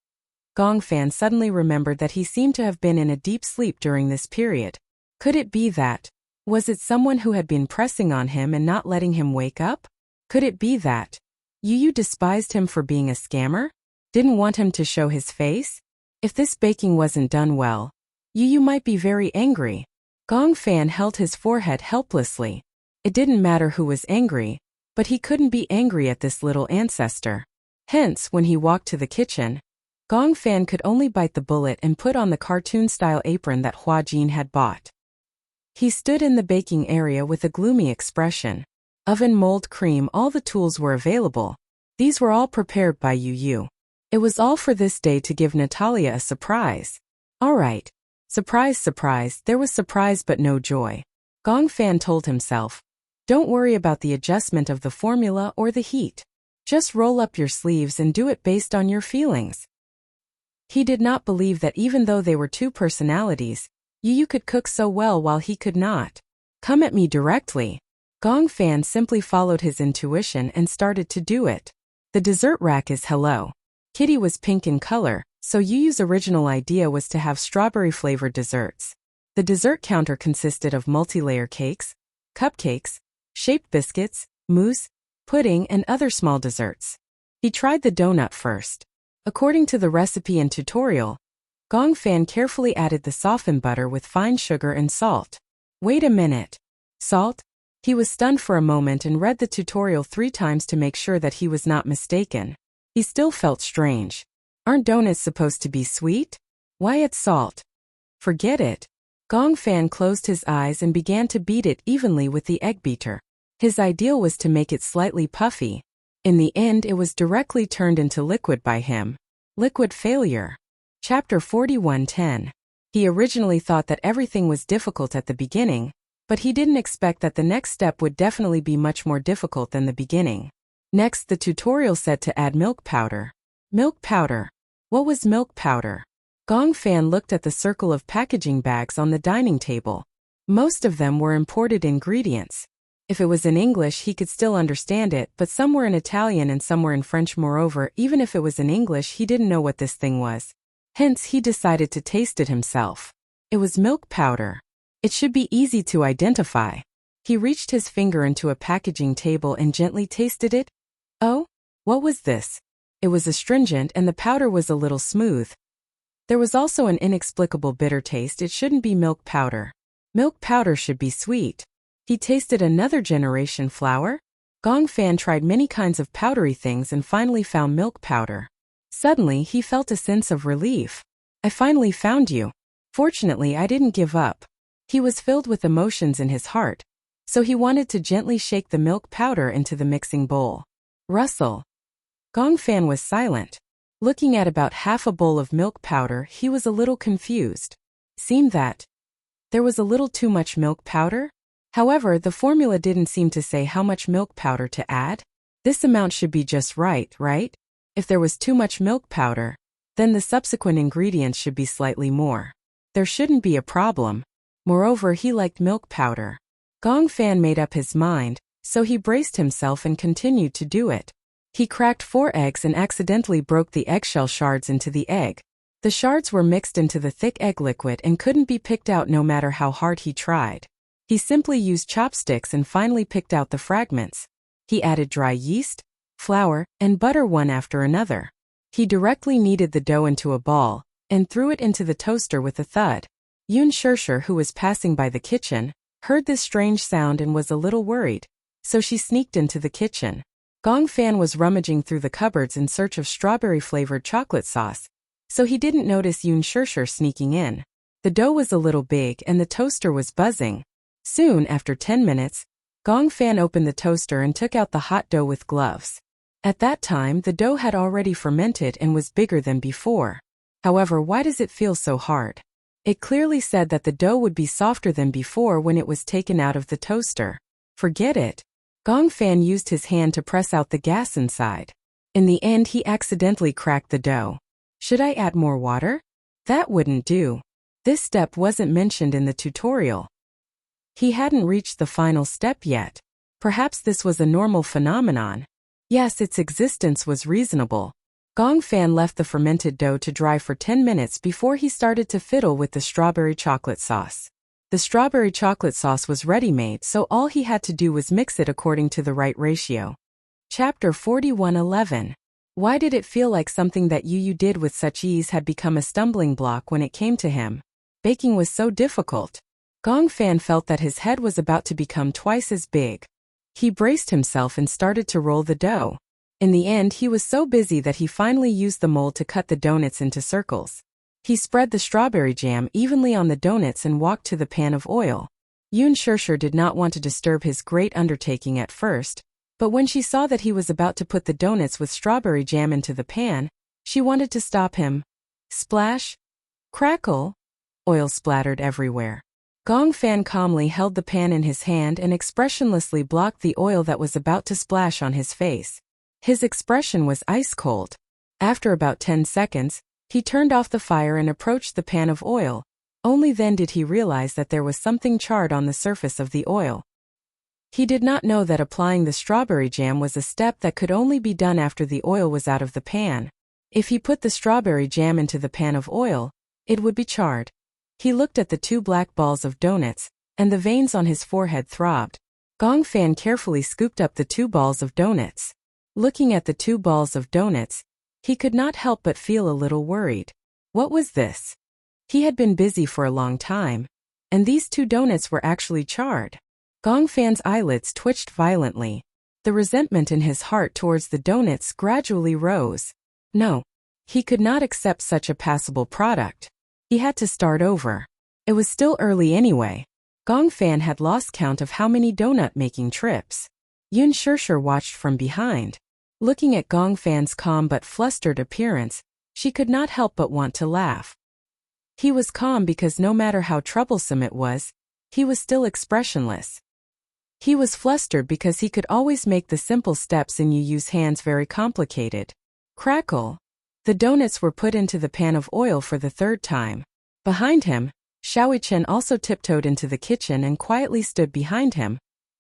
Gong Fan suddenly remembered that he seemed to have been in a deep sleep during this period. Could it be that? Was it someone who had been pressing on him and not letting him wake up? Could it be that Yu despised him for being a scammer? Didn't want him to show his face? If this baking wasn't done well, Yu might be very angry. Gong Fan held his forehead helplessly. It didn't matter who was angry, but he couldn't be angry at this little ancestor. Hence, when he walked to the kitchen, Gong Fan could only bite the bullet and put on the cartoon-style apron that Hua Jin had bought. He stood in the baking area with a gloomy expression. Oven, mold, cream, all the tools were available. These were all prepared by Yu. It was all for this day to give Natalia a surprise. All right. Surprise, surprise, there was surprise but no joy. Gong Fan told himself. Don't worry about the adjustment of the formula or the heat. Just roll up your sleeves and do it based on your feelings. He did not believe that even though they were two personalities, Yu could cook so well while he could not. Come at me directly. Gong Fan simply followed his intuition and started to do it. The dessert rack is Hello Kitty was pink in color, so Yu's original idea was to have strawberry-flavored desserts. The dessert counter consisted of multi-layer cakes, cupcakes, shaped biscuits, mousse, pudding, and other small desserts. He tried the donut first. According to the recipe and tutorial, Gong Fan carefully added the softened butter with fine sugar and salt. Wait a minute. Salt? He was stunned for a moment and read the tutorial 3 times to make sure that he was not mistaken. He still felt strange. Aren't donuts supposed to be sweet? Why it's salt? Forget it. Gong Fan closed his eyes and began to beat it evenly with the egg beater. His ideal was to make it slightly puffy. In the end, it was directly turned into liquid by him. Liquid failure. Chapter 4110. He originally thought that everything was difficult at the beginning, but he didn't expect that the next step would definitely be much more difficult than the beginning. Next, the tutorial said to add milk powder. Milk powder. What was milk powder? Gong Fan looked at the circle of packaging bags on the dining table. Most of them were imported ingredients. If it was in English, he could still understand it, but some were in Italian and some were in French. Moreover, even if it was in English, he didn't know what this thing was. Hence, he decided to taste it himself. It was milk powder. It should be easy to identify. He reached his finger into a packaging table and gently tasted it. Oh? What was this? It was astringent and the powder was a little smooth. There was also an inexplicable bitter taste. It shouldn't be milk powder. Milk powder should be sweet. He tasted another generation flour. Gong Fan tried many kinds of powdery things and finally found milk powder. Suddenly, he felt a sense of relief. I finally found you. Fortunately, I didn't give up. He was filled with emotions in his heart, so he wanted to gently shake the milk powder into the mixing bowl. Rustle. Gong Fan was silent. Looking at about half a bowl of milk powder, he was a little confused. Seemed that there was a little too much milk powder? However, the formula didn't seem to say how much milk powder to add. This amount should be just right, right? If there was too much milk powder, then the subsequent ingredients should be slightly more. There shouldn't be a problem. Moreover, he liked milk powder. Gong Fan made up his mind, so he braced himself and continued to do it. He cracked 4 eggs and accidentally broke the eggshell shards into the egg. The shards were mixed into the thick egg liquid and couldn't be picked out no matter how hard he tried. He simply used chopsticks and finally picked out the fragments. He added dry yeast, flour, and butter one after another. He directly kneaded the dough into a ball and threw it into the toaster with a thud. Yun Shirshir, who was passing by the kitchen, heard this strange sound and was a little worried, so she sneaked into the kitchen. Gong Fan was rummaging through the cupboards in search of strawberry-flavored chocolate sauce, so he didn't notice Yun Shirshir sneaking in. The dough was a little big and the toaster was buzzing. Soon, after 10 minutes, Gong Fan opened the toaster and took out the hot dough with gloves. At that time, the dough had already fermented and was bigger than before. However, why does it feel so hard? It clearly said that the dough would be softer than before when it was taken out of the toaster. Forget it. Gong Fan used his hand to press out the gas inside. In the end, he accidentally cracked the dough. Should I add more water? That wouldn't do. This step wasn't mentioned in the tutorial. He hadn't reached the final step yet. Perhaps this was a normal phenomenon. Yes, its existence was reasonable. Gong Fan left the fermented dough to dry for 10 minutes before he started to fiddle with the strawberry chocolate sauce. The strawberry chocolate sauce was ready-made, so all he had to do was mix it according to the right ratio. Chapter 41:11. Why did it feel like something that Yu did with such ease had become a stumbling block when it came to him? Baking was so difficult. Gong Fan felt that his head was about to become twice as big. He braced himself and started to roll the dough. In the end, he was so busy that he finally used the mold to cut the donuts into circles. He spread the strawberry jam evenly on the donuts and walked to the pan of oil. Yun Shirshir did not want to disturb his great undertaking at first, but when she saw that he was about to put the donuts with strawberry jam into the pan, she wanted to stop him. Splash! Crackle! Oil splattered everywhere. Gong Fan calmly held the pan in his hand and expressionlessly blocked the oil that was about to splash on his face. His expression was ice cold. After about 10 seconds, he turned off the fire and approached the pan of oil. Only then did he realize that there was something charred on the surface of the oil. He did not know that applying the strawberry jam was a step that could only be done after the oil was out of the pan. If he put the strawberry jam into the pan of oil, it would be charred. He looked at the 2 black balls of donuts, and the veins on his forehead throbbed. Gong Fan carefully scooped up the 2 balls of donuts. Looking at the 2 balls of donuts, he could not help but feel a little worried. What was this? He had been busy for a long time, and these 2 donuts were actually charred. Gong Fan's eyelids twitched violently. The resentment in his heart towards the donuts gradually rose. No, he could not accept such a passable product. He had to start over. It was still early anyway. Gong Fan had lost count of how many donut-making trips. Yun Shirshir watched from behind. Looking at Gong Fan's calm but flustered appearance, she could not help but want to laugh. He was calm because no matter how troublesome it was, he was still expressionless. He was flustered because he could always make the simple steps and use hands very complicated. Crackle! The donuts were put into the pan of oil for the 3rd time. Behind him, Xiaoyi Chen also tiptoed into the kitchen and quietly stood behind him,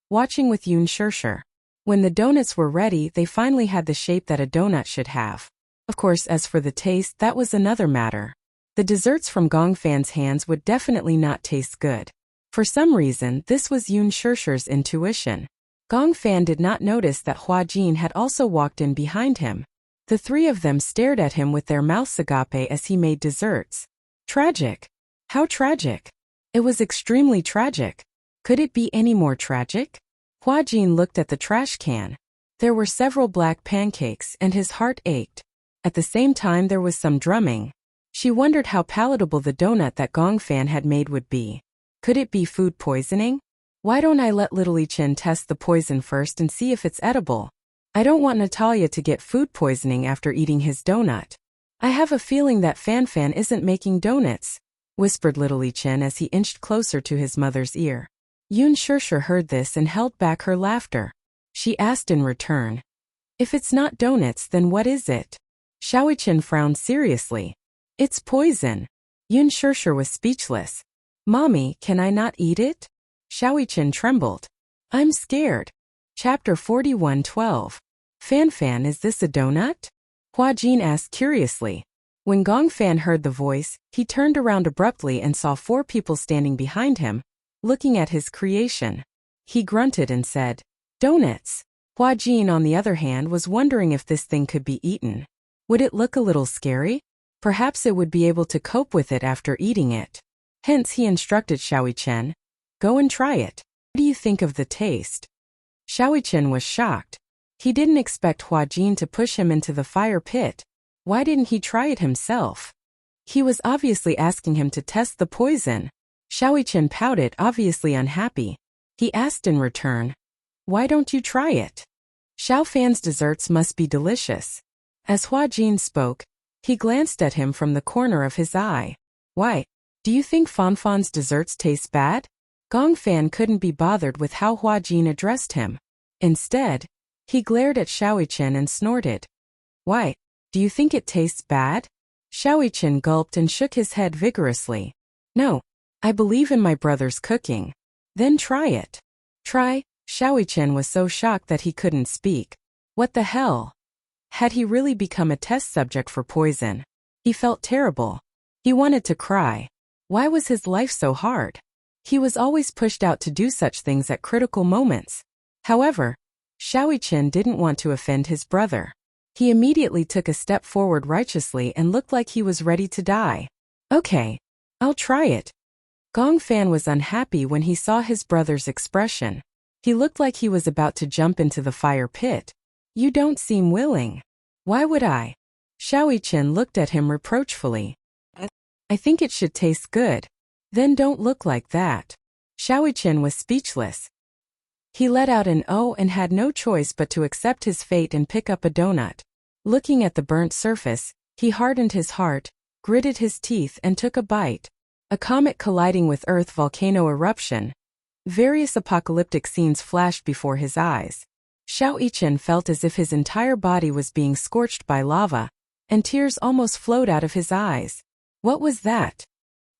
watching with Yun Shirshir. When the donuts were ready, they finally had the shape that a donut should have. Of course, as for the taste, that was another matter. The desserts from Gong Fan's hands would definitely not taste good. For some reason, this was Yun Shirshir's intuition. Gong Fan did not notice that Hua Jin had also walked in behind him. The 3 of them stared at him with their mouths agape as he made desserts. Tragic. How tragic. It was extremely tragic. Could it be any more tragic? Hua Jin looked at the trash can. There were several black pancakes and his heart ached. At the same time there was some drumming. She wondered how palatable the donut that Gong Fan had made would be. Could it be food poisoning? Why don't I let Little Ichin test the poison first and see if it's edible? I don't want Natalia to get food poisoning after eating his donut. I have a feeling that Fan Fan isn't making donuts, whispered Little Ichin as he inched closer to his mother's ear. Yun Shusher heard this and held back her laughter. She asked in return, "If it's not donuts, then what is it?" Xiaoichin frowned seriously. "It's poison." Yun Shusher was speechless. "Mommy, can I not eat it?" Xiaoichin trembled. "I'm scared." Chapter 41:12. Fan Fan, is this a donut? Hua Jin asked curiously. When Gong Fan heard the voice, he turned around abruptly and saw 4 people standing behind him, looking at his creation. He grunted and said, "Donuts." Hua Jin, on the other hand, was wondering if this thing could be eaten. Would it look a little scary? Perhaps it would be able to cope with it after eating it. Hence he instructed Xiaoichin, "Go and try it. What do you think of the taste?" Xiaoichin was shocked. He didn't expect Hua Jin to push him into the fire pit. Why didn't he try it himself? He was obviously asking him to test the poison. Xiaoichin pouted, obviously unhappy. He asked in return, "Why don't you try it? Xiao Fan's desserts must be delicious." As Hua Jin spoke, he glanced at him from the corner of his eye. "Why? Do you think Fanfan's desserts taste bad?" Gong Fan couldn't be bothered with how Hua Jin addressed him. Instead, he glared at Xiaoichin and snorted. "Why? Do you think it tastes bad?" Xiaoichin gulped and shook his head vigorously. "No, I believe in my brother's cooking." "Then try it." "Try?" Xiaoichin was so shocked that he couldn't speak. What the hell? Had he really become a test subject for poison? He felt terrible. He wanted to cry. Why was his life so hard? He was always pushed out to do such things at critical moments. However, Xiaoichin didn't want to offend his brother. He immediately took a step forward righteously and looked like he was ready to die. "Okay, I'll try it." Gong Fan was unhappy when he saw his brother's expression. He looked like he was about to jump into the fire pit. "You don't seem willing." "Why would I?" Xiaoichin looked at him reproachfully. "I think it should taste good." "Then don't look like that." Xiaoichin was speechless. He let out an "oh" and had no choice but to accept his fate and pick up a donut. Looking at the burnt surface, he hardened his heart, gritted his teeth and took a bite. A comet colliding with Earth, volcano eruption. Various apocalyptic scenes flashed before his eyes. Xiaoichin felt as if his entire body was being scorched by lava, and tears almost flowed out of his eyes. What was that?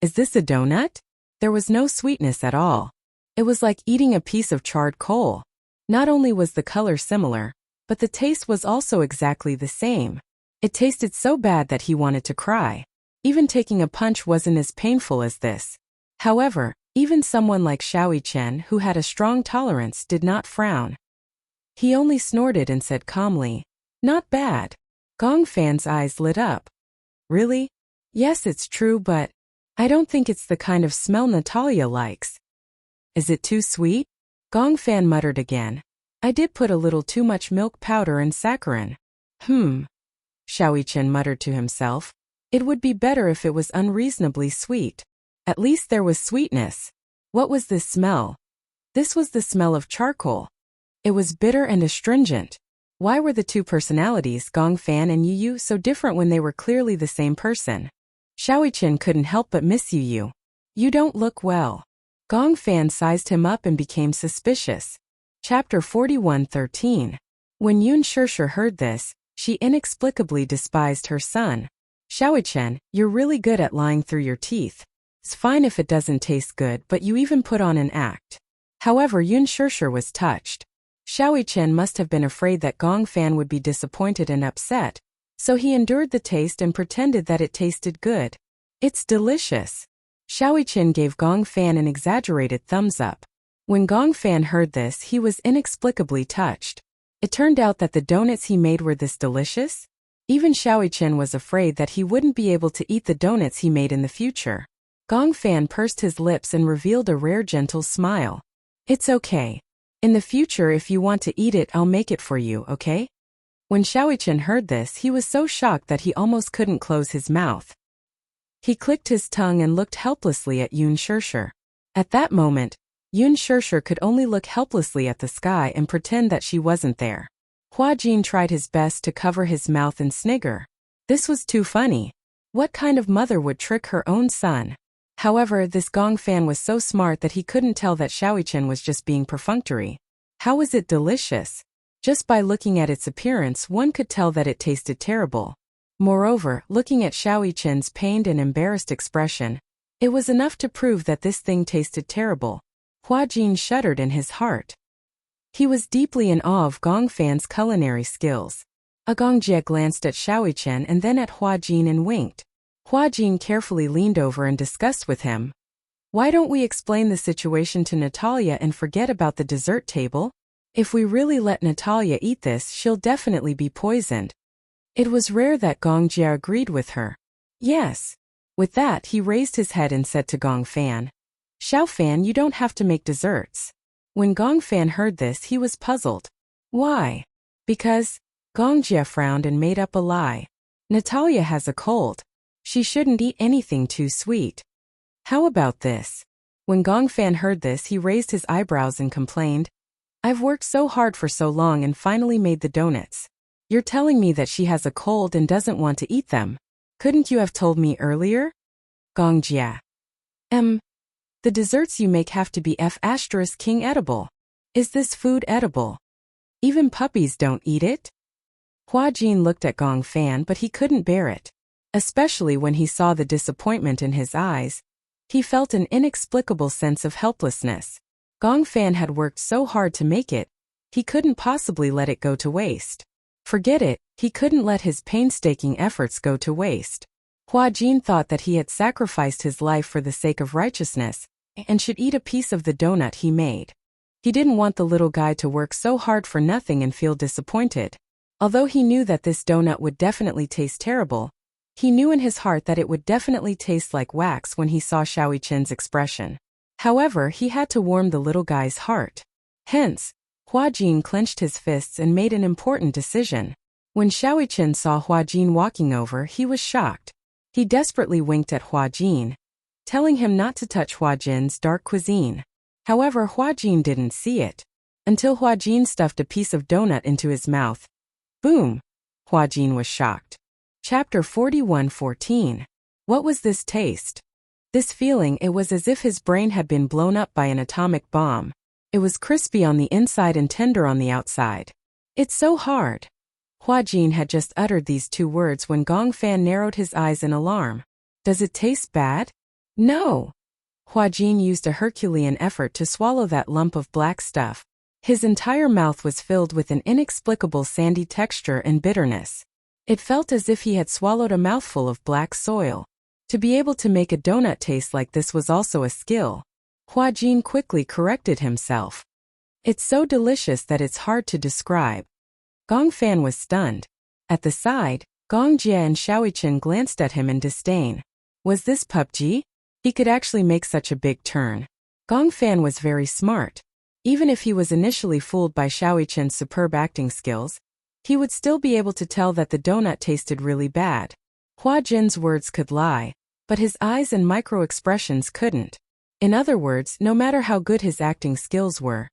Is this a donut? There was no sweetness at all. It was like eating a piece of charred coal. Not only was the color similar, but the taste was also exactly the same. It tasted so bad that he wanted to cry. Even taking a punch wasn't as painful as this. However, even someone like Xiaoichin, who had a strong tolerance, did not frown. He only snorted and said calmly, "Not bad." Gong Fan's eyes lit up. "Really? Yes, it's true, but I don't think it's the kind of smell Natalia likes." "Is it too sweet?" Gong Fan muttered again. "I did put a little too much milk powder and saccharin." Xiaoichin muttered to himself. It would be better if it was unreasonably sweet. At least there was sweetness. What was this smell? This was the smell of charcoal. It was bitter and astringent. Why were the two personalities, Gong Fan and Yu Yu, so different when they were clearly the same person? Xiaoichin couldn't help but miss Yu Yu. "You don't look well." Gong Fan sized him up and became suspicious. Chapter 41:13. When Yun Shusher heard this, she inexplicably despised her son. "Xiaoichin, you're really good at lying through your teeth. It's fine if it doesn't taste good, but you even put on an act." However, Yun Shusher was touched. Xiaoichin must have been afraid that Gong Fan would be disappointed and upset, so he endured the taste and pretended that it tasted good. "It's delicious." Xiaoichin gave Gong Fan an exaggerated thumbs up. When Gong Fan heard this, he was inexplicably touched. It turned out that the donuts he made were this delicious? Even Xiaoichin was afraid that he wouldn't be able to eat the donuts he made in the future. Gong Fan pursed his lips and revealed a rare gentle smile. "It's okay. In the future, if you want to eat it, I'll make it for you, okay?" When Xiaoqian heard this, he was so shocked that he almost couldn't close his mouth. He clicked his tongue and looked helplessly at Yun Shirshir. At that moment, Yun Shirshir could only look helplessly at the sky and pretend that she wasn't there. Hua Jin tried his best to cover his mouth and snigger. This was too funny. What kind of mother would trick her own son? However, this Gong Fan was so smart that he couldn't tell that Xiaoqian was just being perfunctory. How was it delicious? Just by looking at its appearance, one could tell that it tasted terrible. Moreover, looking at Xiaoqian's pained and embarrassed expression, it was enough to prove that this thing tasted terrible. Hua Jin shuddered in his heart. He was deeply in awe of Gong Fan's culinary skills. Gong Jie glanced at Xiaoqian and then at Hua Jin and winked. Hua Jin carefully leaned over and discussed with him. Why don't we explain the situation to Natalia and forget about the dessert table? If we really let Natalia eat this, she'll definitely be poisoned. It was rare that Gong Jie agreed with her. Yes. With that, he raised his head and said to Gong Fan, Xiao Fan, you don't have to make desserts. When Gong Fan heard this, he was puzzled. Why? Because, Gong Jie frowned and made up a lie. Natalia has a cold. She shouldn't eat anything too sweet. How about this? When Gong Fan heard this, he raised his eyebrows and complained, I've worked so hard for so long and finally made the donuts. You're telling me that she has a cold and doesn't want to eat them. Couldn't you have told me earlier? Gong Jie. The desserts you make have to be F*King edible. Is this food edible? Even puppies don't eat it? Hua Jin looked at Gong Fan, but he couldn't bear it. Especially when he saw the disappointment in his eyes, he felt an inexplicable sense of helplessness. Gong Fan had worked so hard to make it, he couldn't possibly let it go to waste. Forget it, he couldn't let his painstaking efforts go to waste. Hua Jin thought that he had sacrificed his life for the sake of righteousness, and should eat a piece of the donut he made. He didn't want the little guy to work so hard for nothing and feel disappointed. Although he knew that this donut would definitely taste terrible, he knew in his heart that it would definitely taste like wax when he saw Xiaoqian's expression. However, he had to warm the little guy's heart. Hence, Hua Jin clenched his fists and made an important decision. When Xiaoqian saw Hua Jin walking over, he was shocked. He desperately winked at Hua Jin, telling him not to touch Hua Jin's dark cuisine. However, Hua Jin didn't see it, until Hua Jin stuffed a piece of donut into his mouth. Boom! Hua Jin was shocked. Chapter 41:14. What was this taste? This feeling, it was as if his brain had been blown up by an atomic bomb. It was crispy on the inside and tender on the outside. It's so hard. Hua Jin had just uttered these two words when Gong Fan narrowed his eyes in alarm. Does it taste bad? No. Hua Jin used a Herculean effort to swallow that lump of black stuff. His entire mouth was filled with an inexplicable sandy texture and bitterness. It felt as if he had swallowed a mouthful of black soil. To be able to make a donut taste like this was also a skill. Hua Jin quickly corrected himself. It's so delicious that it's hard to describe. Gong Fan was stunned. At the side, Gong Jie and Xiaoqian glanced at him in disdain. Was this PUBG? He could actually make such a big turn. Gong Fan was very smart. Even if he was initially fooled by Xiaoqian's superb acting skills, he would still be able to tell that the donut tasted really bad. Hua Jin's words could lie, but his eyes and micro-expressions couldn't. In other words, no matter how good his acting skills were,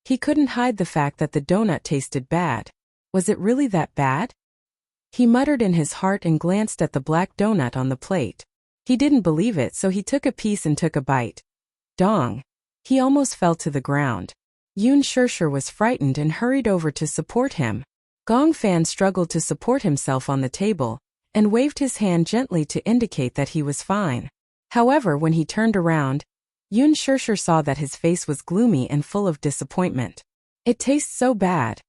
he couldn't hide the fact that the donut tasted bad. Was it really that bad? He muttered in his heart and glanced at the black donut on the plate. He didn't believe it, so he took a piece and took a bite. Dong! He almost fell to the ground. Yun Shirshir was frightened and hurried over to support him. Gong Fan struggled to support himself on the table, and waved his hand gently to indicate that he was fine. However, when he turned around, Yun Shirshir saw that his face was gloomy and full of disappointment. It tastes so bad.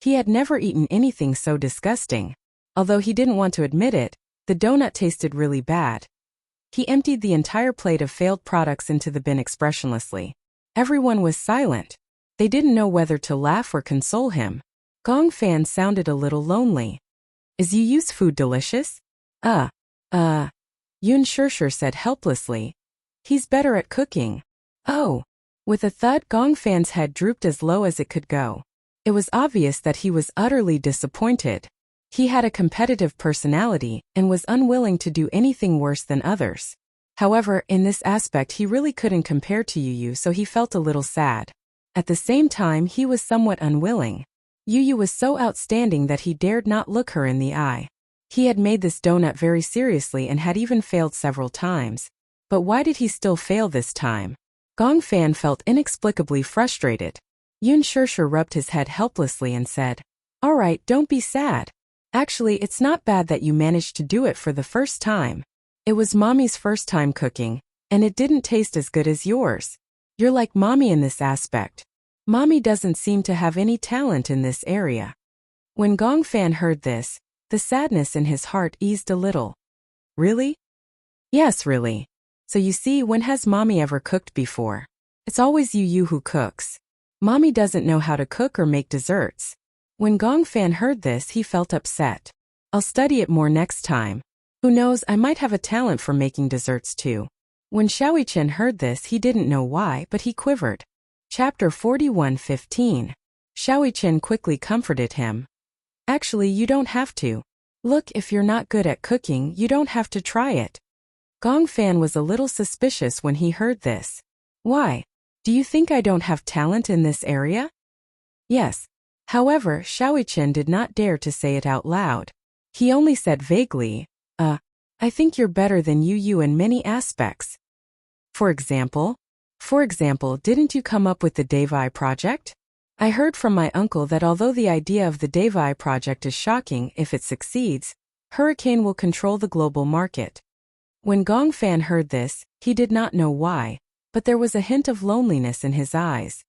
He had never eaten anything so disgusting. Although he didn't want to admit it, the donut tasted really bad. He emptied the entire plate of failed products into the bin expressionlessly. Everyone was silent. They didn't know whether to laugh or console him. Gong Fan sounded a little lonely. Is Yu's food delicious? Yun Shirshir said helplessly. He's better at cooking. Oh. With a thud, Gong Fan's head drooped as low as it could go. It was obvious that he was utterly disappointed. He had a competitive personality and was unwilling to do anything worse than others. However, in this aspect he really couldn't compare to Yu, so he felt a little sad. At the same time, he was somewhat unwilling. Yu was so outstanding that he dared not look her in the eye. He had made this donut very seriously and had even failed several times. But why did he still fail this time? Gong Fan felt inexplicably frustrated. Yun Shishir rubbed his head helplessly and said, "All right, don't be sad. Actually, it's not bad that you managed to do it for the first time. It was Mommy's first time cooking, and it didn't taste as good as yours. You're like Mommy in this aspect. Mommy doesn't seem to have any talent in this area." When Gong Fan heard this, the sadness in his heart eased a little. "Really?" "Yes, really. So you see, when has Mommy ever cooked before? It's always Yu who cooks. Mommy doesn't know how to cook or make desserts." When Gong Fan heard this, he felt upset. "I'll study it more next time. Who knows, I might have a talent for making desserts too." When Xiaoyichen heard this, he didn't know why, but he quivered. Chapter 41:15. Xiaoyichen quickly comforted him. "Actually, you don't have to. Look, if you're not good at cooking, you don't have to try it." Gong Fan was a little suspicious when he heard this. "Why? Do you think I don't have talent in this area?" "Yes." However, Xiaoyichen did not dare to say it out loud. He only said vaguely, I think you're better than Yu in many aspects." For example, didn't you come up with the Davai project? I heard from my uncle that although the idea of the Davai project is shocking, if it succeeds, Hurricane will control the global market. When Gong Fan heard this, he did not know why, but there was a hint of loneliness in his eyes.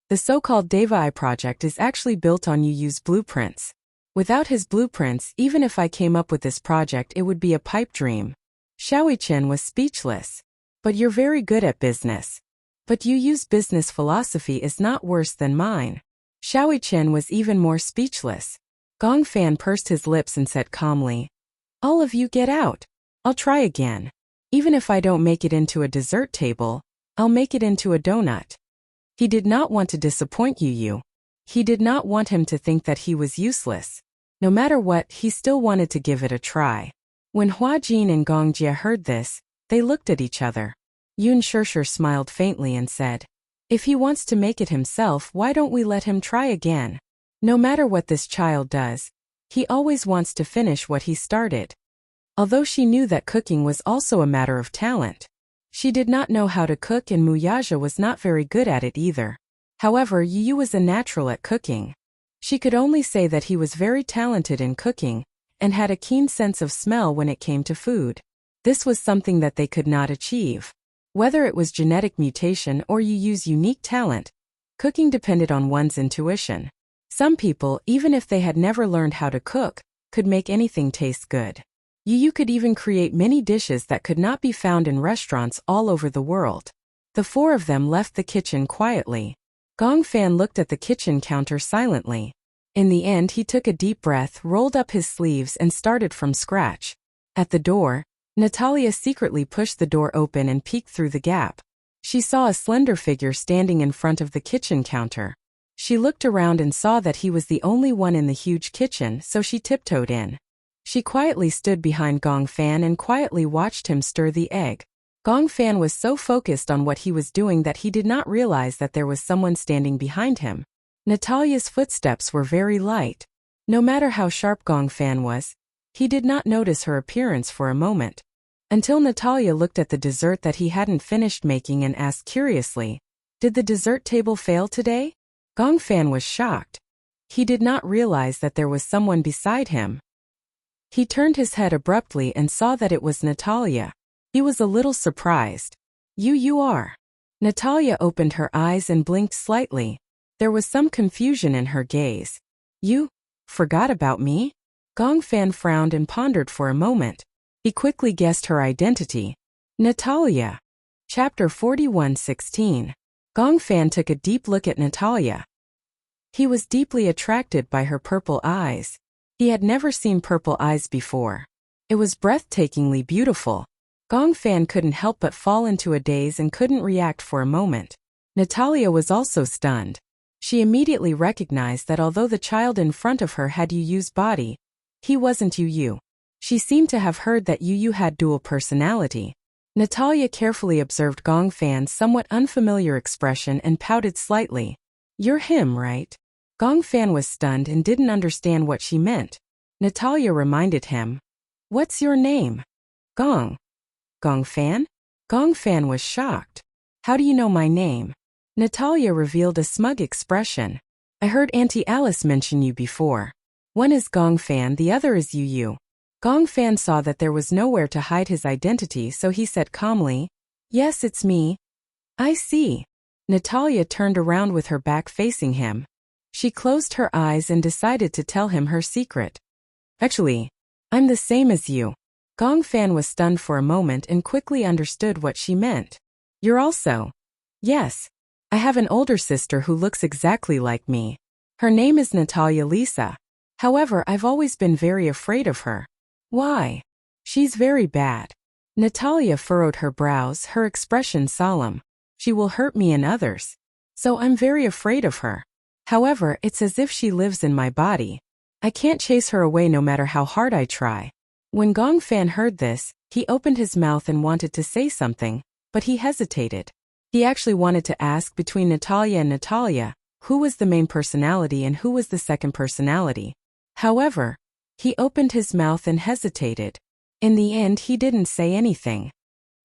The so-called Davai project is actually built on Yu's blueprints. Without his blueprints, even if I came up with this project, it would be a pipe dream. Xiaoyichen was speechless. "But you're very good at business. But Yu's business philosophy is not worse than mine." Xiaoyichen was even more speechless. Gong Fan pursed his lips and said calmly, "All of you get out. I'll try again. Even if I don't make it into a dessert table, I'll make it into a donut." He did not want to disappoint Yu. He did not want him to think that he was useless. No matter what, he still wanted to give it a try. When Hua Jin and Gong Jie heard this, they looked at each other. Yun Shishir smiled faintly and said, "If he wants to make it himself, why don't we let him try again? No matter what this child does, he always wants to finish what he started." Although she knew that cooking was also a matter of talent, she did not know how to cook, and Muyaja was not very good at it either. However, Yu was a natural at cooking. She could only say that he was very talented in cooking, and had a keen sense of smell when it came to food. This was something that they could not achieve. Whether it was genetic mutation or Yu's unique talent, cooking depended on one's intuition. Some people, even if they had never learned how to cook, could make anything taste good. Yu could even create many dishes that could not be found in restaurants all over the world. The four of them left the kitchen quietly. Gong Fan looked at the kitchen counter silently. In the end, he took a deep breath, rolled up his sleeves, and started from scratch. At the door, Natalia secretly pushed the door open and peeked through the gap. She saw a slender figure standing in front of the kitchen counter. She looked around and saw that he was the only one in the huge kitchen, so she tiptoed in. She quietly stood behind Gong Fan and quietly watched him stir the egg. Gong Fan was so focused on what he was doing that he did not realize that there was someone standing behind him. Natalia's footsteps were very light. No matter how sharp Gong Fan was, he did not notice her appearance for a moment. Until Natalia looked at the dessert that he hadn't finished making and asked curiously, "Did the dessert table fail today?" Gong Fan was shocked. He did not realize that there was someone beside him. He turned his head abruptly and saw that it was Natalia. He was a little surprised. You are." Natalia opened her eyes and blinked slightly. There was some confusion in her gaze. "You forgot about me?" Gong Fan frowned and pondered for a moment. He quickly guessed her identity. Natalia. Chapter 41:16. Gong Fan took a deep look at Natalia. He was deeply attracted by her purple eyes. He had never seen purple eyes before. It was breathtakingly beautiful. Gong Fan couldn't help but fall into a daze and couldn't react for a moment. Natalia was also stunned. She immediately recognized that although the child in front of her had Yu's body, he wasn't Yu. She seemed to have heard that Yu had dual personality. Natalia carefully observed Gongfan's somewhat unfamiliar expression and pouted slightly. You're him, right? Gongfan was stunned and didn't understand what she meant. Natalia reminded him. What's your name? Gongfan? Gongfan was shocked. How do you know my name? Natalia revealed a smug expression. I heard Auntie Alice mention you before. One is Gongfan, the other is Yu. Gongfan saw that there was nowhere to hide his identity, so he said calmly, Yes, it's me. I see. Natalia turned around with her back facing him. She closed her eyes and decided to tell him her secret. Actually, I'm the same as you. Gongfan was stunned for a moment and quickly understood what she meant. You're also? Yes. I have an older sister who looks exactly like me. Her name is Natalia Lisa. However, I've always been very afraid of her. Why? She's very bad. Natalia furrowed her brows, her expression solemn. She will hurt me and others. So I'm very afraid of her. However, it's as if she lives in my body. I can't chase her away no matter how hard I try. When Gongfan heard this, he opened his mouth and wanted to say something, but he hesitated. He actually wanted to ask between Natalia and Natalia, who was the main personality and who was the second personality. However, he opened his mouth and hesitated. In the end, he didn't say anything.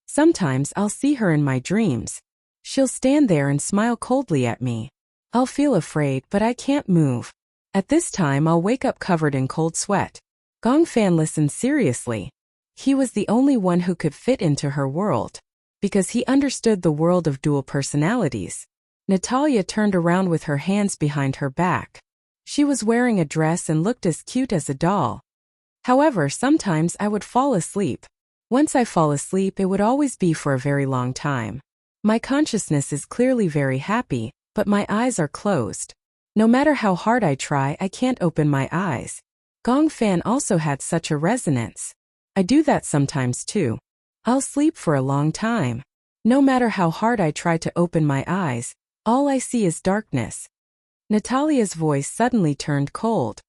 Sometimes I'll see her in my dreams. She'll stand there and smile coldly at me. I'll feel afraid, but I can't move. At this time, I'll wake up covered in cold sweat. Gongfan listened seriously. He was the only one who could fit into her world, because he understood the world of dual personalities. Natalia turned around with her hands behind her back. She was wearing a dress and looked as cute as a doll. However, sometimes I would fall asleep. Once I fall asleep, it would always be for a very long time. My consciousness is clearly very happy, but my eyes are closed. No matter how hard I try, I can't open my eyes. Gongfan also had such a resonance. I do that sometimes too. I'll sleep for a long time. No matter how hard I try to open my eyes, all I see is darkness. Natalia's voice suddenly turned cold.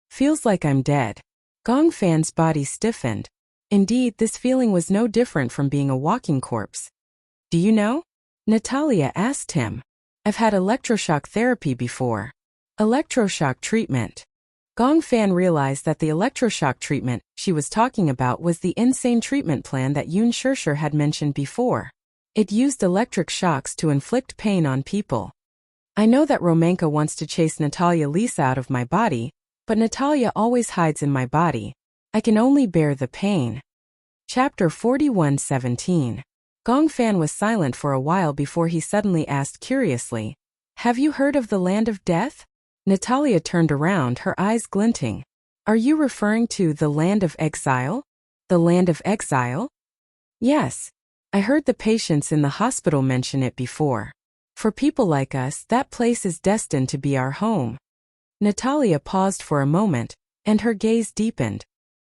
Feels like I'm dead. Gongfan's body stiffened. Indeed, this feeling was no different from being a walking corpse. Do you know? Natalia asked him. I've had electroshock therapy before. Electroshock treatment. Gongfan realized that the electroshock treatment she was talking about was the insane treatment plan that Yun Shirshir had mentioned before. It used electric shocks to inflict pain on people. I know that Romanka wants to chase Natalia Lisa out of my body, but Natalia always hides in my body. I can only bear the pain. Chapter 41:17. Gongfan was silent for a while before he suddenly asked curiously, Have you heard of the land of death? Natalia turned around, her eyes glinting. Are you referring to the land of exile? The land of exile? Yes. I heard the patients in the hospital mention it before. For people like us, that place is destined to be our home. Natalia paused for a moment, and her gaze deepened.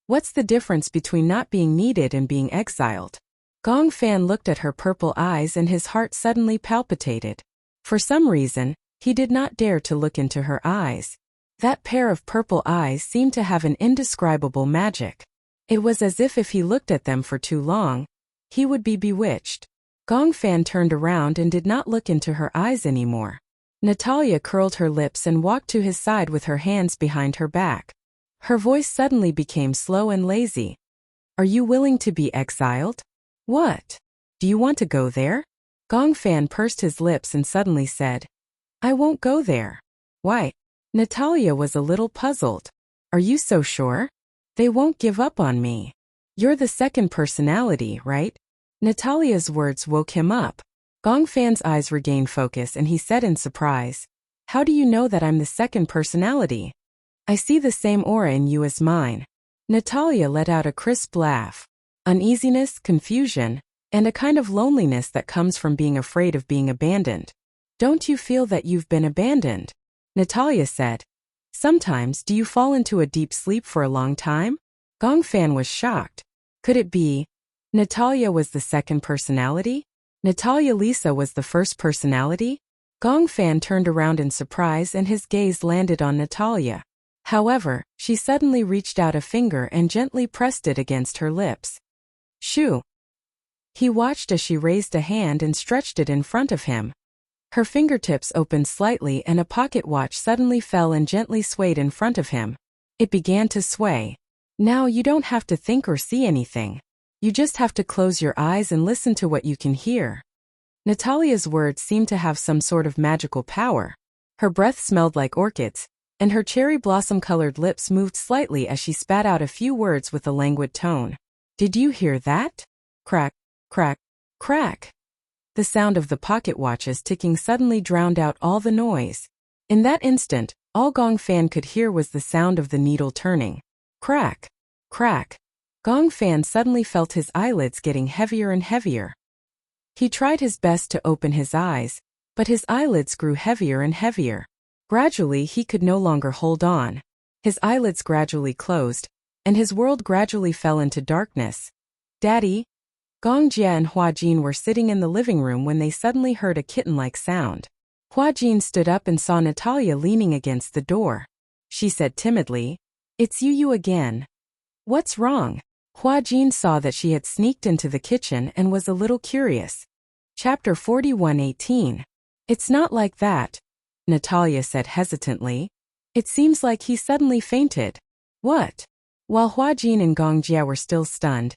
What's the difference between not being needed and being exiled? Gongfan looked at her purple eyes and his heart suddenly palpitated. For some reason, he did not dare to look into her eyes. That pair of purple eyes seemed to have an indescribable magic. It was as if he looked at them for too long, he would be bewitched. Gongfan turned around and did not look into her eyes anymore. Natalia curled her lips and walked to his side with her hands behind her back. Her voice suddenly became slow and lazy. Are you willing to be exiled? What? Do you want to go there? Gongfan pursed his lips and suddenly said, I won't go there. Why? Natalia was a little puzzled. Are you so sure? They won't give up on me. You're the second personality, right? Natalia's words woke him up. Gongfan's eyes regained focus and he said in surprise, How do you know that I'm the second personality? I see the same aura in you as mine. Natalia let out a crisp laugh. Uneasiness, confusion, and a kind of loneliness that comes from being afraid of being abandoned. Don't you feel that you've been abandoned? Natalia said. Sometimes do you fall into a deep sleep for a long time? Gongfan was shocked. Could it be? Natalia was the second personality? Natalia Lisa was the first personality? Gong Fan turned around in surprise and his gaze landed on Natalia. However, she suddenly reached out a finger and gently pressed it against her lips. Shoo! He watched as she raised a hand and stretched it in front of him. Her fingertips opened slightly and a pocket watch suddenly fell and gently swayed in front of him. It began to sway. Now you don't have to think or see anything. You just have to close your eyes and listen to what you can hear. Natalia's words seemed to have some sort of magical power. Her breath smelled like orchids, and her cherry blossom-colored lips moved slightly as she spat out a few words with a languid tone. Did you hear that? Crack, crack, crack. The sound of the pocket watches ticking suddenly drowned out all the noise. In that instant, all Gong Fan could hear was the sound of the needle turning. Crack, crack. Gong Fan suddenly felt his eyelids getting heavier and heavier. He tried his best to open his eyes, but his eyelids grew heavier and heavier. Gradually he could no longer hold on. His eyelids gradually closed, and his world gradually fell into darkness. Daddy? Gong Jia and Hua Jin were sitting in the living room when they suddenly heard a kitten-like sound. Hua Jin stood up and saw Natalia leaning against the door. She said timidly, "It's you again. What's wrong?" Hua Jin saw that she had sneaked into the kitchen and was a little curious. Chapter 41:18. It's not like that, Natalia said hesitantly. It seems like he suddenly fainted. What? While Hua Jin and Gong Jia were still stunned,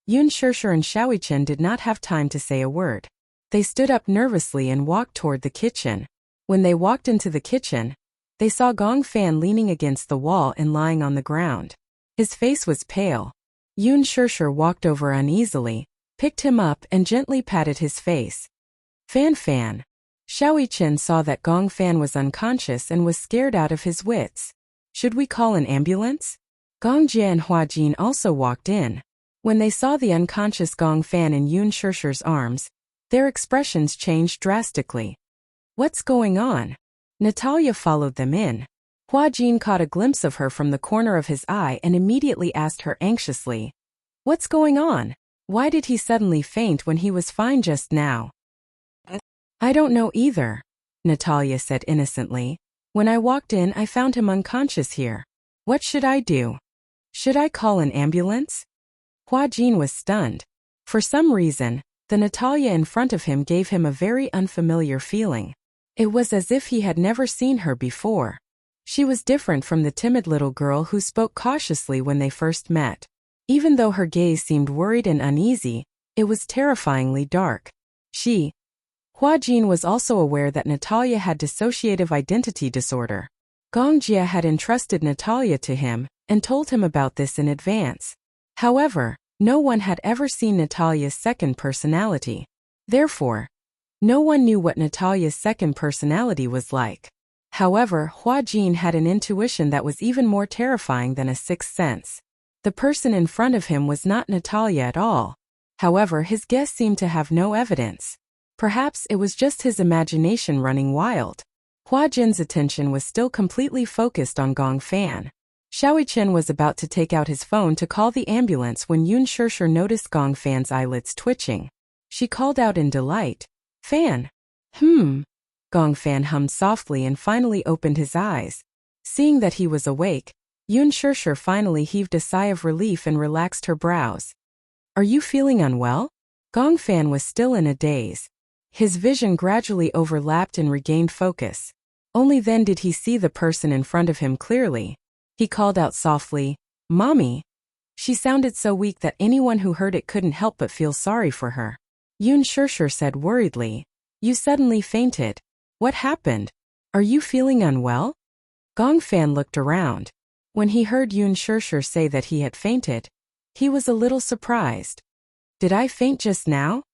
Yun Shishir and Xiaoyichen did not have time to say a word. They stood up nervously and walked toward the kitchen. When they walked into the kitchen, they saw Gong Fan leaning against the wall and lying on the ground. His face was pale. Yun Shishir walked over uneasily, picked him up and gently patted his face. Fan Fan. Xiaoyichen saw that Gong Fan was unconscious and was scared out of his wits. Should we call an ambulance? Gong Jia and Hua Jin also walked in. When they saw the unconscious Gong Fan in Yun Shishir's arms, their expressions changed drastically. What's going on? Natalia followed them in. Hua Jin caught a glimpse of her from the corner of his eye and immediately asked her anxiously, "What's going on? Why did he suddenly faint when he was fine just now?" "I don't know either," Natalia said innocently. "When I walked in, I found him unconscious here. What should I do? Should I call an ambulance?" Hua Jin was stunned. For some reason, the Natalia in front of him gave him a very unfamiliar feeling. It was as if he had never seen her before. She was different from the timid little girl who spoke cautiously when they first met. Even though her gaze seemed worried and uneasy, it was terrifyingly dark. Hua Jin was also aware that Natalia had dissociative identity disorder. Gong Jia had entrusted Natalia to him and told him about this in advance. However, no one had ever seen Natalia's second personality. Therefore, no one knew what Natalia's second personality was like. However, Hua Jin had an intuition that was even more terrifying than a sixth sense. The person in front of him was not Natalia at all. However, his guess seemed to have no evidence. Perhaps it was just his imagination running wild. Hua Jin's attention was still completely focused on Gong Fan. Xiaoyichen was about to take out his phone to call the ambulance when Yun Shishir noticed Gong Fan's eyelids twitching. She called out in delight, "Fan!" Gong Fan hummed softly and finally opened his eyes. Seeing that he was awake, Yun Shishir finally heaved a sigh of relief and relaxed her brows. "Are you feeling unwell?" Gong Fan was still in a daze. His vision gradually overlapped and regained focus. Only then did he see the person in front of him clearly. He called out softly, "Mommy." She sounded so weak that anyone who heard it couldn't help but feel sorry for her. Yun Shishir said worriedly, "You suddenly fainted. What happened? Are you feeling unwell?" Gong Fan looked around. When he heard Yun Shishir say that he had fainted, he was a little surprised. "Did I faint just now?"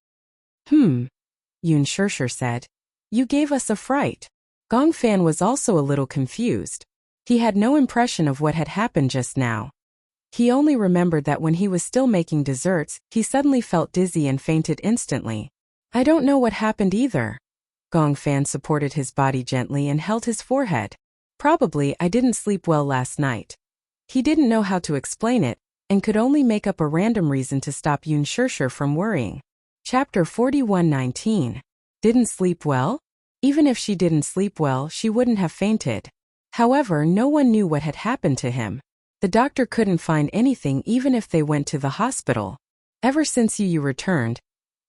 Yun Shishir said. "You gave us a fright." Gong Fan was also a little confused. He had no impression of what had happened just now. He only remembered that when he was still making desserts, he suddenly felt dizzy and fainted instantly. "I don't know what happened either." Gong Fan supported his body gently and held his forehead. "Probably I didn't sleep well last night." He didn't know how to explain it, and could only make up a random reason to stop Yun Shishir from worrying. Chapter 41:19. Didn't sleep well? Even if she didn't sleep well, she wouldn't have fainted. However, no one knew what had happened to him. The doctor couldn't find anything even if they went to the hospital. Ever since Yu returned,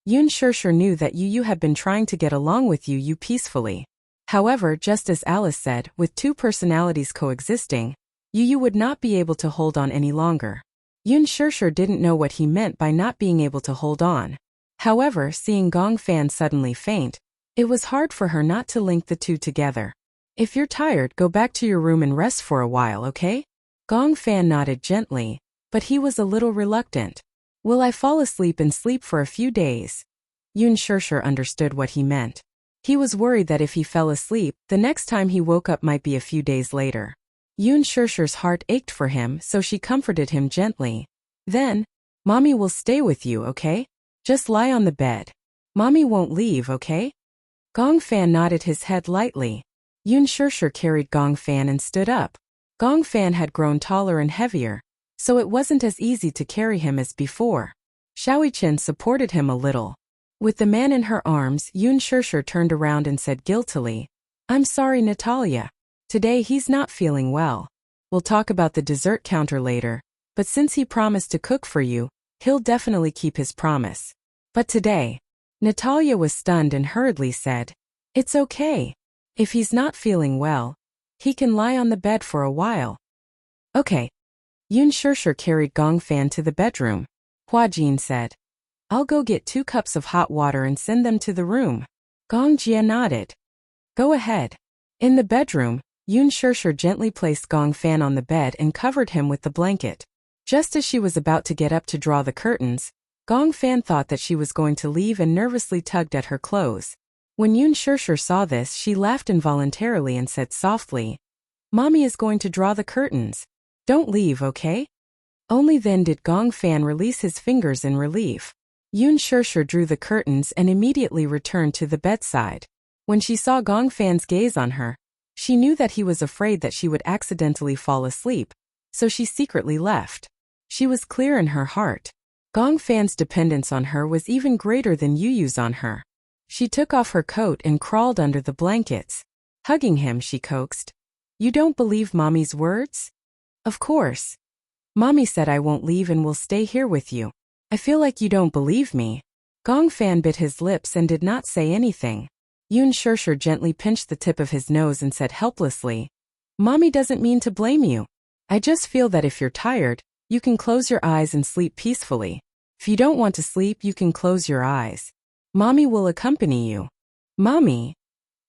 Yun Shirshir knew that Yu had been trying to get along with Yu peacefully. However, just as Alice said, with two personalities coexisting, Yu would not be able to hold on any longer. Yun Shirshir didn't know what he meant by not being able to hold on. However, seeing Gong Fan suddenly faint, it was hard for her not to link the two together. If you're tired, go back to your room and rest for a while, okay? Gong Fan nodded gently, but he was a little reluctant. Will I fall asleep and sleep for a few days? Yun Shirshir understood what he meant. He was worried that if he fell asleep, the next time he woke up might be a few days later. Yun Shirshir's heart ached for him, so she comforted him gently. Then, Mommy will stay with you, okay? Just lie on the bed. Mommy won't leave, okay? Gong Fan nodded his head lightly. Yun Shirshir carried Gong Fan and stood up. Gong Fan had grown taller and heavier, so it wasn't as easy to carry him as before. Xiaoqian supported him a little. With the man in her arms, Yun Shirshir turned around and said guiltily, I'm sorry, Natalia. Today he's not feeling well. We'll talk about the dessert counter later, but since he promised to cook for you, he'll definitely keep his promise. But today, Natalia was stunned and hurriedly said, It's okay. If he's not feeling well, he can lie on the bed for a while. Okay. Yun Shirshir carried Gong Fan to the bedroom. Hua Jin said, I'll go get 2 cups of hot water and send them to the room. Gong Jia nodded. Go ahead. In the bedroom, Yun Shirshir gently placed Gong Fan on the bed and covered him with the blanket. Just as she was about to get up to draw the curtains, Gong Fan thought that she was going to leave and nervously tugged at her clothes. When Yun Shirshir saw this, she laughed involuntarily and said softly, Mommy is going to draw the curtains. Don't leave, okay? Only then did Gong Fan release his fingers in relief. Yun Shirshir drew the curtains and immediately returned to the bedside. When she saw Gong Fan's gaze on her, she knew that he was afraid that she would accidentally fall asleep, so she secretly left. She was clear in her heart. Gong Fan's dependence on her was even greater than Yu's on her. She took off her coat and crawled under the blankets. Hugging him, she coaxed, You don't believe Mommy's words? Of course. Mommy said I won't leave and will stay here with you. I feel like you don't believe me. Gong Fan bit his lips and did not say anything. Yun Shirshir gently pinched the tip of his nose and said helplessly, Mommy doesn't mean to blame you. I just feel that if you're tired, you can close your eyes and sleep peacefully. If you don't want to sleep, you can close your eyes. Mommy will accompany you. Mommy?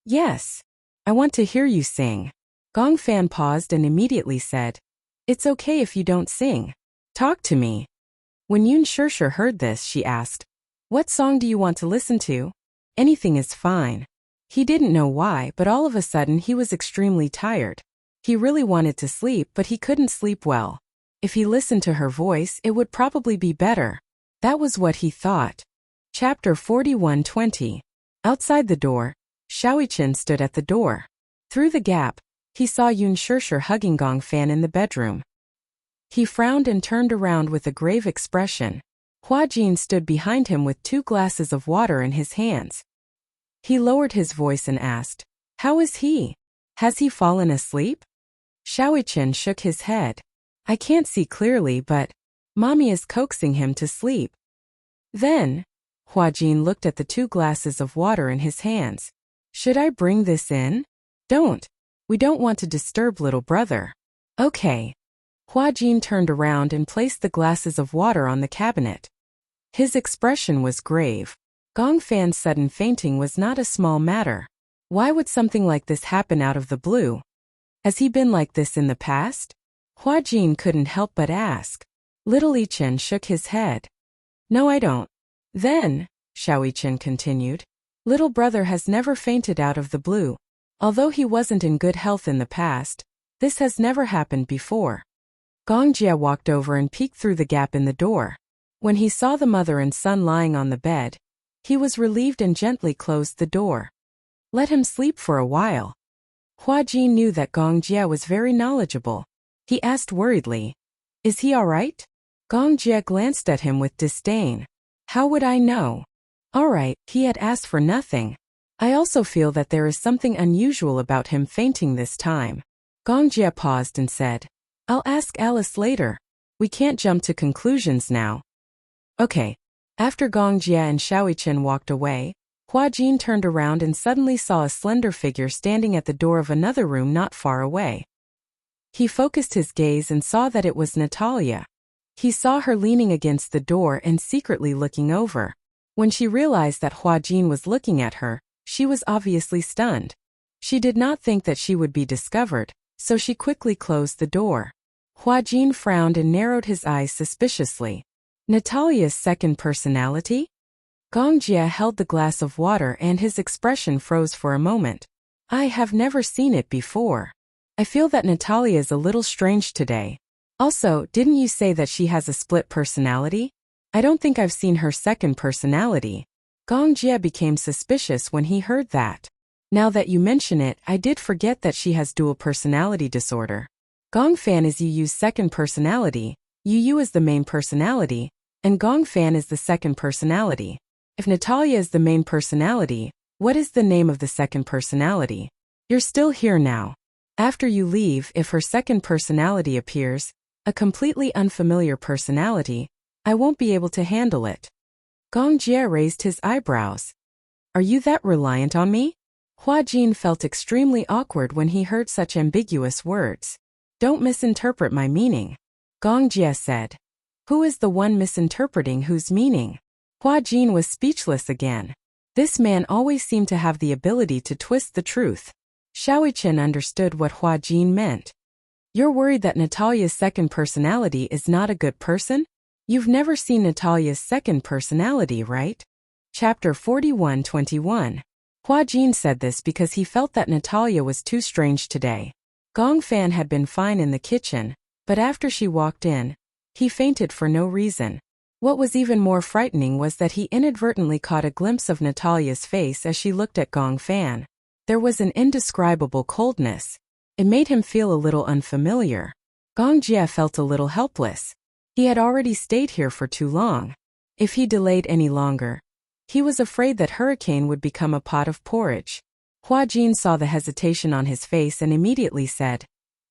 Yes. I want to hear you sing. Gong Fan paused and immediately said, It's okay if you don't sing. Talk to me. When Yun Shirshir heard this, she asked, What song do you want to listen to? Anything is fine. He didn't know why, but all of a sudden he was extremely tired. He really wanted to sleep, but he couldn't sleep well. If he listened to her voice, it would probably be better. That was what he thought. Chapter 41:20. Outside the door, Xiaoqian stood at the door. Through the gap, he saw Yun Shirshir hugging Gong Fan in the bedroom. He frowned and turned around with a grave expression. Hua Jin stood behind him with 2 glasses of water in his hands. He lowered his voice and asked, How is he? Has he fallen asleep? Xiaoqian shook his head. I can't see clearly, but Mommy is coaxing him to sleep. Then, Hua Jin looked at the 2 glasses of water in his hands. Should I bring this in? Don't. We don't want to disturb little brother. Okay. Hua Jin turned around and placed the glasses of water on the cabinet. His expression was grave. Gong Fan's sudden fainting was not a small matter. Why would something like this happen out of the blue? Has he been like this in the past? Hua Jin couldn't help but ask. Little Yichen shook his head. No, I don't. Then, Xiaoqian continued, little brother has never fainted out of the blue. Although he wasn't in good health in the past, this has never happened before. Gong Jia walked over and peeked through the gap in the door. When he saw the mother and son lying on the bed, he was relieved and gently closed the door. Let him sleep for a while. Hua Jin knew that Gong Jia was very knowledgeable. He asked worriedly, Is he all right? Gong Jia glanced at him with disdain. How would I know? All right, he had asked for nothing. I also feel that there is something unusual about him fainting this time. Gong Jie paused and said, I'll ask Alice later. We can't jump to conclusions now. Okay. After Gong Jie and Xiaoyichen walked away, Hua Jin turned around and suddenly saw a slender figure standing at the door of another room not far away. He focused his gaze and saw that it was Natalia. He saw her leaning against the door and secretly looking over. When she realized that Hua Jin was looking at her, she was obviously stunned. She did not think that she would be discovered, so she quickly closed the door. Hua Jin frowned and narrowed his eyes suspiciously. Natalia's second personality? Gong Jie held the glass of water and his expression froze for a moment. I have never seen it before. I feel that Natalia is a little strange today. Also, didn't you say that she has a split personality? I don't think I've seen her second personality. Gong Jie became suspicious when he heard that. Now that you mention it, I did forget that she has dual personality disorder. Gong Fan is Yu's second personality, Yu is the main personality, and Gong Fan is the second personality. If Natalia is the main personality, what is the name of the second personality? You're still here now. After you leave, if her second personality appears, a completely unfamiliar personality, I won't be able to handle it. Gong Jie raised his eyebrows. Are you that reliant on me? Hua Jin felt extremely awkward when he heard such ambiguous words. Don't misinterpret my meaning. Gong Jie said. Who is the one misinterpreting whose meaning? Hua Jin was speechless again. This man always seemed to have the ability to twist the truth. Xiaoyichen understood what Hua Jin meant. You're worried that Natalia's second personality is not a good person? You've never seen Natalia's second personality, right? Chapter 41-21. Hua Jin said this because he felt that Natalia was too strange today. Gong Fan had been fine in the kitchen, but after she walked in, he fainted for no reason. What was even more frightening was that he inadvertently caught a glimpse of Natalia's face as she looked at Gong Fan. There was an indescribable coldness. It made him feel a little unfamiliar. Gong Jie felt a little helpless. He had already stayed here for too long. If he delayed any longer, he was afraid that Hurricane would become a pot of porridge. Hua Jin saw the hesitation on his face and immediately said,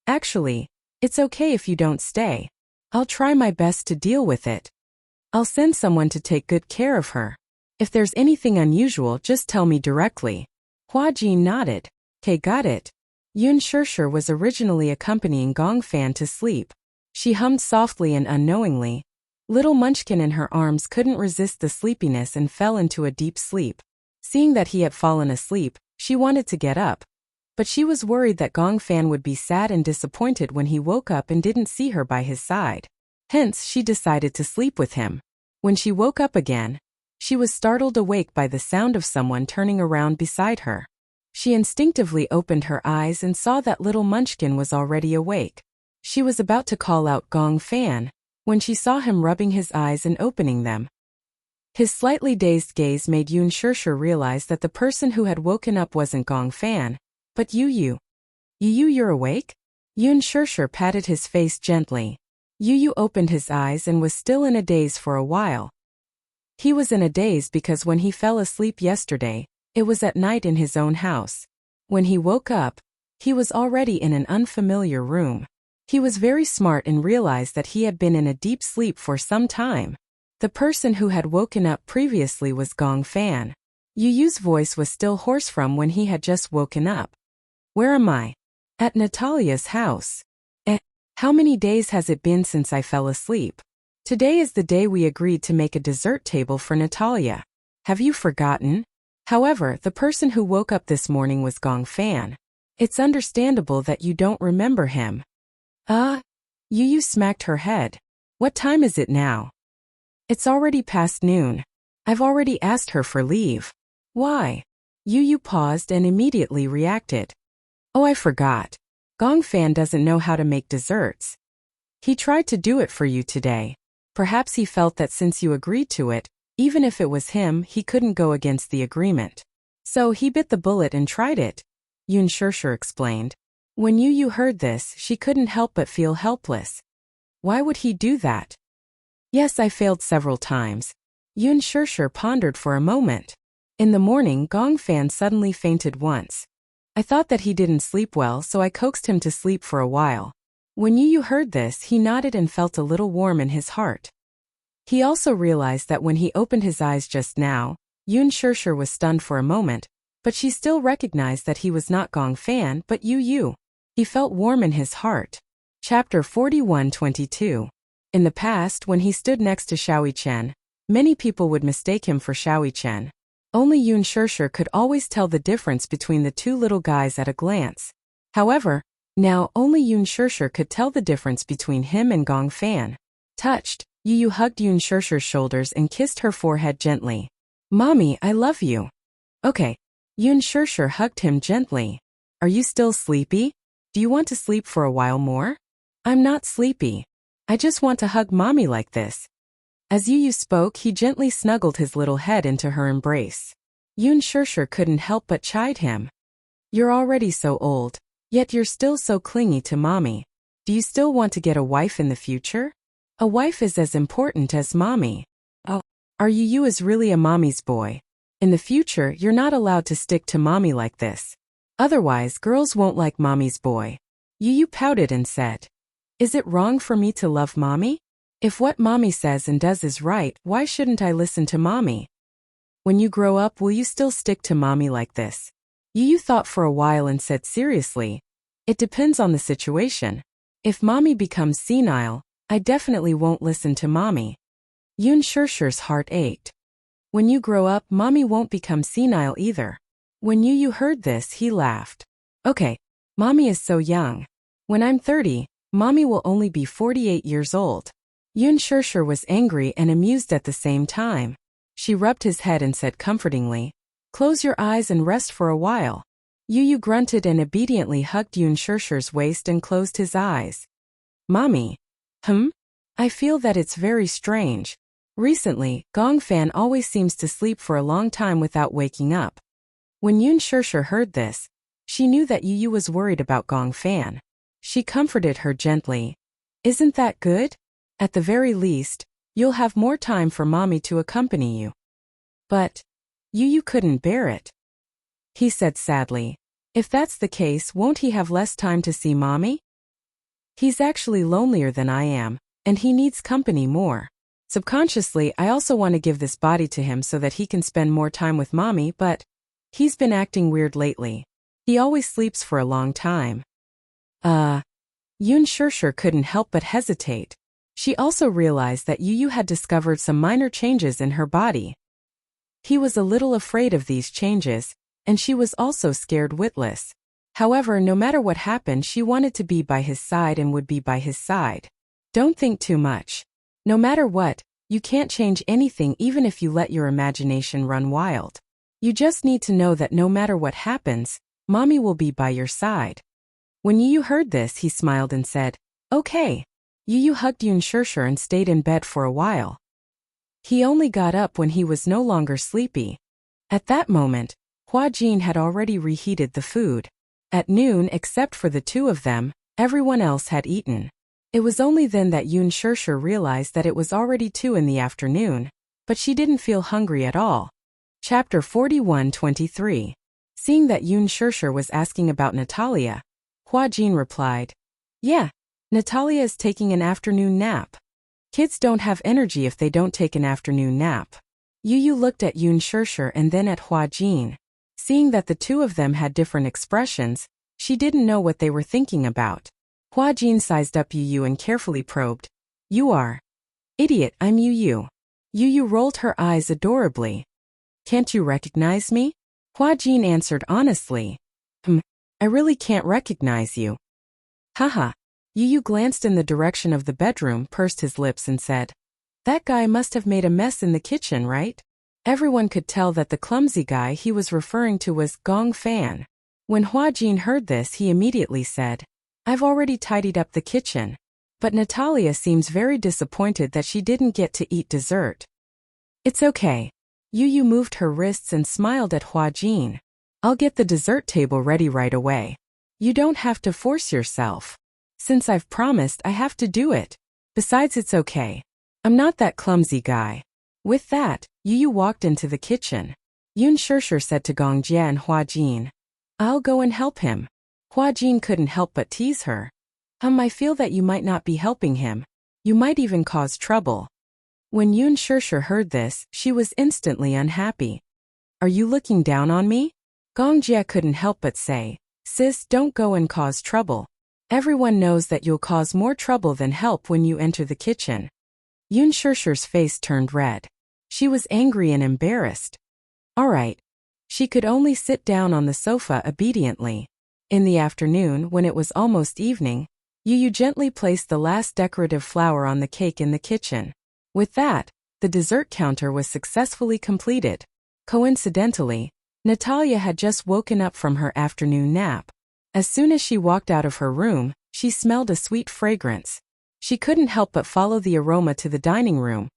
Actually, it's okay if you don't stay. I'll try my best to deal with it. I'll send someone to take good care of her. If there's anything unusual, just tell me directly. Hua Jin nodded. Okay, got it. Yun Shishir was originally accompanying Gong Fan to sleep. She hummed softly and unknowingly. Little Munchkin in her arms couldn't resist the sleepiness and fell into a deep sleep. Seeing that he had fallen asleep, she wanted to get up. But she was worried that Gong Fan would be sad and disappointed when he woke up and didn't see her by his side. Hence, she decided to sleep with him. When she woke up again, she was startled awake by the sound of someone turning around beside her. She instinctively opened her eyes and saw that little Munchkin was already awake. She was about to call out Gong Fan, when she saw him rubbing his eyes and opening them. His slightly dazed gaze made Yun Shishir realize that the person who had woken up wasn't Gong Fan, but Yu. Yu, you're awake? Yun Shishir patted his face gently. Yu opened his eyes and was still in a daze for a while. He was in a daze because when he fell asleep yesterday, it was at night in his own house. When he woke up, he was already in an unfamiliar room. He was very smart and realized that he had been in a deep sleep for some time. The person who had woken up previously was Gong Fan. Yu's voice was still hoarse from when he had just woken up. Where am I? At Natalia's house. How many days has it been since I fell asleep? Today is the day we agreed to make a dessert table for Natalia. Have you forgotten? However, the person who woke up this morning was Gong Fan. It's understandable that you don't remember him. Yu smacked her head. What time is it now? It's already past noon. I've already asked her for leave. Why? Yu paused and immediately reacted. Oh, I forgot. Gong Fan doesn't know how to make desserts. He tried to do it for you today. Perhaps he felt that since you agreed to it, even if it was him, he couldn't go against the agreement. So he bit the bullet and tried it, Yun Shishir explained. When Yu heard this, she couldn't help but feel helpless. Why would he do that? Yes, I failed several times. Yun Shishir pondered for a moment. In the morning, Gong Fan suddenly fainted once. I thought that he didn't sleep well, so I coaxed him to sleep for a while. When Yu heard this, he nodded and felt a little warm in his heart. He also realized that when he opened his eyes just now, Yun Shirshir was stunned for a moment, but she still recognized that he was not Gong Fan but Yu. He felt warm in his heart. Chapter 41-22. In the past, when he stood next to Xiaoi Chen, many people would mistake him for Xiaoi Chen. Only Yun Shirshir could always tell the difference between the two little guys at a glance. However, now only Yun Shirshir could tell the difference between him and Gong Fan. Touched, Yu hugged Yun Shirshir's shoulders and kissed her forehead gently. "Mommy, I love you." "Okay." Yun Shirshir hugged him gently. "Are you still sleepy? Do you want to sleep for a while more?" "I'm not sleepy. I just want to hug Mommy like this." As Yu spoke, he gently snuggled his little head into her embrace. Yun Shirshir couldn't help but chide him. "You're already so old, yet you're still so clingy to Mommy. Do you still want to get a wife in the future? A wife is as important as Mommy." "Oh, are Yu is really a Mommy's boy? In the future, you're not allowed to stick to Mommy like this. Otherwise, girls won't like Mommy's boy." Yu pouted and said, "Is it wrong for me to love Mommy? If what Mommy says and does is right, why shouldn't I listen to Mommy? When you grow up, will you still stick to Mommy like this?" Yu thought for a while and said seriously, "It depends on the situation. If Mommy becomes senile, I definitely won't listen to Mommy." Yun Shirshir's heart ached. "When you grow up, Mommy won't become senile either." When Yu heard this, he laughed. "Okay, Mommy is so young. When I'm 30, Mommy will only be 48 years old." Yun Shirshir was angry and amused at the same time. She rubbed his head and said comfortingly, "Close your eyes and rest for a while." Yu grunted and obediently hugged Yun Shirshir's waist and closed his eyes. "Mommy." I feel that it's very strange. Recently, Gong Fan always seems to sleep for a long time without waking up." When Yun Shirshir heard this, she knew that Yu was worried about Gong Fan. She comforted her gently. "Isn't that good? At the very least, you'll have more time for Mommy to accompany you." But Yu couldn't bear it. He said sadly, "If that's the case, won't he have less time to see Mommy? He's actually lonelier than I am, and he needs company more. Subconsciously, I also want to give this body to him so that he can spend more time with Mommy, but he's been acting weird lately. He always sleeps for a long time." Yun Shirshir couldn't help but hesitate. She also realized that Yu had discovered some minor changes in her body. He was a little afraid of these changes, and she was also scared witless. However, no matter what happened, she wanted to be by his side and would be by his side. "Don't think too much. No matter what, you can't change anything even if you let your imagination run wild. You just need to know that no matter what happens, Mommy will be by your side." When Yu heard this, he smiled and said, "Okay." Yu hugged Yun Shirshir and stayed in bed for a while. He only got up when he was no longer sleepy. At that moment, Hua Jin had already reheated the food. At noon, except for the two of them, everyone else had eaten. It was only then that Yun Shirshir realized that it was already 2 in the afternoon, but she didn't feel hungry at all. Chapter 41-23. Seeing that Yun Shirshir was asking about Natalia, Hua Jin replied, "Yeah, Natalia is taking an afternoon nap. Kids don't have energy if they don't take an afternoon nap." Yu looked at Yun Shirshir and then at Hua Jin. Seeing that the two of them had different expressions, she didn't know what they were thinking about. Hua Jin sized up Yu and carefully probed, "You are." "Idiot, I'm Yu." Yu rolled her eyes adorably. "Can't you recognize me?" Hua Jin answered honestly. I really can't recognize you." "Haha." Yu glanced in the direction of the bedroom, pursed his lips and said, "That guy must have made a mess in the kitchen, right?" Everyone could tell that the clumsy guy he was referring to was Gong Fan. When Hua Jin heard this, he immediately said, "I've already tidied up the kitchen." But Natalia seems very disappointed that she didn't get to eat dessert. "It's okay." Yu moved her wrists and smiled at Hua Jin. "I'll get the dessert table ready right away. You don't have to force yourself. Since I've promised, I have to do it. Besides, it's okay. I'm not that clumsy guy." With that, Yu walked into the kitchen. Yun Shishir said to Gong Jia and Hua Jin. I'll go and help him. Hua Jin couldn't help but tease her. I feel that you might not be helping him. You might even cause trouble. When Yun Shishir heard this, she was instantly unhappy. Are you looking down on me? Gong Jia couldn't help but say, Sis, don't go and cause trouble. Everyone knows that you'll cause more trouble than help when you enter the kitchen. Yun Shishir's face turned red. She was angry and embarrassed. All right. She could only sit down on the sofa obediently. In the afternoon, when it was almost evening, Yu gently placed the last decorative flower on the cake in the kitchen. With that, the dessert counter was successfully completed. Coincidentally, Natalia had just woken up from her afternoon nap. As soon as she walked out of her room, she smelled a sweet fragrance. She couldn't help but follow the aroma to the dining room,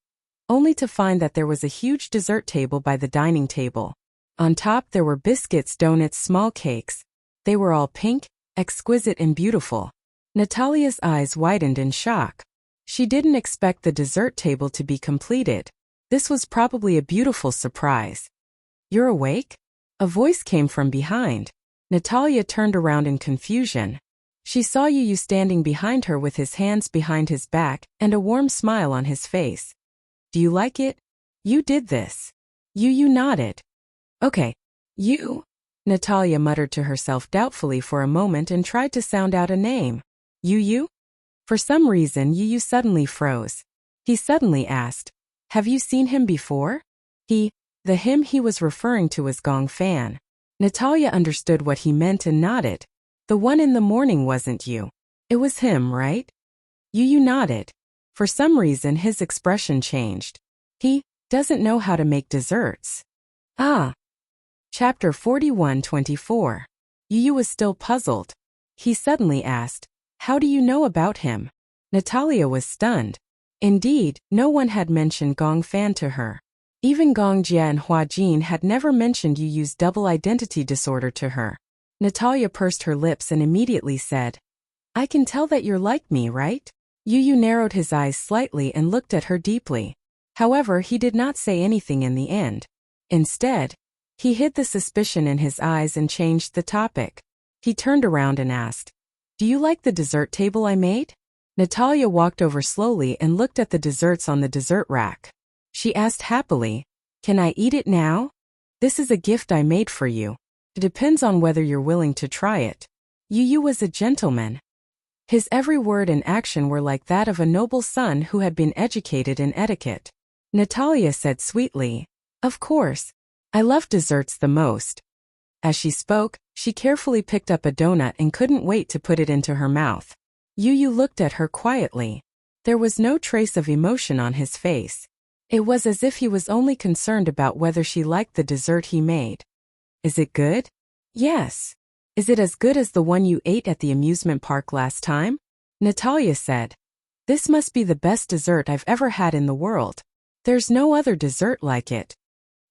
only to find that there was a huge dessert table by the dining table. On top there were biscuits, donuts, small cakes. They were all pink, exquisite and beautiful. Natalia's eyes widened in shock. She didn't expect the dessert table to be completed. This was probably a beautiful surprise. You're awake? A voice came from behind. Natalia turned around in confusion. She saw Yu standing behind her with his hands behind his back and a warm smile on his face. Do you like it? You did this. Yu nodded. Okay. You. Natalia muttered to herself doubtfully for a moment and tried to sound out a name. Yu? For some reason Yu suddenly froze. He suddenly asked, Have you seen him before? The him he was referring to was Gong Fan. Natalia understood what he meant and nodded. The one in the morning wasn't you. It was him, right? Yu nodded. For some reason his expression changed. He doesn't know how to make desserts. Ah. Chapter 41-24. Yu was still puzzled. He suddenly asked, How do you know about him? Natalia was stunned. Indeed, no one had mentioned Gong Fan to her. Even Gong Jia and Hua Jin had never mentioned Yu's double identity disorder to her. Natalia pursed her lips and immediately said, I can tell that you're like me, right? Yu narrowed his eyes slightly and looked at her deeply. However, he did not say anything in the end. Instead, he hid the suspicion in his eyes and changed the topic. He turned around and asked, Do you like the dessert table I made? Natalia walked over slowly and looked at the desserts on the dessert rack. She asked happily, Can I eat it now? This is a gift I made for you. It depends on whether you're willing to try it. Yu was a gentleman. His every word and action were like that of a noble son who had been educated in etiquette. Natalia said sweetly, Of course. I love desserts the most. As she spoke, she carefully picked up a donut and couldn't wait to put it into her mouth. Yu looked at her quietly. There was no trace of emotion on his face. It was as if he was only concerned about whether she liked the dessert he made. Is it good? Yes. Is it as good as the one you ate at the amusement park last time? Natalia said. This must be the best dessert I've ever had in the world. There's no other dessert like it.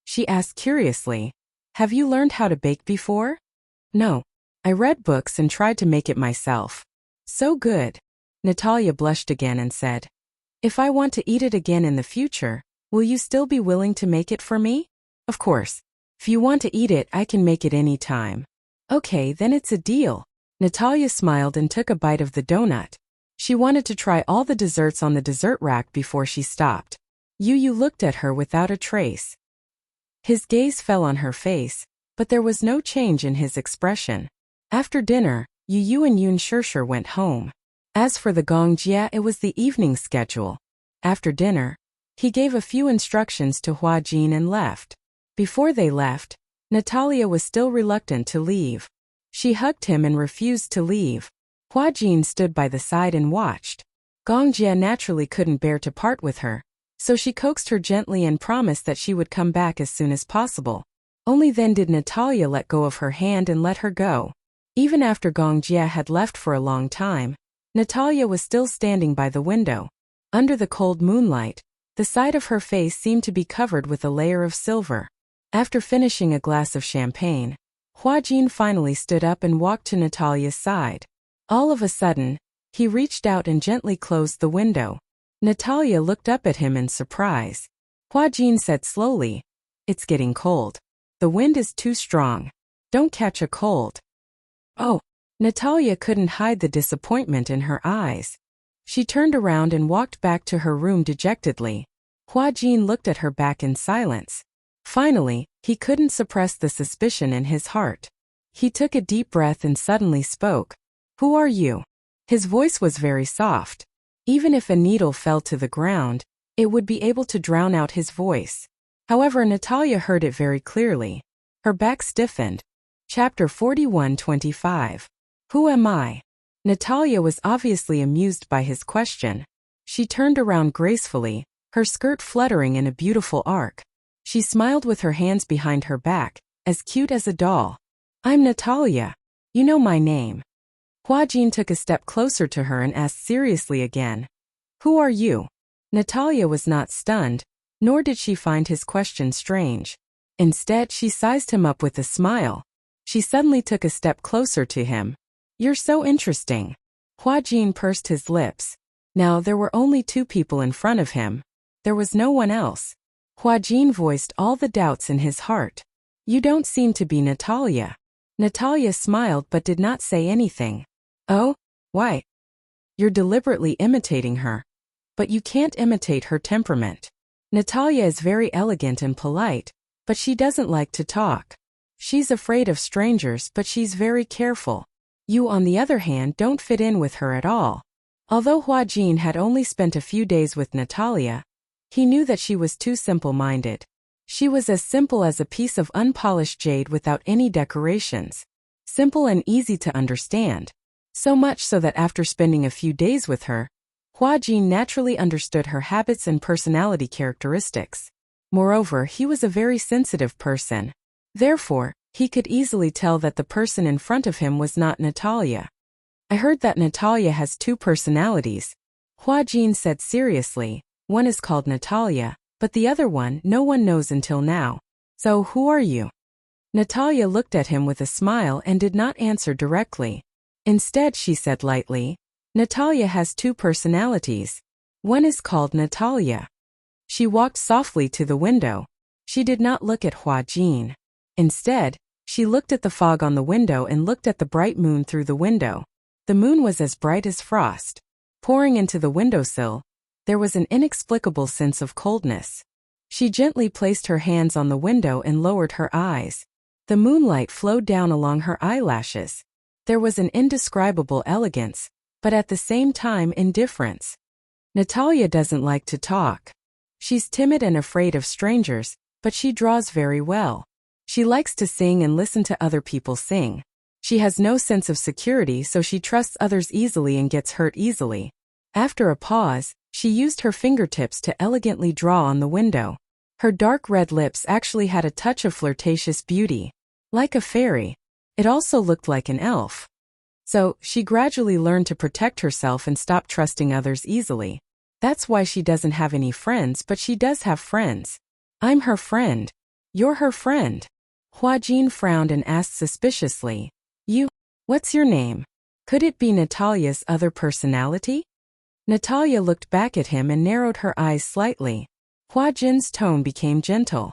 She asked curiously, Have you learned how to bake before? No. I read books and tried to make it myself. So good. Natalia blushed again and said, If I want to eat it again in the future, will you still be willing to make it for me? Of course. If you want to eat it, I can make it any time. Okay, then it's a deal. Natalia smiled and took a bite of the donut. She wanted to try all the desserts on the dessert rack before she stopped. Yu looked at her without a trace. His gaze fell on her face, but there was no change in his expression. After dinner, Yu and Yun Shishir went home. As for the Gong Jia, it was the evening schedule. After dinner, he gave a few instructions to Hua Jin and left. Before they left, Natalia was still reluctant to leave. She hugged him and refused to leave. Hua Jin stood by the side and watched. Gong Jia naturally couldn't bear to part with her, so she coaxed her gently and promised that she would come back as soon as possible. Only then did Natalia let go of her hand and let her go. Even after Gong Jia had left for a long time, Natalia was still standing by the window. Under the cold moonlight, the side of her face seemed to be covered with a layer of silver. After finishing a glass of champagne, Hua Jin finally stood up and walked to Natalia's side. All of a sudden, he reached out and gently closed the window. Natalia looked up at him in surprise. Hua Jin said slowly, It's getting cold. The wind is too strong. Don't catch a cold. Oh, Natalia couldn't hide the disappointment in her eyes. She turned around and walked back to her room dejectedly. Hua-Jin looked at her back in silence. Finally, he couldn't suppress the suspicion in his heart. He took a deep breath and suddenly spoke. Who are you? His voice was very soft. Even if a needle fell to the ground, it would be able to drown out his voice. However, Natalia heard it very clearly. Her back stiffened. Chapter 41:25. Who am I? Natalia was obviously amused by his question. She turned around gracefully, her skirt fluttering in a beautiful arc. She smiled with her hands behind her back, as cute as a doll. I'm Natalia. You know my name. Hua-Jin took a step closer to her and asked seriously again. Who are you? Natalia was not stunned, nor did she find his question strange. Instead, she sized him up with a smile. She suddenly took a step closer to him. You're so interesting. Hua-Jin pursed his lips. Now there were only two people in front of him. There was no one else. Hua-Jin voiced all the doubts in his heart. You don't seem to be Natalia. Natalia smiled but did not say anything. Oh? Why? You're deliberately imitating her. But you can't imitate her temperament. Natalia is very elegant and polite, but she doesn't like to talk. She's afraid of strangers, but she's very careful. You, on the other hand, don't fit in with her at all. Although Hua-Jin had only spent a few days with Natalia, he knew that she was too simple-minded. She was as simple as a piece of unpolished jade without any decorations. Simple and easy to understand. So much so that after spending a few days with her, Hua-Jin naturally understood her habits and personality characteristics. Moreover, he was a very sensitive person. Therefore, he could easily tell that the person in front of him was not Natalia. I heard that Natalia has two personalities. Hua-Jin said seriously. One is called Natalia, but the other one no one knows until now. So who are you? Natalia looked at him with a smile and did not answer directly. Instead, she said lightly, Natalia has two personalities. One is called Natalia. She walked softly to the window. She did not look at Hua-Jin. Instead, she looked at the fog on the window and looked at the bright moon through the window. The moon was as bright as frost. Pouring into the windowsill, there was an inexplicable sense of coldness. She gently placed her hands on the window and lowered her eyes. The moonlight flowed down along her eyelashes. There was an indescribable elegance, but at the same time indifference. Natalia doesn't like to talk. She's timid and afraid of strangers, but she draws very well. She likes to sing and listen to other people sing. She has no sense of security, so she trusts others easily and gets hurt easily. After a pause, she used her fingertips to elegantly draw on the window. Her dark red lips actually had a touch of flirtatious beauty. Like a fairy. It also looked like an elf. So, she gradually learned to protect herself and stop trusting others easily. That's why she doesn't have any friends, but she does have friends. I'm her friend. You're her friend. Hua-Jin frowned and asked suspiciously. What's your name? Could it be Natalia's other personality? Natalia looked back at him and narrowed her eyes slightly. Hua-Jin's tone became gentle.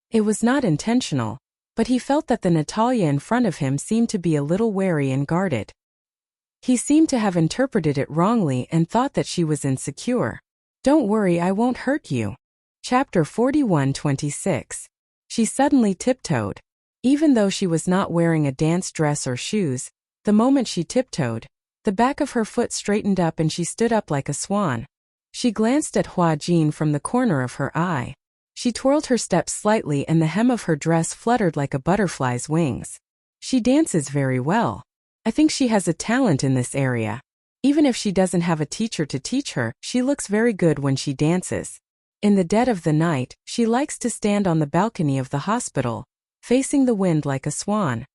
It was not intentional, but he felt that the Natalia in front of him seemed to be a little wary and guarded. He seemed to have interpreted it wrongly and thought that she was insecure. Don't worry, I won't hurt you. Chapter 41:26. She suddenly tiptoed. Even though she was not wearing a dance dress or shoes, the moment she tiptoed, the back of her foot straightened up and she stood up like a swan. She glanced at Hua-Jin from the corner of her eye. She twirled her steps slightly and the hem of her dress fluttered like a butterfly's wings. She dances very well. I think she has a talent in this area. Even if she doesn't have a teacher to teach her, she looks very good when she dances. In the dead of the night, she likes to stand on the balcony of the hospital, facing the wind like a swan.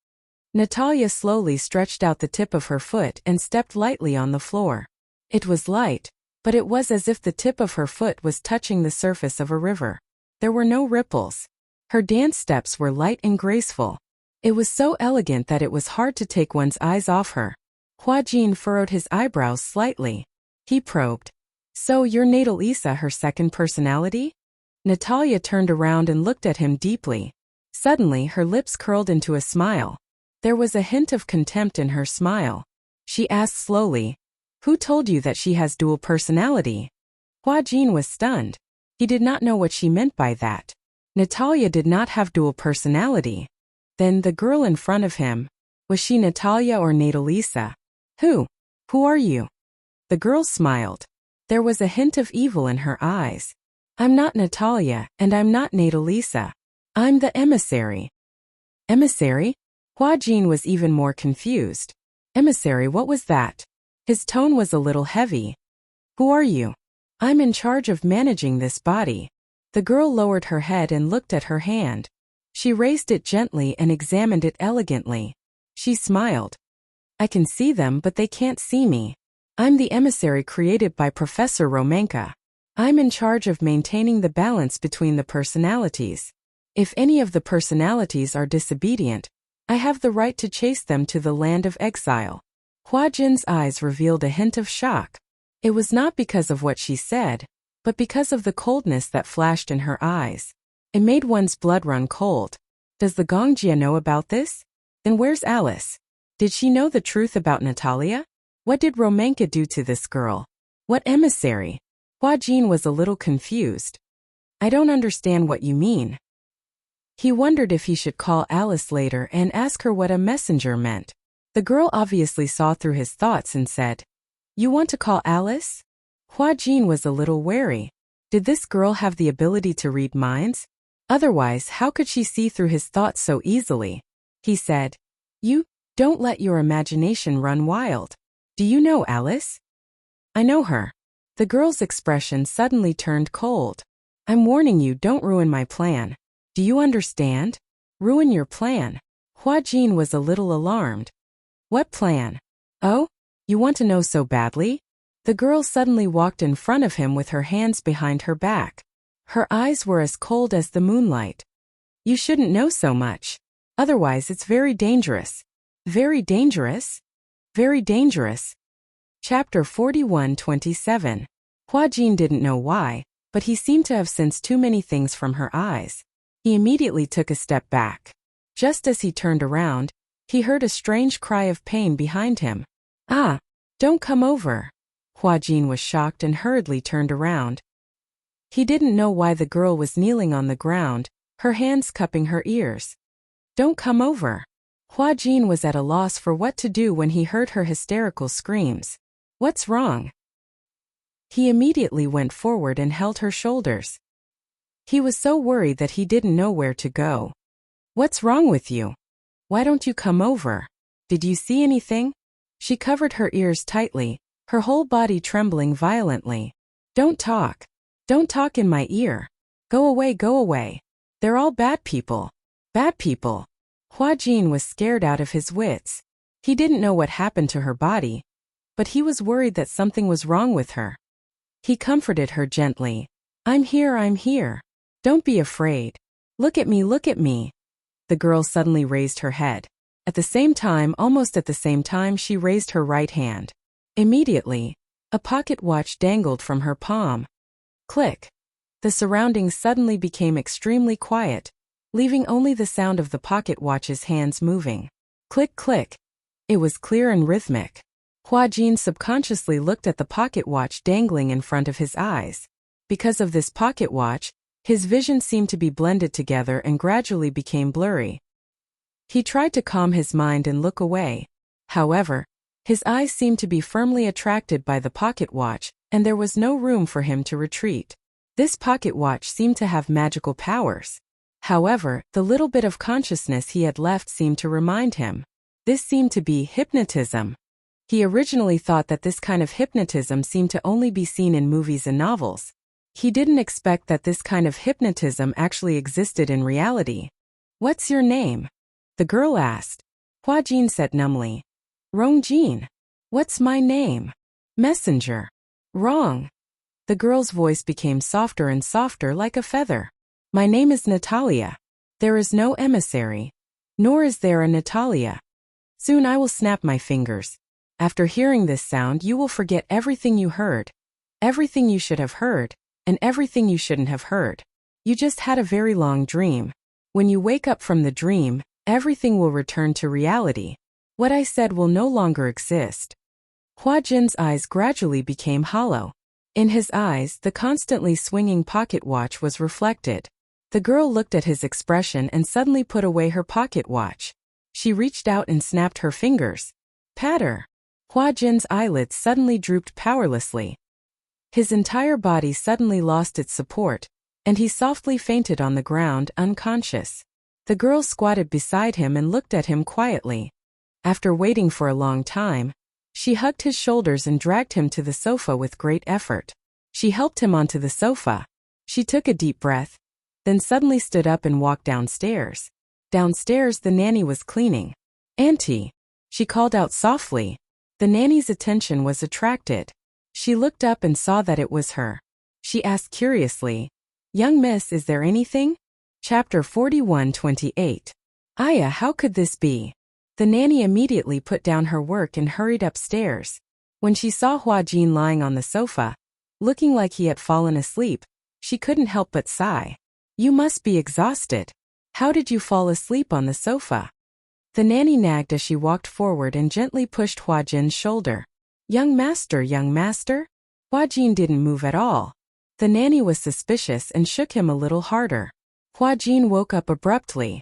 Natalia slowly stretched out the tip of her foot and stepped lightly on the floor. It was light, but it was as if the tip of her foot was touching the surface of a river. There were no ripples. Her dance steps were light and graceful. It was so elegant that it was hard to take one's eyes off her. Hua-Jin furrowed his eyebrows slightly. He probed. So you're Natal Isa, her second personality? Natalia turned around and looked at him deeply. Suddenly her lips curled into a smile. There was a hint of contempt in her smile. She asked slowly, "Who told you that she has dual personality?" Hua Jin was stunned. He did not know what she meant by that. Natalia did not have dual personality. Then the girl in front of him, was she Natalia or Natalisa? Who are you? The girl smiled. There was a hint of evil in her eyes. I'm not Natalia, and I'm not Natalisa. I'm the emissary. Emissary? Hua Jin was even more confused. Emissary, what was that? His tone was a little heavy. Who are you? I'm in charge of managing this body. The girl lowered her head and looked at her hand. She raised it gently and examined it elegantly. She smiled. I can see them, but they can't see me. I'm the emissary created by Professor Romanka. I'm in charge of maintaining the balance between the personalities. If any of the personalities are disobedient, I have the right to chase them to the land of exile. Hua Jin's eyes revealed a hint of shock. It was not because of what she said, but because of the coldness that flashed in her eyes. It made one's blood run cold. Does the Gongjia know about this? Then where's Alice? Did she know the truth about Natalia? What did Romanka do to this girl? What emissary? Hua Jin was a little confused. I don't understand what you mean. He wondered if he should call Alice later and ask her what a messenger meant. The girl obviously saw through his thoughts and said, You want to call Alice? Hua Jin was a little wary. Did this girl have the ability to read minds? Otherwise, how could she see through his thoughts so easily? He said, You, don't let your imagination run wild. Do you know Alice? I know her. The girl's expression suddenly turned cold. I'm warning you, don't ruin my plan. Do you understand? Ruin your plan. Hua Jin was a little alarmed. What plan? Oh? You want to know so badly? The girl suddenly walked in front of him with her hands behind her back. Her eyes were as cold as the moonlight. You shouldn't know so much. Otherwise it's very dangerous. Very dangerous? Very dangerous. Chapter 41:27. Hua Jin didn't know why, but he seemed to have sensed too many things from her eyes. He immediately took a step back. Just as he turned around, he heard a strange cry of pain behind him. Ah! Don't come over. Hua Jin was shocked and hurriedly turned around. He didn't know why the girl was kneeling on the ground, her hands cupping her ears. Don't come over. Hua Jin was at a loss for what to do when he heard her hysterical screams. What's wrong? He immediately went forward and held her shoulders. He was so worried that he didn't know where to go. What's wrong with you? Why don't you come over? Did you see anything? She covered her ears tightly, her whole body trembling violently. Don't talk. Don't talk in my ear. Go away, go away. They're all bad people. Bad people. Hua Jin was scared out of his wits. He didn't know what happened to her body, but he was worried that something was wrong with her. He comforted her gently. I'm here, I'm here. Don't be afraid. Look at me, look at me. The girl suddenly raised her head. At the same time, almost at the same time, she raised her right hand. Immediately, a pocket watch dangled from her palm. Click. The surroundings suddenly became extremely quiet, leaving only the sound of the pocket watch's hands moving. Click, click. It was clear and rhythmic. Hua Jin subconsciously looked at the pocket watch dangling in front of his eyes. Because of this pocket watch, his vision seemed to be blended together and gradually became blurry. He tried to calm his mind and look away. However, his eyes seemed to be firmly attracted by the pocket watch, and there was no room for him to retreat. This pocket watch seemed to have magical powers. However, the little bit of consciousness he had left seemed to remind him. This seemed to be hypnotism. He originally thought that this kind of hypnotism seemed to only be seen in movies and novels. He didn't expect that this kind of hypnotism actually existed in reality. What's your name? The girl asked. Hua Jin said numbly. Rong Jin. What's my name? Messenger. Wrong. The girl's voice became softer and softer like a feather. My name is Natalia. There is no emissary. Nor is there a Natalia. Soon I will snap my fingers. After hearing this sound, you will forget everything you heard. Everything you should have heard, and everything you shouldn't have heard. You just had a very long dream. When you wake up from the dream, everything will return to reality. What I said will no longer exist. Hua Jin's eyes gradually became hollow. In his eyes, the constantly swinging pocket watch was reflected. The girl looked at his expression and suddenly put away her pocket watch. She reached out and snapped her fingers. Patter! Hua Jin's eyelids suddenly drooped powerlessly. His entire body suddenly lost its support, and he softly fainted on the ground, unconscious. The girl squatted beside him and looked at him quietly. After waiting for a long time, she hugged his shoulders and dragged him to the sofa with great effort. She helped him onto the sofa. She took a deep breath, then suddenly stood up and walked downstairs. Downstairs, the nanny was cleaning. "Auntie," she called out softly. The nanny's attention was attracted. She looked up and saw that it was her. She asked curiously, "Young miss, is there anything?" Chapter 41:28. Aya, how could this be? The nanny immediately put down her work and hurried upstairs. When she saw Hua Jin lying on the sofa, looking like he had fallen asleep, she couldn't help but sigh. "You must be exhausted. How did you fall asleep on the sofa?" The nanny nagged as she walked forward and gently pushed Hua Jin's shoulder. Young master, young master?" Hua Jin didn't move at all. The nanny was suspicious and shook him a little harder. Hua Jin woke up abruptly.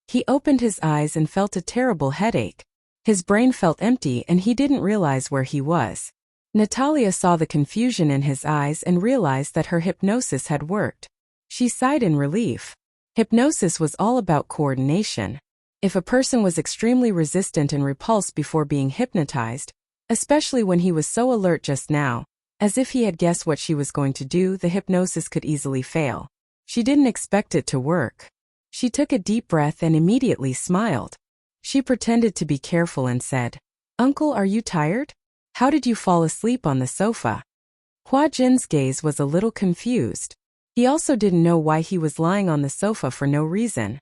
He opened his eyes and felt a terrible headache. His brain felt empty and he didn't realize where he was. Natalia saw the confusion in his eyes and realized that her hypnosis had worked. She sighed in relief. Hypnosis was all about coordination. If a person was extremely resistant and repulsed before being hypnotized, especially when he was so alert just now, as if he had guessed what she was going to do, the hypnosis could easily fail. She didn't expect it to work. She took a deep breath and immediately smiled. She pretended to be careful and said, "Uncle, are you tired? How did you fall asleep on the sofa?" Hua Jin's gaze was a little confused. He also didn't know why he was lying on the sofa for no reason.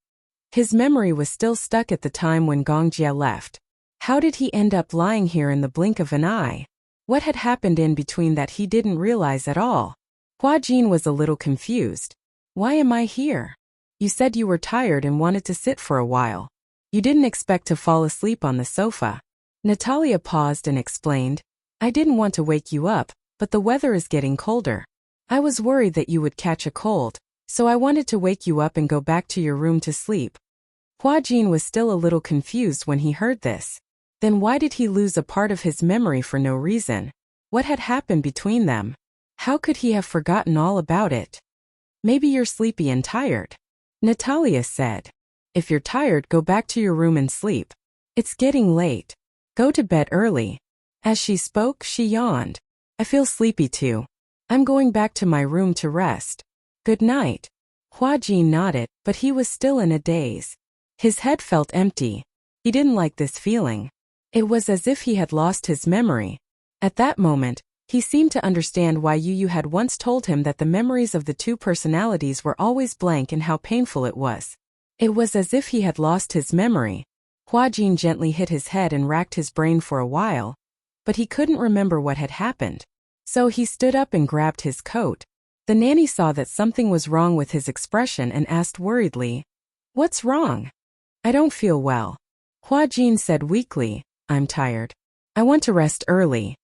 His memory was still stuck at the time when Gong Jia left. How did he end up lying here in the blink of an eye? What had happened in between that he didn't realize at all? Hua Jin was a little confused. "Why am I here? You said you were tired and wanted to sit for a while. You didn't expect to fall asleep on the sofa." Natalia paused and explained, "I didn't want to wake you up, but the weather is getting colder. I was worried that you would catch a cold, so I wanted to wake you up and go back to your room to sleep." Hua Jin was still a little confused when he heard this. Then why did he lose a part of his memory for no reason? What had happened between them? How could he have forgotten all about it? "Maybe you're sleepy and tired," Natalia said. "If you're tired, go back to your room and sleep. It's getting late. Go to bed early." As she spoke, she yawned. "I feel sleepy too. I'm going back to my room to rest. Good night." Hua Jin nodded, but he was still in a daze. His head felt empty. He didn't like this feeling. It was as if he had lost his memory. At that moment, he seemed to understand why Yu had once told him that the memories of the two personalities were always blank and how painful it was. It was as if he had lost his memory. Hua Jin gently hit his head and racked his brain for a while, but he couldn't remember what had happened. So he stood up and grabbed his coat. The nanny saw that something was wrong with his expression and asked worriedly, "What's wrong?" "I don't feel well," Hua Jin said weakly. "I'm tired. I want to rest early."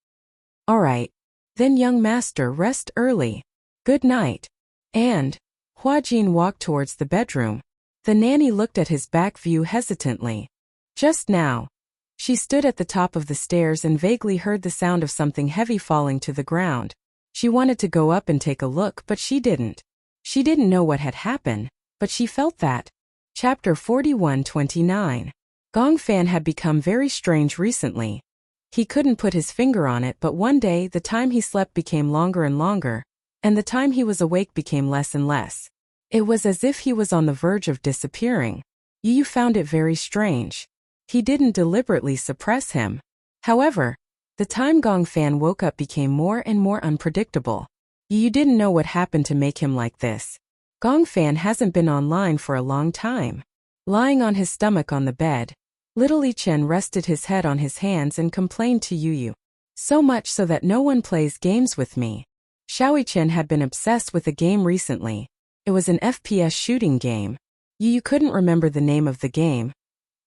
"All right. Then young master, rest early. Good night." And Hua Jin walked towards the bedroom. The nanny looked at his back view hesitantly. Just now, she stood at the top of the stairs and vaguely heard the sound of something heavy falling to the ground. She wanted to go up and take a look, but she didn't. She didn't know what had happened, but she felt that. Chapter 41:29. Gong Fan had become very strange recently. He couldn't put his finger on it, but one day the time he slept became longer and longer, and the time he was awake became less and less. It was as if he was on the verge of disappearing. Yu found it very strange. He didn't deliberately suppress him. However, the time Gong Fan woke up became more and more unpredictable. Yu didn't know what happened to make him like this. Gong Fan hasn't been online for a long time. Lying on his stomach on the bed, little Li Chen rested his head on his hands and complained to Yu. "So much so that no one plays games with me." Xiao Chen had been obsessed with a game recently. It was an FPS shooting game. Yu couldn't remember the name of the game,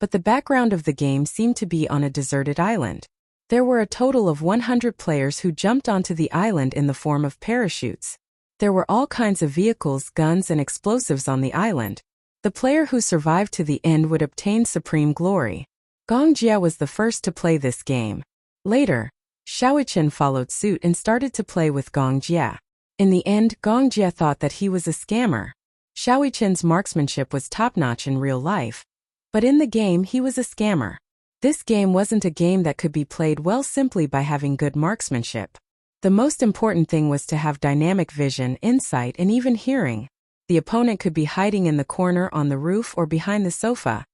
but the background of the game seemed to be on a deserted island. There were a total of 100 players who jumped onto the island in the form of parachutes. There were all kinds of vehicles, guns, and explosives on the island. The player who survived to the end would obtain supreme glory. Gong Jia was the first to play this game. Later, Xiaoqian followed suit and started to play with Gong Jia. In the end, Gong Jia thought that he was a scammer. Xiaoqian's marksmanship was top-notch in real life, but in the game he was a scammer. This game wasn't a game that could be played well simply by having good marksmanship. The most important thing was to have dynamic vision, insight, and even hearing. The opponent could be hiding in the corner, on the roof, or behind the sofa.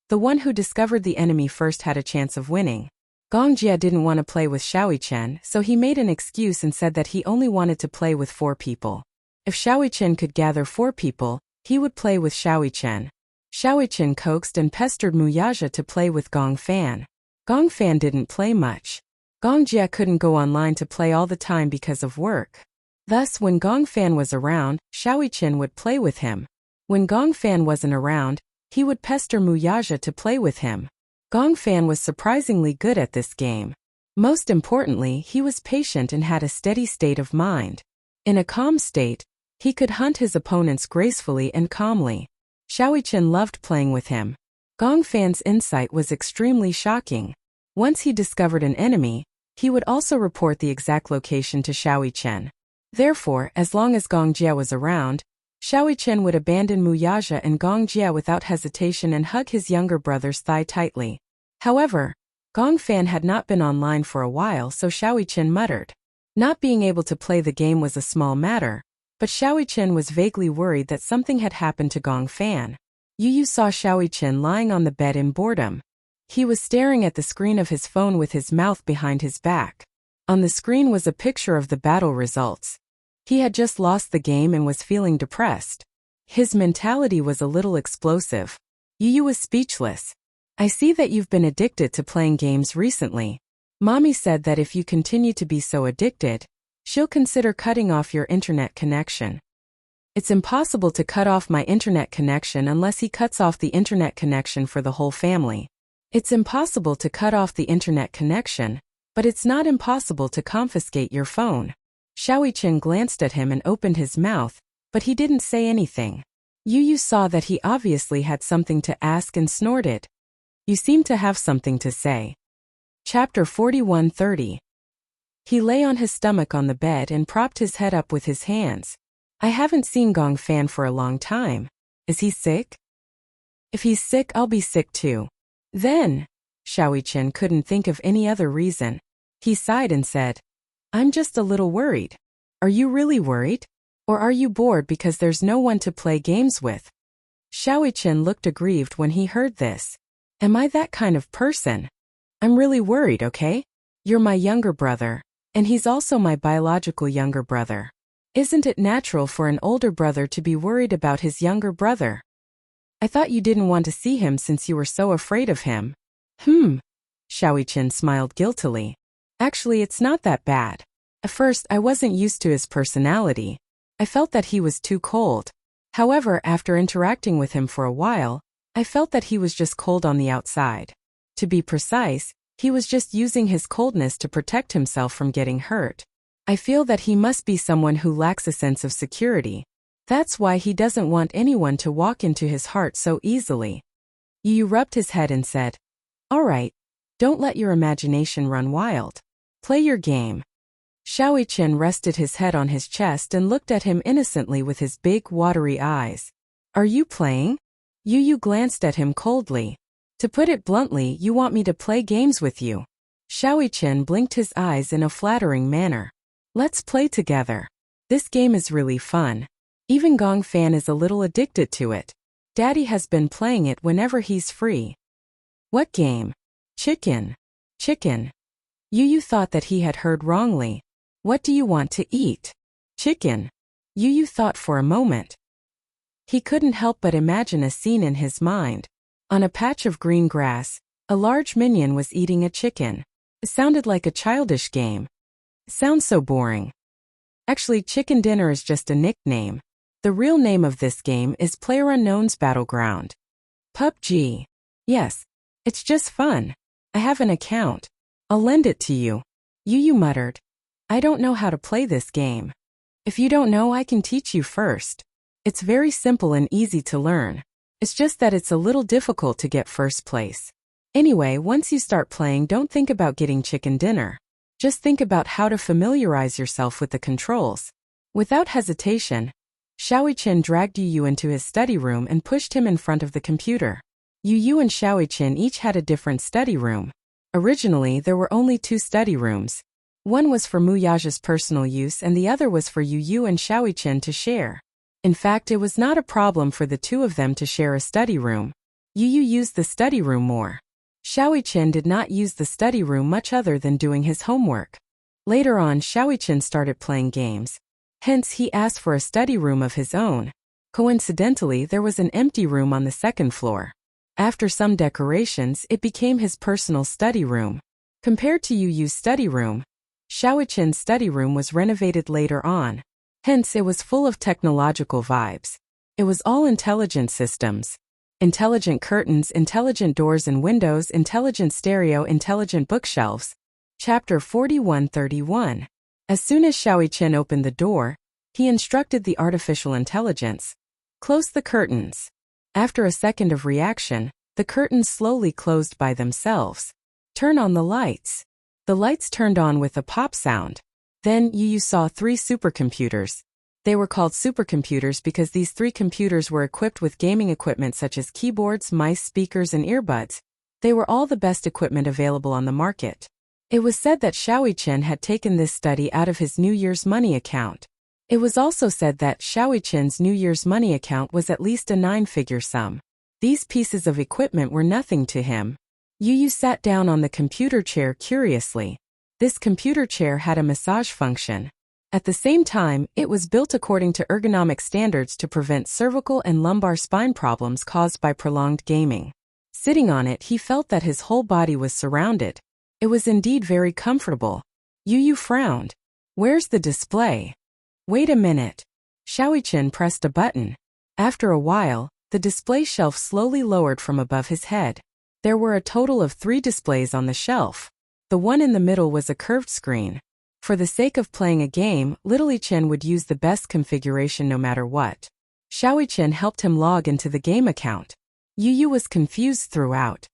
The one who discovered the enemy first had a chance of winning. Gong Jia didn't want to play with Xiaoqian, so he made an excuse and said that he only wanted to play with 4 people. If Xiaoqian could gather 4 people, he would play with Xiaoqian. Xiaoqian coaxed and pestered Muyaja to play with Gong Fan. Gong Fan didn't play much. Gong Jia couldn't go online to play all the time because of work. Thus, when Gong Fan was around, Xiaoqian would play with him. When Gong Fan wasn't around, he would pester Muyaja to play with him. Gong Fan was surprisingly good at this game. Most importantly, he was patient and had a steady state of mind. In a calm state, he could hunt his opponents gracefully and calmly. Xiaoqian loved playing with him. Gong Fan's insight was extremely shocking. Once he discovered an enemy, he would also report the exact location to Xiaoqian. Therefore, as long as Gong Jia was around, Xiaoqian would abandon Muyaja and Gong Jia without hesitation and hug his younger brother's thigh tightly. However, Gong Fan had not been online for a while, so Xiaoqian muttered. Not being able to play the game was a small matter, but Xiaoqian was vaguely worried that something had happened to Gong Fan. Yu saw Xiaoqian lying on the bed in boredom. He was staring at the screen of his phone with his mouth behind his back. On the screen was a picture of the battle results. He had just lost the game and was feeling depressed. His mentality was a little explosive. Yu was speechless. I see that you've been addicted to playing games recently. Mommy said that if you continue to be so addicted, she'll consider cutting off your internet connection. It's impossible to cut off my internet connection unless he cuts off the internet connection for the whole family. It's impossible to cut off the internet connection, but it's not impossible to confiscate your phone. Xiaoqian glanced at him and opened his mouth, but he didn't say anything. Yu saw that he obviously had something to ask and snorted. You seem to have something to say. Chapter 41:30. He lay on his stomach on the bed and propped his head up with his hands. I haven't seen Gong Fan for a long time. Is he sick? If he's sick, I'll be sick too. Then, Xiaoqian couldn't think of any other reason. He sighed and said, I'm just a little worried. Are you really worried? Or are you bored because there's no one to play games with? Xiaoqian looked aggrieved when he heard this. Am I that kind of person? I'm really worried, okay? You're my younger brother, and he's also my biological younger brother. Isn't it natural for an older brother to be worried about his younger brother? I thought you didn't want to see him since you were so afraid of him. Xiaoqian smiled guiltily. Actually, it's not that bad. At first, I wasn't used to his personality. I felt that he was too cold. However, after interacting with him for a while, I felt that he was just cold on the outside. To be precise, he was just using his coldness to protect himself from getting hurt. I feel that he must be someone who lacks a sense of security. That's why he doesn't want anyone to walk into his heart so easily. Yu rubbed his head and said, All right, don't let your imagination run wild. Play your game. Xiaoqian rested his head on his chest and looked at him innocently with his big, watery eyes. Are you playing? Yu glanced at him coldly. To put it bluntly, you want me to play games with you. Xiaoqian blinked his eyes in a flattering manner. Let's play together. This game is really fun. Even Gong Fan is a little addicted to it. Daddy has been playing it whenever he's free. What game? Chicken. Chicken. Yu thought that he had heard wrongly. What do you want to eat? Chicken. Yu thought for a moment. He couldn't help but imagine a scene in his mind. On a patch of green grass, a large minion was eating a chicken. It sounded like a childish game. It sounds so boring. Actually, chicken dinner is just a nickname. The real name of this game is PlayerUnknown's Battleground. PUBG. Yes. It's just fun. I have an account. I'll lend it to you. Yu muttered. I don't know how to play this game. If you don't know, I can teach you first. It's very simple and easy to learn. It's just that it's a little difficult to get first place. Anyway, once you start playing, don't think about getting chicken dinner. Just think about how to familiarize yourself with the controls. Without hesitation, Xiaoqin dragged Yu into his study room and pushed him in front of the computer. Yu and Xiaoqin each had a different study room. Originally, there were only 2 study rooms. One was for Muyage's personal use and the other was for Yu and Xiaoqin to share. In fact, it was not a problem for the 2 of them to share a study room. Yu used the study room more. Xiaoqin did not use the study room much other than doing his homework. Later on, Xiaoqin started playing games. Hence, he asked for a study room of his own. Coincidentally, there was an empty room on the 2nd floor. After some decorations, it became his personal study room. Compared to Yu's study room, Xiaoqin's study room was renovated later on. Hence, it was full of technological vibes. It was all intelligent systems. Intelligent curtains, intelligent doors and windows, intelligent stereo, intelligent bookshelves. Chapter 41:31. As soon as Xiaoqin opened the door, he instructed the artificial intelligence. Close the curtains. After a second of reaction, the curtains slowly closed by themselves. Turn on the lights. The lights turned on with a pop sound. Then Yu saw 3 supercomputers. They were called supercomputers because these 3 computers were equipped with gaming equipment such as keyboards, mice, speakers, and earbuds. They were all the best equipment available on the market. It was said that Xiaoqin had taken this study out of his New Year's money account. It was also said that Xiaoqin's New Year's money account was at least a 9-figure sum. These pieces of equipment were nothing to him. Yu sat down on the computer chair curiously. This computer chair had a massage function. At the same time, it was built according to ergonomic standards to prevent cervical and lumbar spine problems caused by prolonged gaming. Sitting on it, he felt that his whole body was surrounded. It was indeed very comfortable. Yu frowned. Where's the display? Wait a minute. Xiaoqin pressed a button. After a while, the display shelf slowly lowered from above his head. There were a total of 3 displays on the shelf. The one in the middle was a curved screen. For the sake of playing a game, Chen would use the best configuration no matter what. Xiaoqin helped him log into the game account. Yu was confused throughout.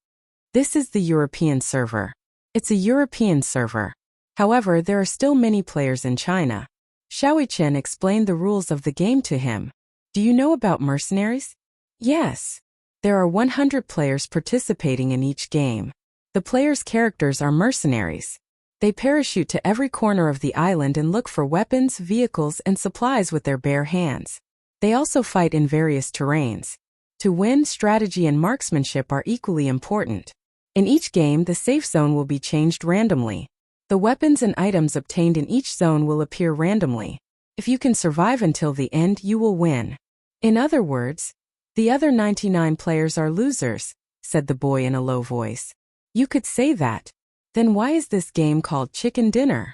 This is the European server. It's a European server. However, there are still many players in China. Xiaoqin explained the rules of the game to him. Do you know about mercenaries? Yes. There are 100 players participating in each game. The players' characters are mercenaries. They parachute to every corner of the island and look for weapons, vehicles, and supplies with their bare hands. They also fight in various terrains. To win, strategy and marksmanship are equally important. In each game, the safe zone will be changed randomly. The weapons and items obtained in each zone will appear randomly. If you can survive until the end, you will win. In other words, the other 99 players are losers, said the boy in a low voice. You could say that. Then why is this game called Chicken Dinner?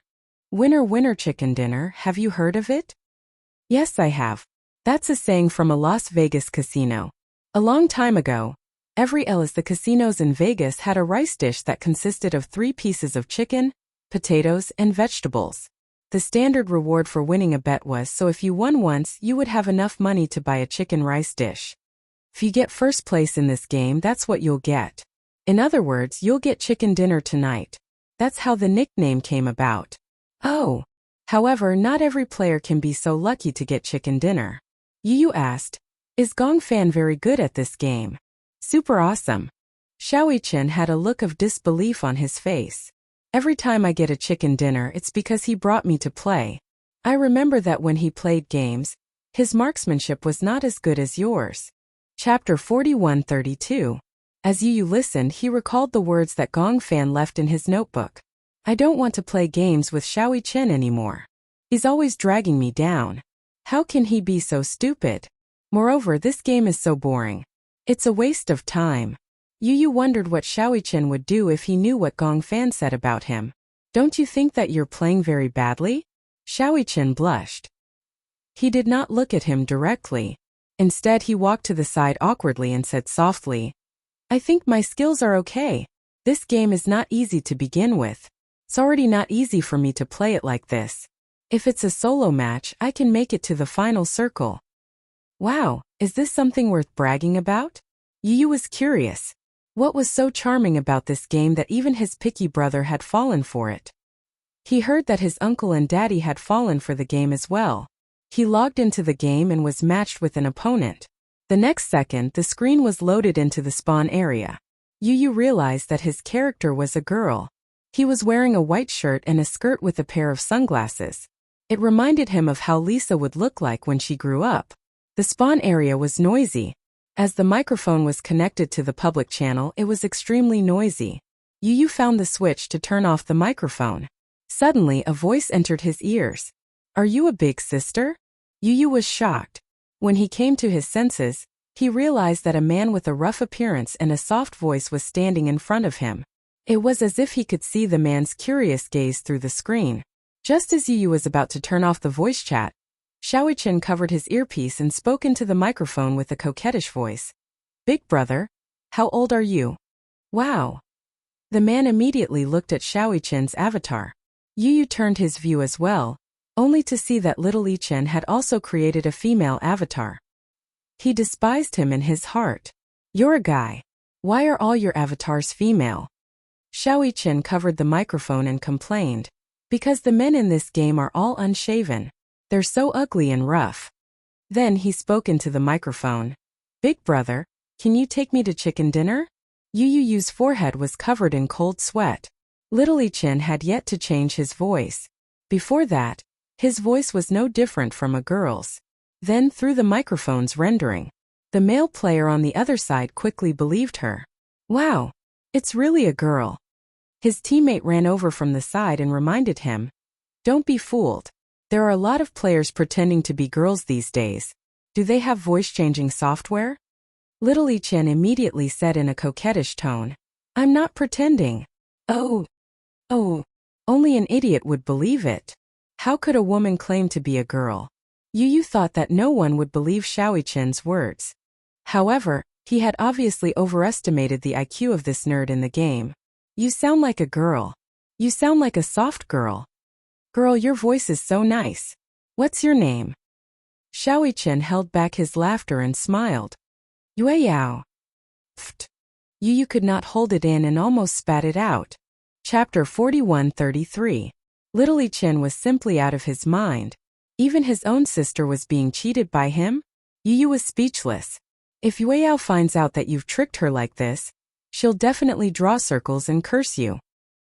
Winner winner chicken dinner, have you heard of it? Yes, I have. That's a saying from a Las Vegas casino. A long time ago, every Ellis the casinos in Vegas had a rice dish that consisted of 3 pieces of chicken, potatoes, and vegetables. The standard reward for winning a bet was so if you won once, you would have enough money to buy a chicken rice dish. If you get first place in this game, that's what you'll get. In other words, you'll get chicken dinner tonight. That's how the nickname came about. Oh. However, not every player can be so lucky to get chicken dinner. Yu asked, is Gongfan very good at this game? Super awesome. Xiaoqin had a look of disbelief on his face. Every time I get a chicken dinner, it's because he brought me to play. I remember that when he played games, his marksmanship was not as good as yours. Chapter 41:32. As Yu listened, he recalled the words that Gongfan left in his notebook. I don't want to play games with Xiaoqin anymore. He's always dragging me down. How can he be so stupid? Moreover, this game is so boring. It's a waste of time. Yu wondered what Xiaoqin would do if he knew what Gongfan said about him. Don't you think that you're playing very badly? Xiaoqin blushed. He did not look at him directly. Instead, he walked to the side awkwardly and said softly, I think my skills are okay. This game is not easy to begin with. It's already not easy for me to play it like this. If it's a solo match, I can make it to the final circle. Wow, is this something worth bragging about? Yu Yu was curious. What was so charming about this game that even his picky brother had fallen for it? He heard that his uncle and daddy had fallen for the game as well. He logged into the game and was matched with an opponent. The next second, the screen was loaded into the spawn area. Yu Yu realized that his character was a girl. He was wearing a white shirt and a skirt with a pair of sunglasses. It reminded him of how Lisa would look like when she grew up. The spawn area was noisy. As the microphone was connected to the public channel, it was extremely noisy. Yu Yu found the switch to turn off the microphone. Suddenly, a voice entered his ears. Are you a big sister? Yu Yu was shocked. When he came to his senses, he realized that a man with a rough appearance and a soft voice was standing in front of him. It was as if he could see the man's curious gaze through the screen. Just as Yu Yu was about to turn off the voice chat, Xiaoyi-Chen covered his earpiece and spoke into the microphone with a coquettish voice. Big brother, how old are you? Wow. The man immediately looked at Xiaoyi-Chen's avatar. Yu Yu turned his view as well, only to see that little Yi-Chen had also created a female avatar. He despised him in his heart. You're a guy. Why are all your avatars female? Xiaoyi-Chen covered the microphone and complained. Because the men in this game are all unshaven. They're so ugly and rough. Then he spoke into the microphone. Big brother, can you take me to chicken dinner? Yu Yu's forehead was covered in cold sweat. Little Yi-Chen had yet to change his voice. Before that, his voice was no different from a girl's. Then through the microphone's rendering, the male player on the other side quickly believed her. Wow, it's really a girl. His teammate ran over from the side and reminded him. Don't be fooled. There are a lot of players pretending to be girls these days. Do they have voice-changing software? Little Yi-Chen immediately said in a coquettish tone. I'm not pretending. Oh, only an idiot would believe it. How could a woman claim to be a girl? Yu Yu thought that no one would believe Xiaoyi-Chen's words. However, he had obviously overestimated the IQ of this nerd in the game. You sound like a girl. You sound like a soft girl. Girl, your voice is so nice. What's your name? Xiaoyi-Chen held back his laughter and smiled. Yue Yao. Pfft. Yu Yu could not hold it in and almost spat it out. Chapter 41:33. Little Yi-Chen was simply out of his mind. Even his own sister was being cheated by him? Yu Yu was speechless. If Yue Yao finds out that you've tricked her like this, she'll definitely draw circles and curse you.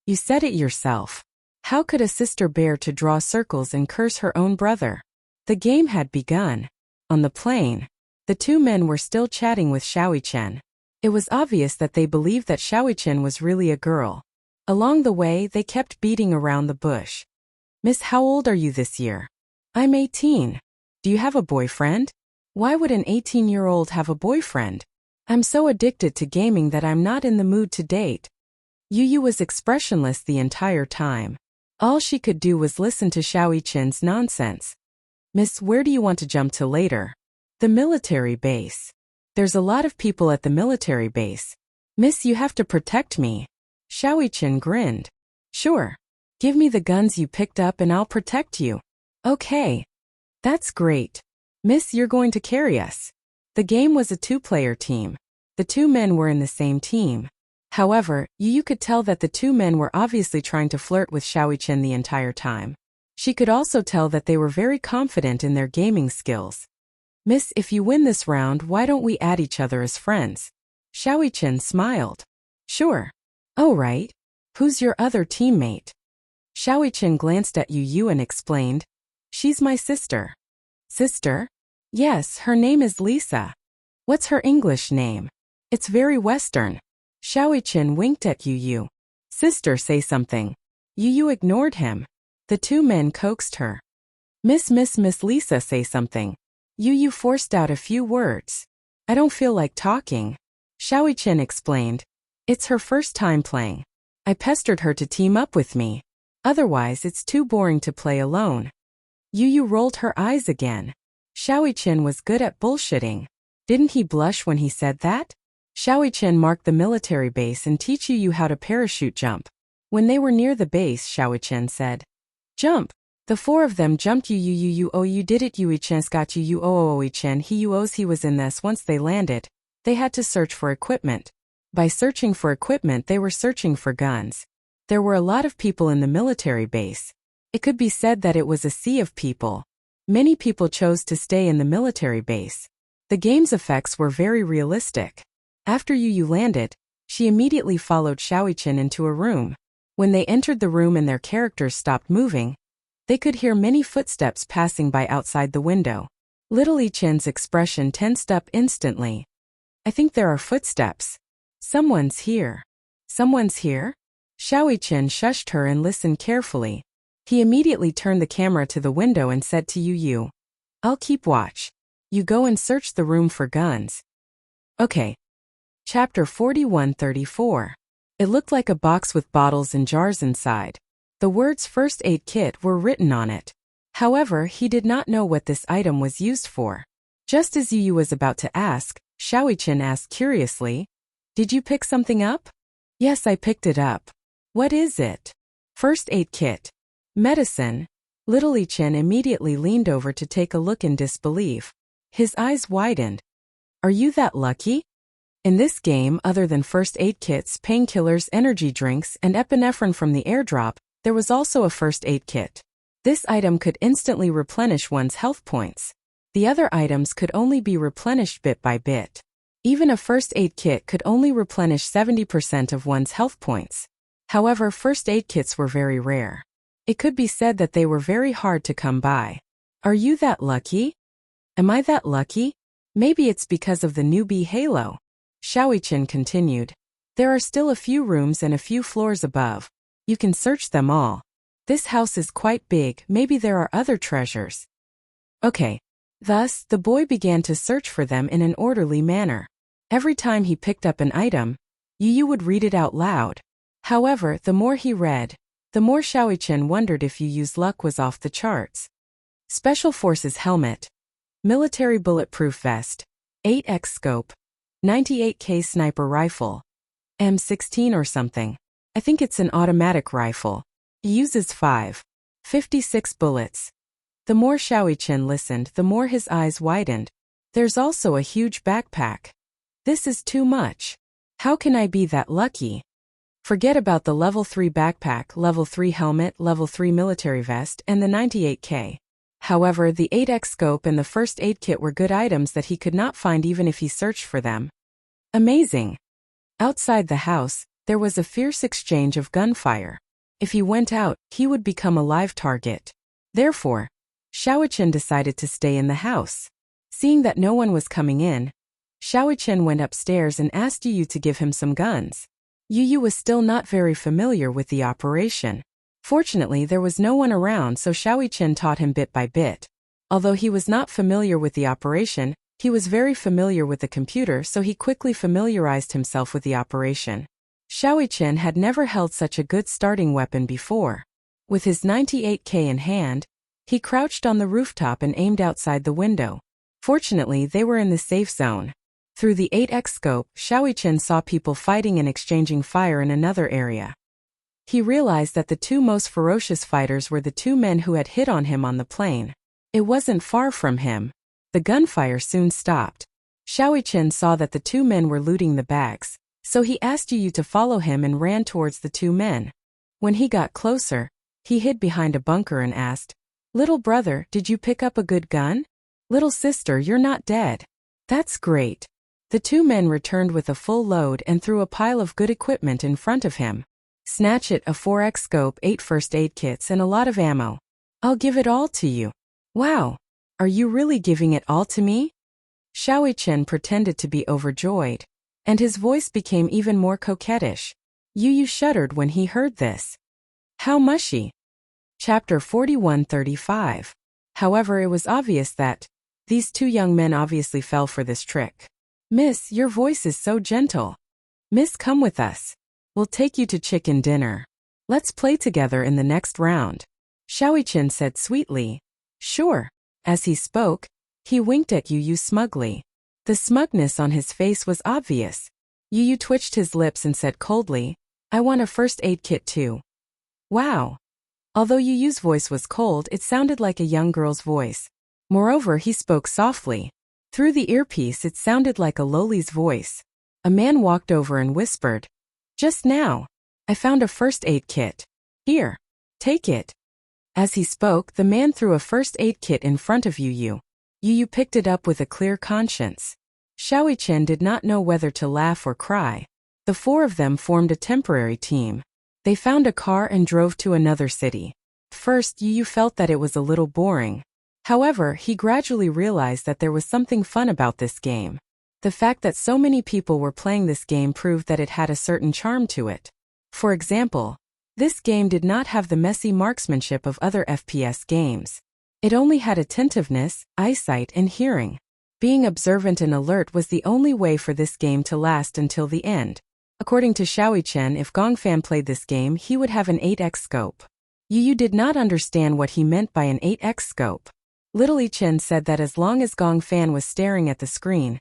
You said it yourself. How could a sister bear to draw circles and curse her own brother? The game had begun. On the plane, the two men were still chatting with Xiaoyi-Chen. It was obvious that they believed that Xiaoyi-Chen was really a girl. Along the way, they kept beating around the bush. Miss, how old are you this year? I'm 18. Do you have a boyfriend? Why would an 18-year-old have a boyfriend? I'm so addicted to gaming that I'm not in the mood to date. Yu Yu was expressionless the entire time. All she could do was listen to Xiaoyi-Chen's nonsense. Miss, where do you want to jump to later? The military base. There's a lot of people at the military base. Miss, you have to protect me. Xiaoyi-Chen grinned. Sure. Give me the guns you picked up and I'll protect you. Okay. That's great. Miss, you're going to carry us. The game was a two-player team. The two men were in the same team. However, Yu Yu could tell that the two men were obviously trying to flirt with Xiaoyi-Chen the entire time. She could also tell that they were very confident in their gaming skills. Miss, if you win this round, why don't we add each other as friends? Xiaoyi-Chen smiled. Sure. Oh right. Who's your other teammate? Xiaoyi-Chen glanced at Yu Yu and explained. She's my sister. Sister? Yes, her name is Lisa. What's her English name? It's very Western. Xiaoyi-Chen winked at Yu Yu. Sister, say something. Yu Yu ignored him. The two men coaxed her. Miss Lisa, say something. Yu Yu forced out a few words. I don't feel like talking. Xiaoyi-Chen explained. It's her first time playing. I pestered her to team up with me. Otherwise, it's too boring to play alone. Yu Yu rolled her eyes again. Xiaoqian was good at bullshitting. Didn't he blush when he said that? Xiaoqian marked the military base and teach Yu Yu how to parachute jump. When they were near the base, Xiaoqian said, "Jump." The four of them jumped. Yu Yu Yu Yu oh you did it. Yu Chen got Yu Yu oh oh Chen he Yu O's he was in this. Once they landed, they had to search for equipment. By searching for equipment they were searching for guns. There were a lot of people in the military base. It could be said that it was a sea of people. Many people chose to stay in the military base. The game's effects were very realistic. After Yu Yu landed, she immediately followed Xiaoqian into a room. When they entered the room and their characters stopped moving, they could hear many footsteps passing by outside the window. Little Ichen's expression tensed up instantly. "I think there are footsteps. Someone's here." "Someone's here?" Xiaoqian shushed her and listened carefully. He immediately turned the camera to the window and said to Yu Yu, "I'll keep watch. You go and search the room for guns." Okay. Chapter 4134. It looked like a box with bottles and jars inside. The words first aid kit were written on it. However, he did not know what this item was used for. Just as Yu Yu was about to ask, Xiaoqian asked curiously, "Did you pick something up?" "Yes, I picked it up." "What is it?" "First aid kit." "Medicine." Little Chen immediately leaned over to take a look in disbelief. His eyes widened. "Are you that lucky?" In this game, other than first aid kits, painkillers, energy drinks, and epinephrine from the airdrop, there was also a first aid kit. This item could instantly replenish one's health points. The other items could only be replenished bit by bit. Even a first aid kit could only replenish 70% of one's health points. However, first aid kits were very rare. It could be said that they were very hard to come by. "Are you that lucky?" "Am I that lucky? Maybe it's because of the newbie halo." Xiaoqian continued. "There are still a few rooms and a few floors above. You can search them all. This house is quite big, maybe there are other treasures." Okay. Thus, the boy began to search for them in an orderly manner. Every time he picked up an item, Yu Yu would read it out loud. However, the more he read, the more Xiaoqian wondered if Yu Yu's luck was off the charts. Special Forces helmet, military bulletproof vest, 8x scope, 98K sniper rifle, M16 or something. I think it's an automatic rifle. He uses 5.56 bullets. The more Xiaoqian listened, the more his eyes widened. There's also a huge backpack. This is too much. How can I be that lucky? Forget about the level 3 backpack, level 3 helmet, level 3 military vest, and the 98K. However, the 8x scope and the first aid kit were good items that he could not find even if he searched for them. Amazing. Outside the house, there was a fierce exchange of gunfire. If he went out, he would become a live target. Therefore, Xiaoqian decided to stay in the house. Seeing that no one was coming in, Xiaoqian went upstairs and asked Yu Yu to give him some guns. Yu Yu was still not very familiar with the operation. Fortunately, there was no one around, so Xiaoqian taught him bit by bit. Although he was not familiar with the operation, he was very familiar with the computer, so he quickly familiarized himself with the operation. Xiaoqian had never held such a good starting weapon before. With his 98K in hand, he crouched on the rooftop and aimed outside the window. Fortunately, they were in the safe zone. Through the 8x scope, Xiaoqian saw people fighting and exchanging fire in another area. He realized that the two most ferocious fighters were the two men who had hit on him on the plane. It wasn't far from him. The gunfire soon stopped. Xiaoqian saw that the two men were looting the bags, so he asked Yu Yu to follow him and ran towards the two men. When he got closer, he hid behind a bunker and asked, "Little brother, did you pick up a good gun?" "Little sister, you're not dead." "That's great." The two men returned with a full load and threw a pile of good equipment in front of him. "Snatch it, a 4x scope, 8 first aid kits and a lot of ammo. I'll give it all to you." "Wow! Are you really giving it all to me?" Xiaoqian pretended to be overjoyed, and his voice became even more coquettish. Yu Yu shuddered when he heard this. How mushy. Chapter 4135. However, it was obvious that these two young men obviously fell for this trick. "Miss, your voice is so gentle. Miss, come with us. We'll take you to chicken dinner. Let's play together in the next round," Xiaoqian said sweetly. Sure. As he spoke, he winked at Yu Yu smugly. The smugness on his face was obvious. Yu Yu twitched his lips and said coldly, I want a first aid kit too. Wow. Although Yu Yu's voice was cold, it sounded like a young girl's voice. Moreover, he spoke softly. Through the earpiece it sounded like a lowly's voice. A man walked over and whispered, Just now. I found a first aid kit. Here. Take it. As he spoke, the man threw a first aid kit in front of Yu Yu. Yu Yu picked it up with a clear conscience. Xiaoyi Chen did not know whether to laugh or cry. The four of them formed a temporary team. They found a car and drove to another city. First, Yu Yu felt that it was a little boring. However, he gradually realized that there was something fun about this game. The fact that so many people were playing this game proved that it had a certain charm to it. For example, this game did not have the messy marksmanship of other FPS games. It only had attentiveness, eyesight, and hearing. Being observant and alert was the only way for this game to last until the end. According to Xiaoyi Chen, if Gongfan played this game, he would have an 8x scope. Yu Yu did not understand what he meant by an 8x scope. Little Yi Chen said that as long as Gongfan was staring at the screen,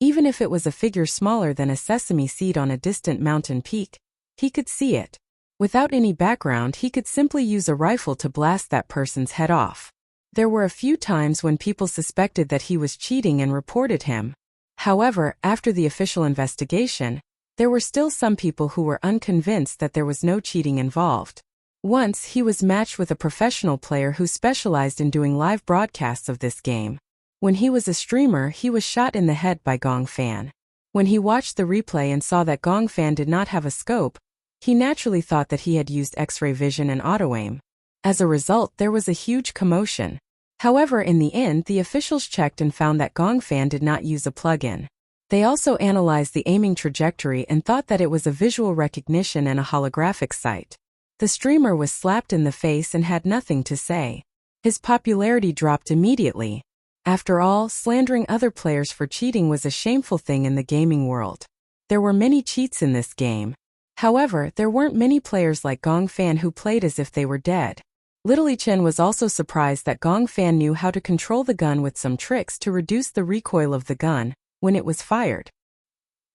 even if it was a figure smaller than a sesame seed on a distant mountain peak, he could see it. Without any background, he could simply use a rifle to blast that person's head off. There were a few times when people suspected that he was cheating and reported him. However, after the official investigation, there were still some people who were unconvinced that there was no cheating involved. Once, he was matched with a professional player who specialized in doing live broadcasts of this game. When he was a streamer, he was shot in the head by Gongfan. When he watched the replay and saw that Gongfan did not have a scope, he naturally thought that he had used X-ray vision and auto-aim. As a result, there was a huge commotion. However, in the end, the officials checked and found that Gongfan did not use a plugin. They also analyzed the aiming trajectory and thought that it was a visual recognition and a holographic sight. The streamer was slapped in the face and had nothing to say. His popularity dropped immediately. After all, slandering other players for cheating was a shameful thing in the gaming world. There were many cheats in this game. However, there weren't many players like Gongfan who played as if they were dead. Little Yi Chen was also surprised that Gongfan knew how to control the gun with some tricks to reduce the recoil of the gun when it was fired.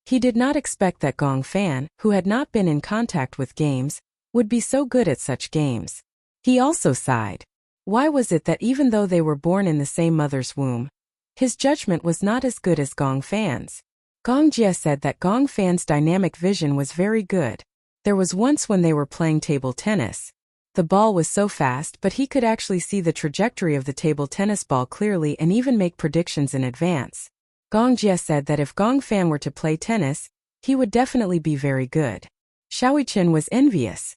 He did not expect that Gongfan, who had not been in contact with games, would be so good at such games. He also sighed. Why was it that even though they were born in the same mother's womb, his judgment was not as good as Gongfan's? Gong Jie said that Gongfan's dynamic vision was very good. There was once when they were playing table tennis. The ball was so fast, but he could actually see the trajectory of the table tennis ball clearly and even make predictions in advance. Gong Jie said that if Gongfan were to play tennis, he would definitely be very good. Xiaoyi Chen was envious.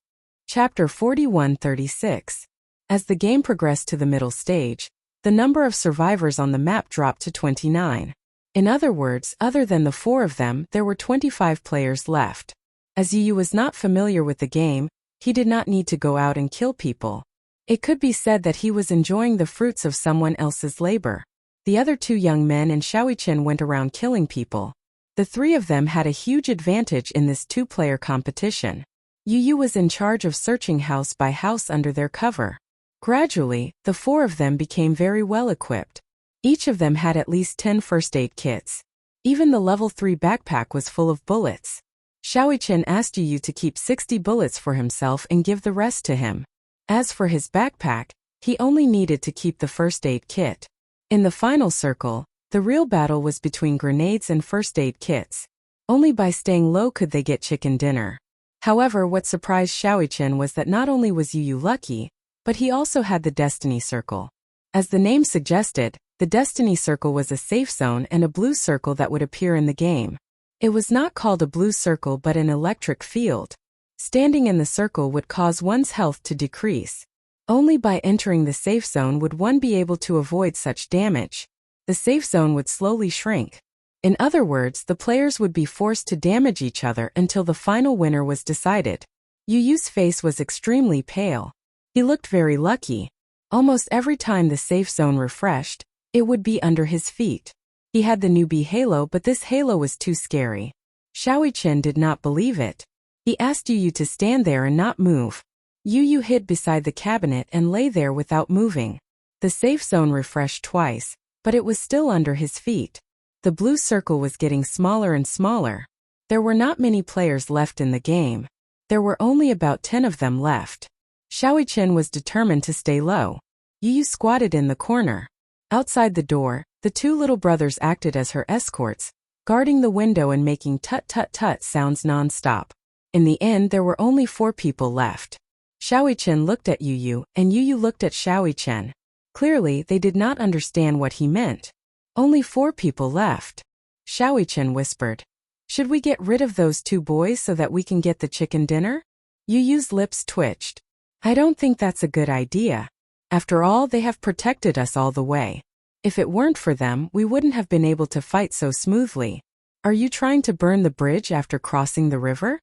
Chapter 41-36. As the game progressed to the middle stage, the number of survivors on the map dropped to 29. In other words, other than the four of them, there were 25 players left. As Yu Yu was not familiar with the game, he did not need to go out and kill people. It could be said that he was enjoying the fruits of someone else's labor. The other two young men and Xiaoyi Chen went around killing people. The three of them had a huge advantage in this two-player competition. Yu Yu was in charge of searching house by house under their cover. Gradually, the four of them became very well equipped. Each of them had at least 10 first aid kits. Even the level 3 backpack was full of bullets. Xiaoyi Chen asked Yu Yu to keep 60 bullets for himself and give the rest to him. As for his backpack, he only needed to keep the first aid kit. In the final circle, the real battle was between grenades and first aid kits. Only by staying low could they get chicken dinner. However, what surprised Xiaoyi Chen was that not only was Yu Yu lucky, but he also had the Destiny Circle. As the name suggested, the Destiny Circle was a safe zone and a blue circle that would appear in the game. It was not called a blue circle but an electric field. Standing in the circle would cause one's health to decrease. Only by entering the safe zone would one be able to avoid such damage. The safe zone would slowly shrink. In other words, the players would be forced to damage each other until the final winner was decided. Yu Yu's face was extremely pale. He looked very lucky. Almost every time the safe zone refreshed, it would be under his feet. He had the newbie halo, but this halo was too scary. Xiaoyi Chen did not believe it. He asked Yu Yu to stand there and not move. Yu Yu hid beside the cabinet and lay there without moving. The safe zone refreshed twice, but it was still under his feet. The blue circle was getting smaller and smaller. There were not many players left in the game. There were only about 10 of them left. Xiaoqian was determined to stay low. Yu squatted in the corner. Outside the door, the two little brothers acted as her escorts, guarding the window and making tut-tut-tut sounds non-stop. In the end, there were only 4 people left. Xiaoqian looked at Yu, and Yu looked at Xiaoqian. Clearly, they did not understand what he meant. Only 4 people left. Xiaoqian whispered. Should we get rid of those 2 boys so that we can get the chicken dinner? Yu's lips twitched. I don't think that's a good idea. After all, they have protected us all the way. If it weren't for them, we wouldn't have been able to fight so smoothly. Are you trying to burn the bridge after crossing the river?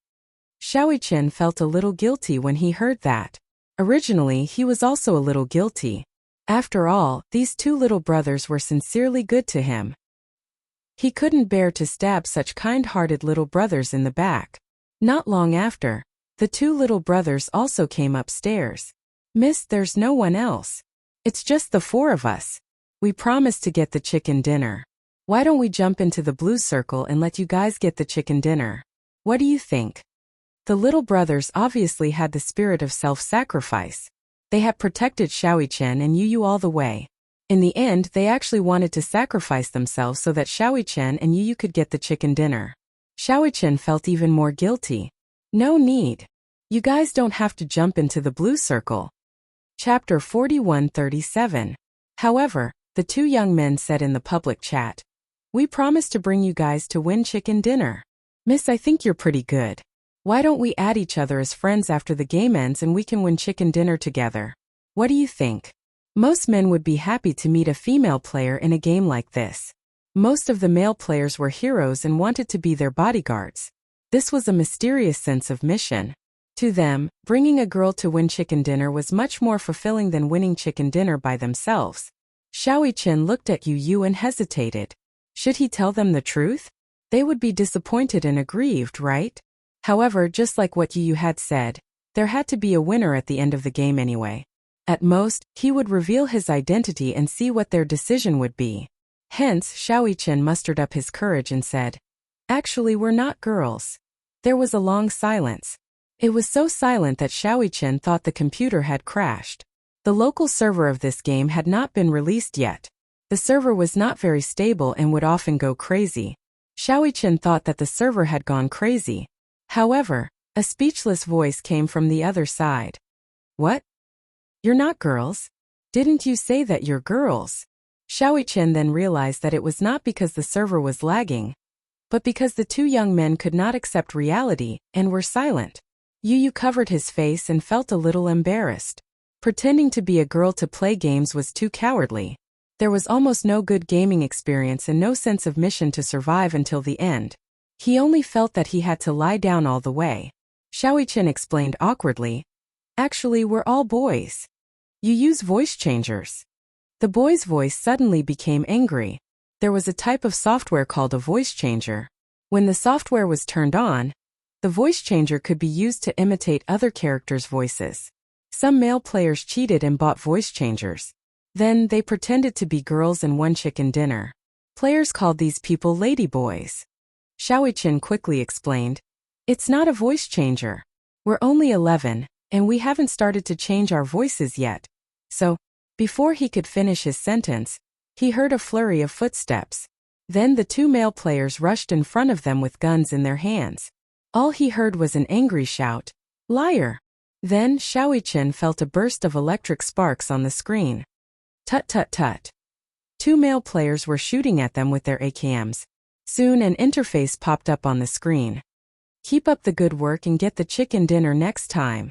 Xiaoqian felt a little guilty when he heard that. Originally, he was also a little guilty. After all, these 2 little brothers were sincerely good to him. He couldn't bear to stab such kind-hearted little brothers in the back. Not long after, the 2 little brothers also came upstairs. Miss, there's no one else. It's just the 4 of us. We promised to get the chicken dinner. Why don't we jump into the blue circle and let you guys get the chicken dinner? What do you think? The little brothers obviously had the spirit of self-sacrifice. They had protected Xiaoqian and Yu all the way. In the end, they actually wanted to sacrifice themselves so that Xiaoqian and Yu could get the chicken dinner. Xiaoqian felt even more guilty. No need. You guys don't have to jump into the blue circle. Chapter 41:37. However, the 2 young men said in the public chat, we promised to bring you guys to win chicken dinner. Miss, I think you're pretty good. Why don't we add each other as friends after the game ends and we can win chicken dinner together? What do you think? Most men would be happy to meet a female player in a game like this. Most of the male players were heroes and wanted to be their bodyguards. This was a mysterious sense of mission. To them, bringing a girl to win chicken dinner was much more fulfilling than winning chicken dinner by themselves. Xiaoqian looked at Yu and hesitated. Should he tell them the truth? They would be disappointed and aggrieved, right? However, just like what Yu had said, there had to be a winner at the end of the game anyway. At most, he would reveal his identity and see what their decision would be. Hence, Xiaoqian mustered up his courage and said, actually, we're not girls. There was a long silence. It was so silent that Xiaoqian thought the computer had crashed. The local server of this game had not been released yet. The server was not very stable and would often go crazy. Xiaoqian thought that the server had gone crazy. However, a speechless voice came from the other side. What? You're not girls? Didn't you say that you're girls? Xiaoqian then realized that it was not because the server was lagging, but because the 2 young men could not accept reality and were silent. Yu covered his face and felt a little embarrassed. Pretending to be a girl to play games was too cowardly. There was almost no good gaming experience and no sense of mission to survive until the end. He only felt that he had to lie down all the way. Xiaoqian explained awkwardly, actually, we're all boys. You use voice changers. The boy's voice suddenly became angry. There was a type of software called a voice changer. When the software was turned on, the voice changer could be used to imitate other characters' voices. Some male players cheated and bought voice changers. Then, they pretended to be girls and won chicken dinner. Players called these people ladyboys. Xiaoqian quickly explained, it's not a voice changer. We're only 11, and we haven't started to change our voices yet. So, before he could finish his sentence, he heard a flurry of footsteps. Then the 2 male players rushed in front of them with guns in their hands. All he heard was an angry shout, liar! Then Xiaoqian felt a burst of electric sparks on the screen. Tut-tut-tut. 2 male players were shooting at them with their AKMs. Soon an interface popped up on the screen. Keep up the good work and get the chicken dinner next time.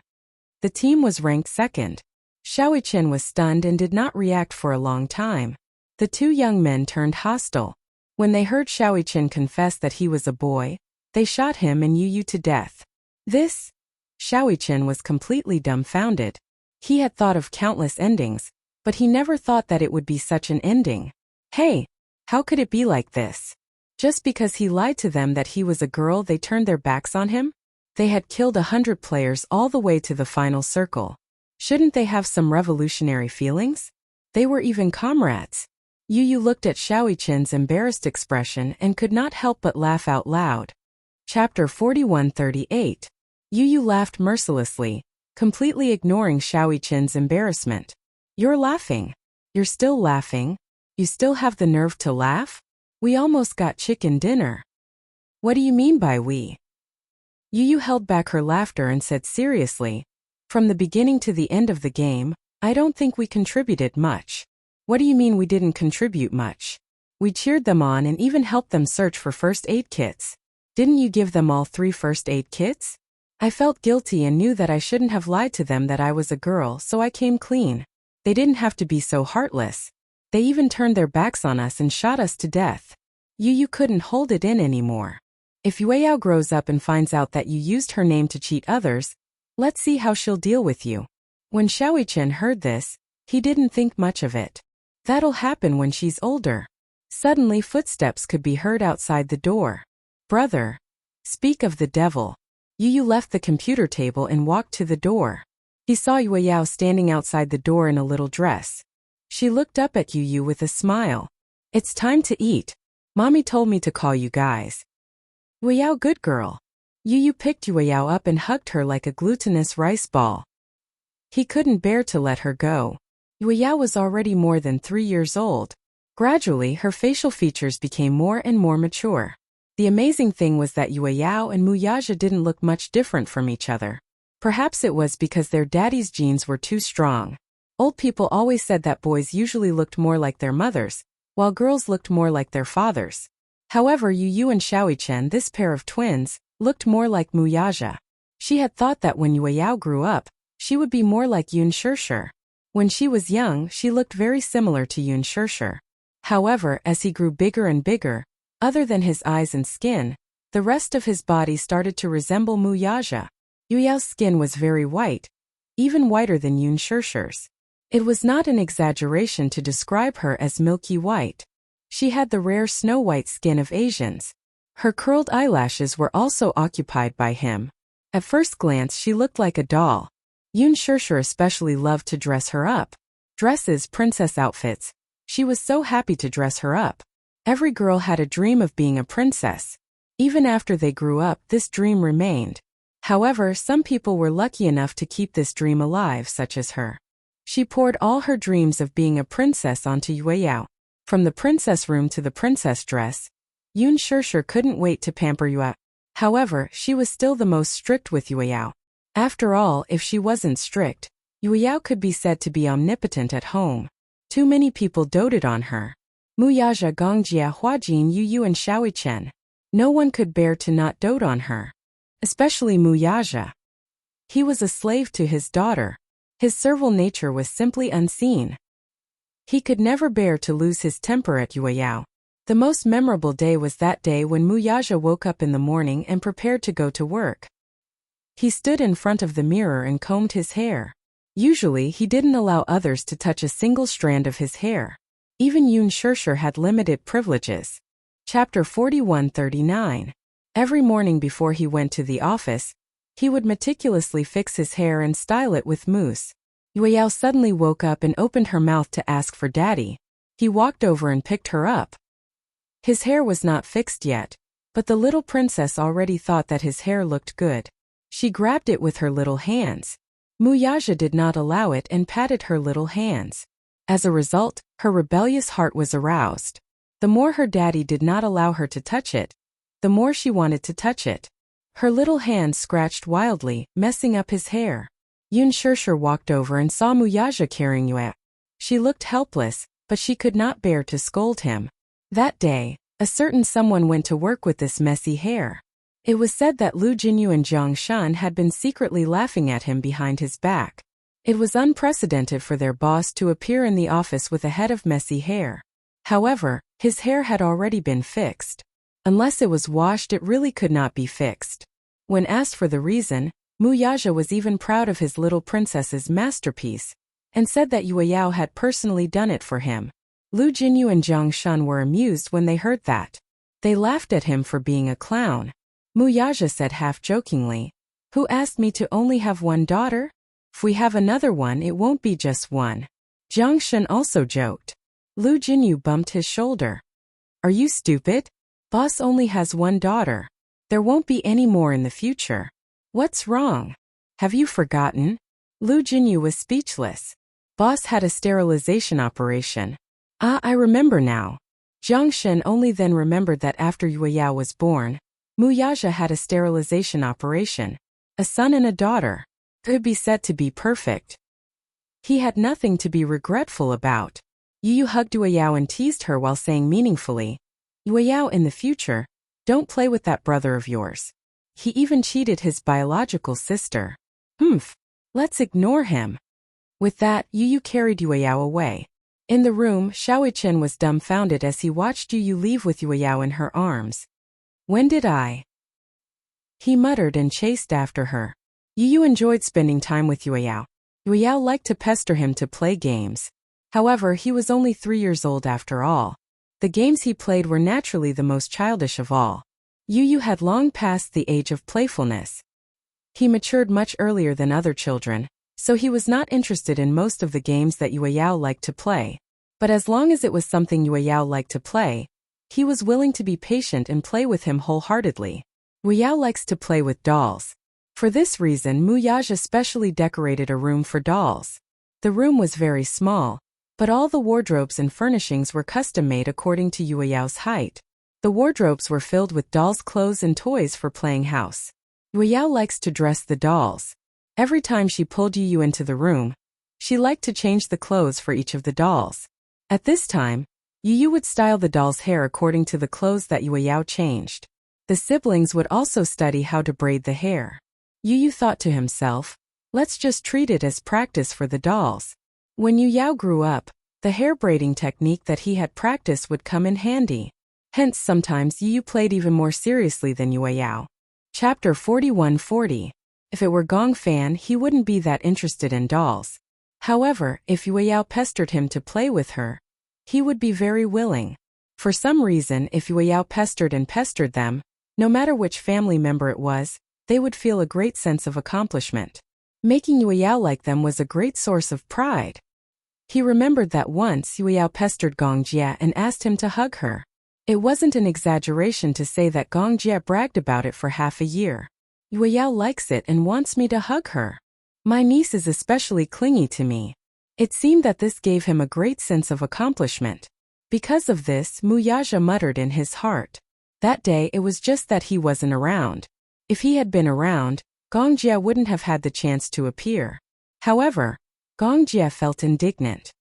The team was ranked second. Xiaoqian was stunned and did not react for a long time. The 2 young men turned hostile. When they heard Xiaoqian confess that he was a boy, they shot him and Yu to death. This? Xiaoqian was completely dumbfounded. He had thought of countless endings, but he never thought that it would be such an ending. Hey, how could it be like this? Just because he lied to them that he was a girl, they turned their backs on him? They had killed 100 players all the way to the final circle. Shouldn't they have some revolutionary feelings? They were even comrades. Yu Yu looked at Xiaoichen's embarrassed expression and could not help but laugh out loud. Chapter 4138. Yu Yu laughed mercilessly, completely ignoring Xiaoichen's embarrassment. You're laughing. You're still laughing? You still have the nerve to laugh? We almost got chicken dinner. What do you mean by we? Yu Yu held back her laughter and said seriously, from the beginning to the end of the game, I don't think we contributed much. What do you mean we didn't contribute much? We cheered them on and even helped them search for first aid kits. Didn't you give them all 3 first aid kits? I felt guilty and knew that I shouldn't have lied to them that I was a girl, so I came clean. They didn't have to be so heartless. They even turned their backs on us and shot us to death. Yu Yu couldn't hold it in anymore. If Yueyao grows up and finds out that you used her name to cheat others, let's see how she'll deal with you. When Xiaoichen heard this, he didn't think much of it. That'll happen when she's older. Suddenly footsteps could be heard outside the door. Brother. Speak of the devil. Yu Yu left the computer table and walked to the door. He saw Yueyao standing outside the door in a little dress. She looked up at Yu Yu with a smile. It's time to eat. Mommy told me to call you guys. Yueyao, good girl. Yu Yu picked Yueyao up and hugged her like a glutinous rice ball. He couldn't bear to let her go. Yueyao was already more than 3 years old. Gradually, her facial features became more and more mature. The amazing thing was that Yueyao and Muyaja didn't look much different from each other. Perhaps it was because their daddy's genes were too strong. Old people always said that boys usually looked more like their mothers, while girls looked more like their fathers. However, Yu Yu and Xiaoichen, this pair of twins, looked more like Muyaja. She had thought that when Yueyao grew up, she would be more like Yun Shirshir. When she was young, she looked very similar to Yun Shirshir. However, as he grew bigger and bigger, other than his eyes and skin, the rest of his body started to resemble Muyaja. Yueyao's skin was very white, even whiter than Yun Shirshir's. It was not an exaggeration to describe her as milky white. She had the rare snow-white skin of Asians. Her curled eyelashes were also occupied by him. At first glance she looked like a doll. Yun Shirshir especially loved to dress her up. Dresses, princess outfits. She was so happy to dress her up. Every girl had a dream of being a princess. Even after they grew up, this dream remained. However, some people were lucky enough to keep this dream alive, such as her. She poured all her dreams of being a princess onto Yueyao. From the princess room to the princess dress, Yun Shirshir couldn't wait to pamper Yueyao. However, she was still the most strict with Yueyao. After all, if she wasn't strict, Yueyao could be said to be omnipotent at home. Too many people doted on her. Muyaja, Gongjia, Huajin, Yu Yu and Xiaoichen. No one could bear to not dote on her. Especially Muyaja. He was a slave to his daughter. His servile nature was simply unseen. He could never bear to lose his temper at Yueyao. The most memorable day was that day when Muyaja woke up in the morning and prepared to go to work. He stood in front of the mirror and combed his hair. Usually, he didn't allow others to touch a single strand of his hair. Even Yun Shirshir had limited privileges. Chapter 4139. Every morning before he went to the office, he would meticulously fix his hair and style it with mousse. Yueyao suddenly woke up and opened her mouth to ask for daddy. He walked over and picked her up. His hair was not fixed yet, but the little princess already thought that his hair looked good. She grabbed it with her little hands. Muyaja did not allow it and patted her little hands. As a result, her rebellious heart was aroused. The more her daddy did not allow her to touch it, the more she wanted to touch it. Her little hands scratched wildly, messing up his hair. Yun Shirshir walked over and saw Muyaja carrying Yueyao. She looked helpless, but she could not bear to scold him. That day, a certain someone went to work with this messy hair. It was said that Lu Jinyu and Jiang Shan had been secretly laughing at him behind his back. It was unprecedented for their boss to appear in the office with a head of messy hair. However, his hair had already been fixed. Unless it was washed, it really could not be fixed. When asked for the reason, Muyaja was even proud of his little princess's masterpiece, and said that Yueyao had personally done it for him. Lu Jinyu and Jiang Shan were amused when they heard that. They laughed at him for being a clown. Muyaja said half-jokingly, "Who asked me to only have one daughter? If we have another one, it won't be just one." Jiang Shen also joked. Lu Jinyu bumped his shoulder. Are you stupid? Boss only has one daughter. There won't be any more in the future. What's wrong? Have you forgotten? Lu Jinyu was speechless. Boss had a sterilization operation. Ah, I remember now. Jiang Shen only then remembered that after Yueyao was born, Mu Yaja had a sterilization operation. A son and a daughter. Could be said to be perfect. He had nothing to be regretful about. Yu hugged Yueyao and teased her while saying meaningfully, Yueyao, in the future, don't play with that brother of yours. He even cheated his biological sister. Let's ignore him. With that, Yu carried Yueyao away. In the room, Xiaoichen was dumbfounded as he watched Yu leave with Yueyao in her arms. When did I? He muttered and chased after her. Yu enjoyed spending time with Yueyao. Yueyao liked to pester him to play games. However, he was only 3 years old after all. The games he played were naturally the most childish of all. Yu had long passed the age of playfulness. He matured much earlier than other children, so he was not interested in most of the games that Yueyao liked to play. But as long as it was something Yueyao liked to play, he was willing to be patient and play with him wholeheartedly. Yueyao likes to play with dolls. For this reason, Mu Yaja specially decorated a room for dolls. The room was very small, but all the wardrobes and furnishings were custom-made according to Yueyao's height. The wardrobes were filled with dolls' clothes and toys for playing house. Yueyao likes to dress the dolls. Every time she pulled Yu into the room, she liked to change the clothes for each of the dolls. At this time, Yu would style the doll's hair according to the clothes that Yueyao changed. The siblings would also study how to braid the hair. Yu thought to himself, let's just treat it as practice for the dolls. When Yueyao grew up, the hair braiding technique that he had practiced would come in handy. Hence sometimes Yu played even more seriously than Yueyao. Chapter 4140. If it were Gong Fan, he wouldn't be that interested in dolls. However, if Yueyao pestered him to play with her, he would be very willing. For some reason, if Yueyao pestered and pestered them, no matter which family member it was, they would feel a great sense of accomplishment. Making Yueyao like them was a great source of pride. He remembered that once Yueyao pestered Gong Jie and asked him to hug her. It wasn't an exaggeration to say that Gong Jie bragged about it for half a year. Yueyao likes it and wants me to hug her. My niece is especially clingy to me. It seemed that this gave him a great sense of accomplishment. Because of this, Mu Yaja muttered in his heart. That day it was just that he wasn't around. If he had been around, Gong Jie wouldn't have had the chance to appear. However, Gong Jie felt indignant.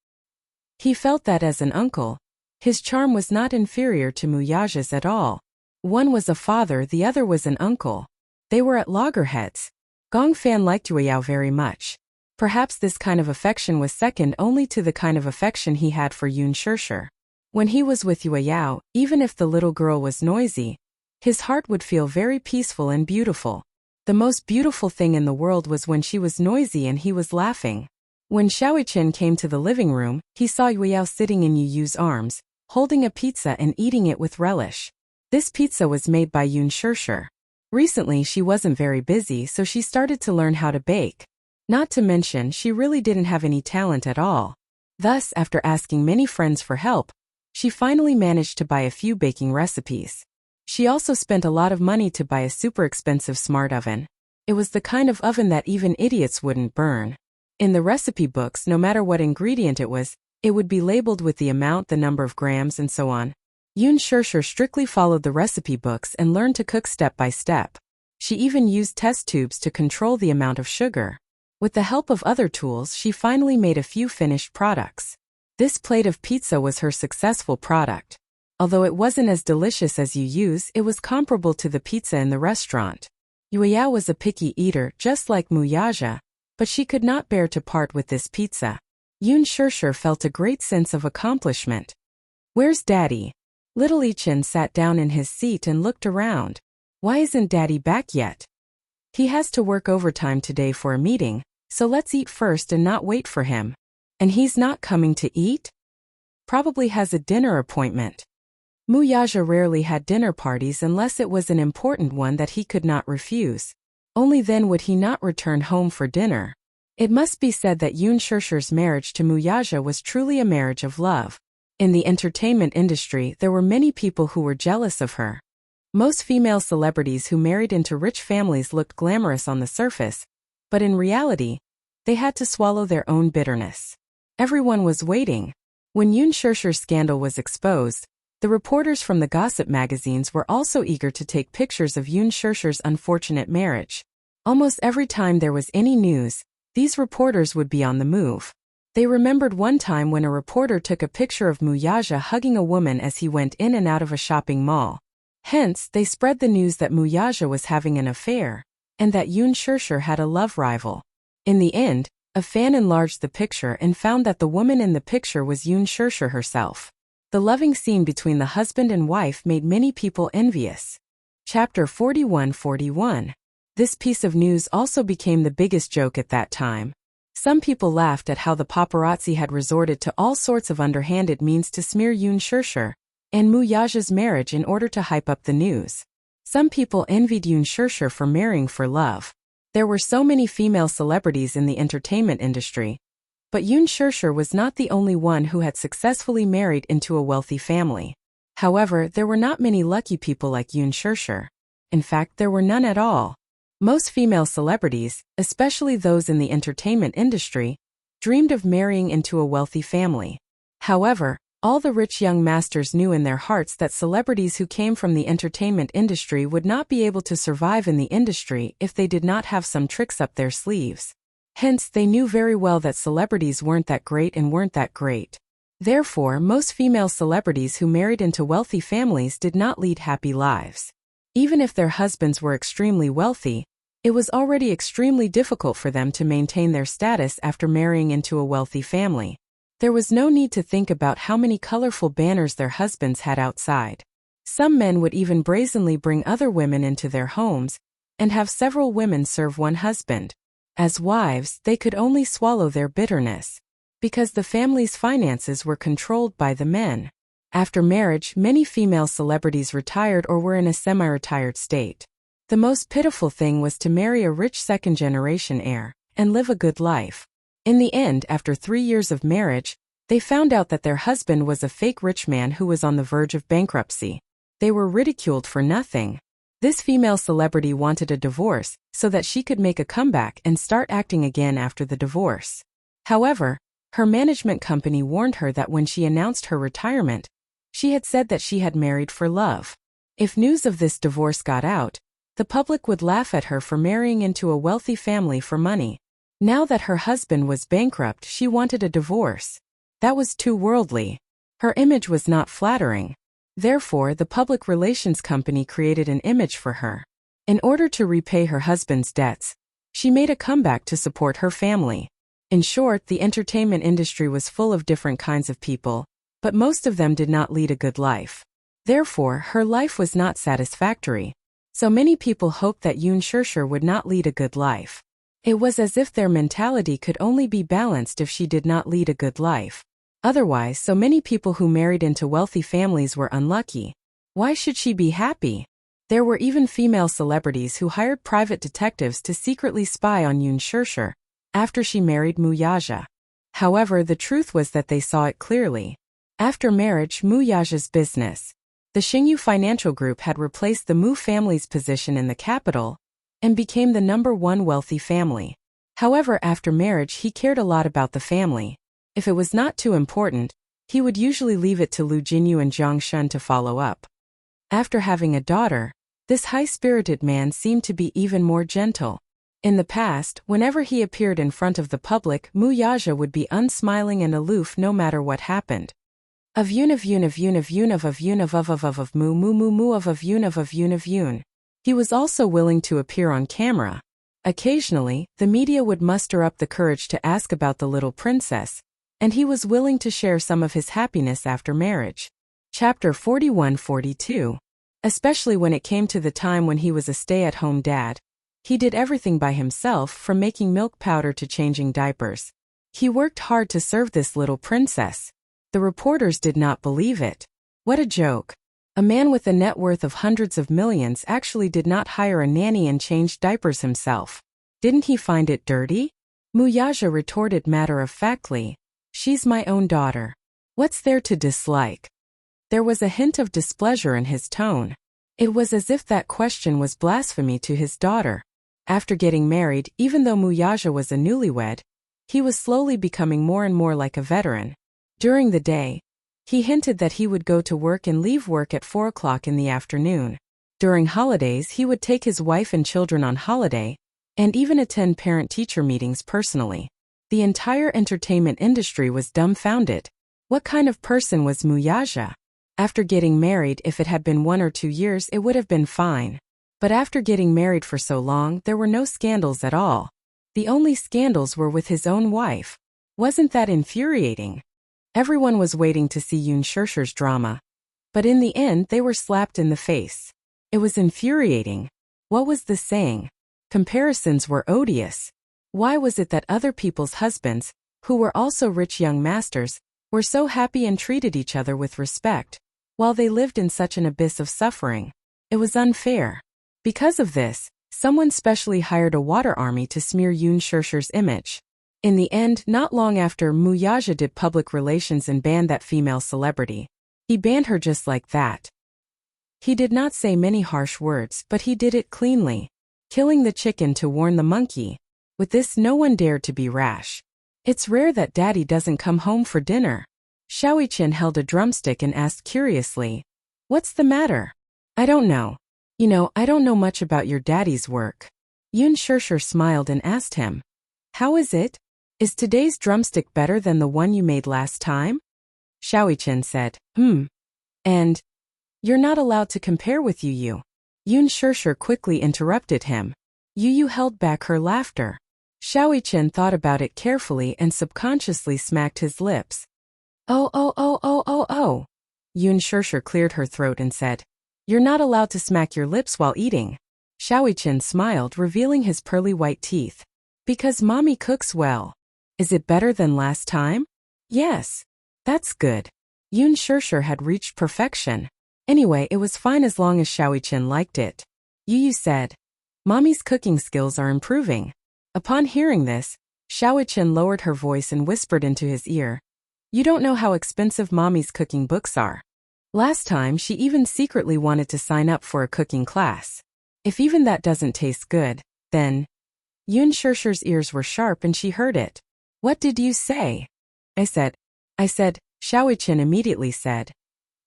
He felt that as an uncle, his charm was not inferior to Mu Yaja's at all. One was a father, the other was an uncle. They were at loggerheads. Gong Fan liked Yueyao very much. Perhaps this kind of affection was second only to the kind of affection he had for Yun Shishir. When he was with Yueyao, even if the little girl was noisy, his heart would feel very peaceful and beautiful. The most beautiful thing in the world was when she was noisy and he was laughing. When Xiaoichen came to the living room, he saw Yueyao sitting in Yu's arms, holding a pizza and eating it with relish. This pizza was made by Yun Shishir. Recently she wasn't very busy, so she started to learn how to bake. Not to mention, she really didn't have any talent at all. Thus, after asking many friends for help, she finally managed to buy a few baking recipes. She also spent a lot of money to buy a super expensive smart oven. It was the kind of oven that even idiots wouldn't burn. In the recipe books, no matter what ingredient it would be labeled with the amount, the number of grams, and so on. Yun Shishir strictly followed the recipe books and learned to cook step by step. She even used test tubes to control the amount of sugar. With the help of other tools, she finally made a few finished products. This plate of pizza was her successful product. Although it wasn't as delicious as Yu's, it was comparable to the pizza in the restaurant. Yueyao was a picky eater, just like Mu Yaja, but she could not bear to part with this pizza. Yun Shishir felt a great sense of accomplishment. Where's Daddy? Little Ichin sat down in his seat and looked around. Why isn't Daddy back yet? He has to work overtime today for a meeting, so let's eat first and not wait for him. And he's not coming to eat? Probably has a dinner appointment. Mu Yaja rarely had dinner parties unless it was an important one that he could not refuse. Only then would he not return home for dinner. It must be said that Yoon Shirshir's marriage to Muyaja was truly a marriage of love. In the entertainment industry, there were many people who were jealous of her. Most female celebrities who married into rich families looked glamorous on the surface, but in reality, they had to swallow their own bitterness. Everyone was waiting. When Yoon Shirshir's scandal was exposed, the reporters from the gossip magazines were also eager to take pictures of Yoon Shirshir's unfortunate marriage. Almost every time there was any news, these reporters would be on the move. They remembered one time when a reporter took a picture of Muyaja hugging a woman as he went in and out of a shopping mall. Hence, they spread the news that Muyaja was having an affair, and that Yoon Shirshir had a love rival. In the end, a fan enlarged the picture and found that the woman in the picture was Yoon Shirshir herself. The loving scene between the husband and wife made many people envious. Chapter 41-41. This piece of news also became the biggest joke at that time. Some people laughed at how the paparazzi had resorted to all sorts of underhanded means to smear Yoon Shirshir and Muyaja's marriage in order to hype up the news. Some people envied Yoon Shirshir for marrying for love. There were so many female celebrities in the entertainment industry, but Yoon Shirshir was not the only one who had successfully married into a wealthy family. However, there were not many lucky people like Yoon Shirshir. In fact, there were none at all. Most female celebrities, especially those in the entertainment industry, dreamed of marrying into a wealthy family. However, all the rich young masters knew in their hearts that celebrities who came from the entertainment industry would not be able to survive in the industry if they did not have some tricks up their sleeves. Hence, they knew very well that celebrities weren't that great. Therefore, most female celebrities who married into wealthy families did not lead happy lives. Even if their husbands were extremely wealthy, it was already extremely difficult for them to maintain their status after marrying into a wealthy family. There was no need to think about how many colorful banners their husbands had outside. Some men would even brazenly bring other women into their homes and have several women serve one husband. As wives, they could only swallow their bitterness, because the family's finances were controlled by the men. After marriage, many female celebrities retired or were in a semi-retired state. The most pitiful thing was to marry a rich second-generation heir and live a good life. In the end, after 3 years of marriage, they found out that their husband was a fake rich man who was on the verge of bankruptcy. They were ridiculed for nothing. This female celebrity wanted a divorce so that she could make a comeback and start acting again after the divorce. However, her management company warned her that when she announced her retirement, she had said that she had married for love. If news of this divorce got out, the public would laugh at her for marrying into a wealthy family for money. Now that her husband was bankrupt, she wanted a divorce. That was too worldly. Her image was not flattering. Therefore, the public relations company created an image for her. In order to repay her husband's debts, she made a comeback to support her family. In short, the entertainment industry was full of different kinds of people, but most of them did not lead a good life. Therefore, her life was not satisfactory. So many people hoped that Yoon Shirshir would not lead a good life. It was as if their mentality could only be balanced if she did not lead a good life. Otherwise, so many people who married into wealthy families were unlucky. Why should she be happy? There were even female celebrities who hired private detectives to secretly spy on Yoon Shirshir after she married Muyaja. However, the truth was that they saw it clearly. After marriage, Muyaja's business, the Xingyu Financial Group, had replaced the Mu family's position in the capital and became the #1 wealthy family. However, after marriage, he cared a lot about the family. If it was not too important, he would usually leave it to Lu Jinyu and Jiang Shun to follow up. After having a daughter, this high-spirited man seemed to be even more gentle. In the past, whenever he appeared in front of the public, Muyaja would be unsmiling and aloof no matter what happened. Of Yoon of Yoon of Yoon of Yoon of Yoon of Mu Mu Mu Mu of Yoon of Yoon of Yoon. He was also willing to appear on camera. Occasionally, the media would muster up the courage to ask about the little princess, and he was willing to share some of his happiness after marriage. Chapter 41-42. Especially when it came to the time when he was a stay-at-home dad, he did everything by himself, from making milk powder to changing diapers. He worked hard to serve this little princess. The reporters did not believe it. What a joke. A man with a net worth of hundreds of millions actually did not hire a nanny and changed diapers himself. Didn't he find it dirty? Muyaja retorted matter-of-factly, "She's my own daughter. What's there to dislike?" There was a hint of displeasure in his tone. It was as if that question was blasphemy to his daughter. After getting married, even though Muyaja was a newlywed, he was slowly becoming more and more like a veteran. During the day, he hinted that he would go to work and leave work at 4 o'clock in the afternoon. During holidays, he would take his wife and children on holiday, and even attend parent-teacher meetings personally. The entire entertainment industry was dumbfounded. What kind of person was Muyaja? After getting married, if it had been 1 or 2 years, it would have been fine. But after getting married for so long, there were no scandals at all. The only scandals were with his own wife. Wasn't that infuriating? Everyone was waiting to see Yoon Shirshir's drama. But in the end, they were slapped in the face. It was infuriating. What was the saying? Comparisons were odious. Why was it that other people's husbands, who were also rich young masters, were so happy and treated each other with respect, while they lived in such an abyss of suffering? It was unfair. Because of this, someone specially hired a water army to smear Yoon Shirshir's image. In the end, not long after, Muyaja did public relations and banned that female celebrity. He banned her just like that. He did not say many harsh words, but he did it cleanly. Killing the chicken to warn the monkey. With this, no one dared to be rash. It's rare that Daddy doesn't come home for dinner. Xiaoqin held a drumstick and asked curiously, "What's the matter?" "I don't know. I don't know much about your daddy's work." Yoon Shirshir smiled and asked him, "How is it? Is today's drumstick better than the one you made last time?" Xiaoqin said, And, "You're not allowed to compare with Yu." Yoon Shirshir quickly interrupted him. Yu held back her laughter. Xiaoqin thought about it carefully and subconsciously smacked his lips. Oh. Yoon Shirshir cleared her throat and said, "You're not allowed to smack your lips while eating." Xiaoqin smiled, revealing his pearly white teeth. "Because Mommy cooks well." "Is it better than last time?" "Yes." "That's good." Yoon Shirshir had reached perfection. Anyway, it was fine as long as Xiaoqin liked it. Yu said, "Mommy's cooking skills are improving." Upon hearing this, Xiaoqin lowered her voice and whispered into his ear, "You don't know how expensive Mommy's cooking books are." Last time, she even secretly wanted to sign up for a cooking class. If even that doesn't taste good, then... Yoon Shirshir's ears were sharp and she heard it. "What did you say?" I said, Xiaoqin immediately said,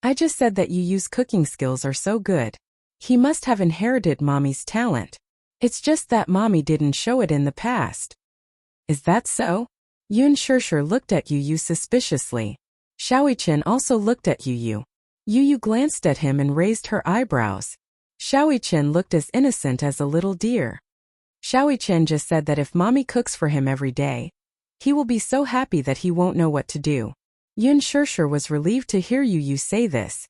"I just said that Yu's cooking skills are so good. He must have inherited Mommy's talent. It's just that Mommy didn't show it in the past." "Is that so?" Yoon Shirshir looked at Yu suspiciously. Xiaoqin also looked at Yu. Yu glanced at him and raised her eyebrows. Xiaoqin looked as innocent as a little deer. Xiaoqin just said that if Mommy cooks for him every day, he will be so happy that he won't know what to do. Yoon Shirshir was relieved to hear Yu say this.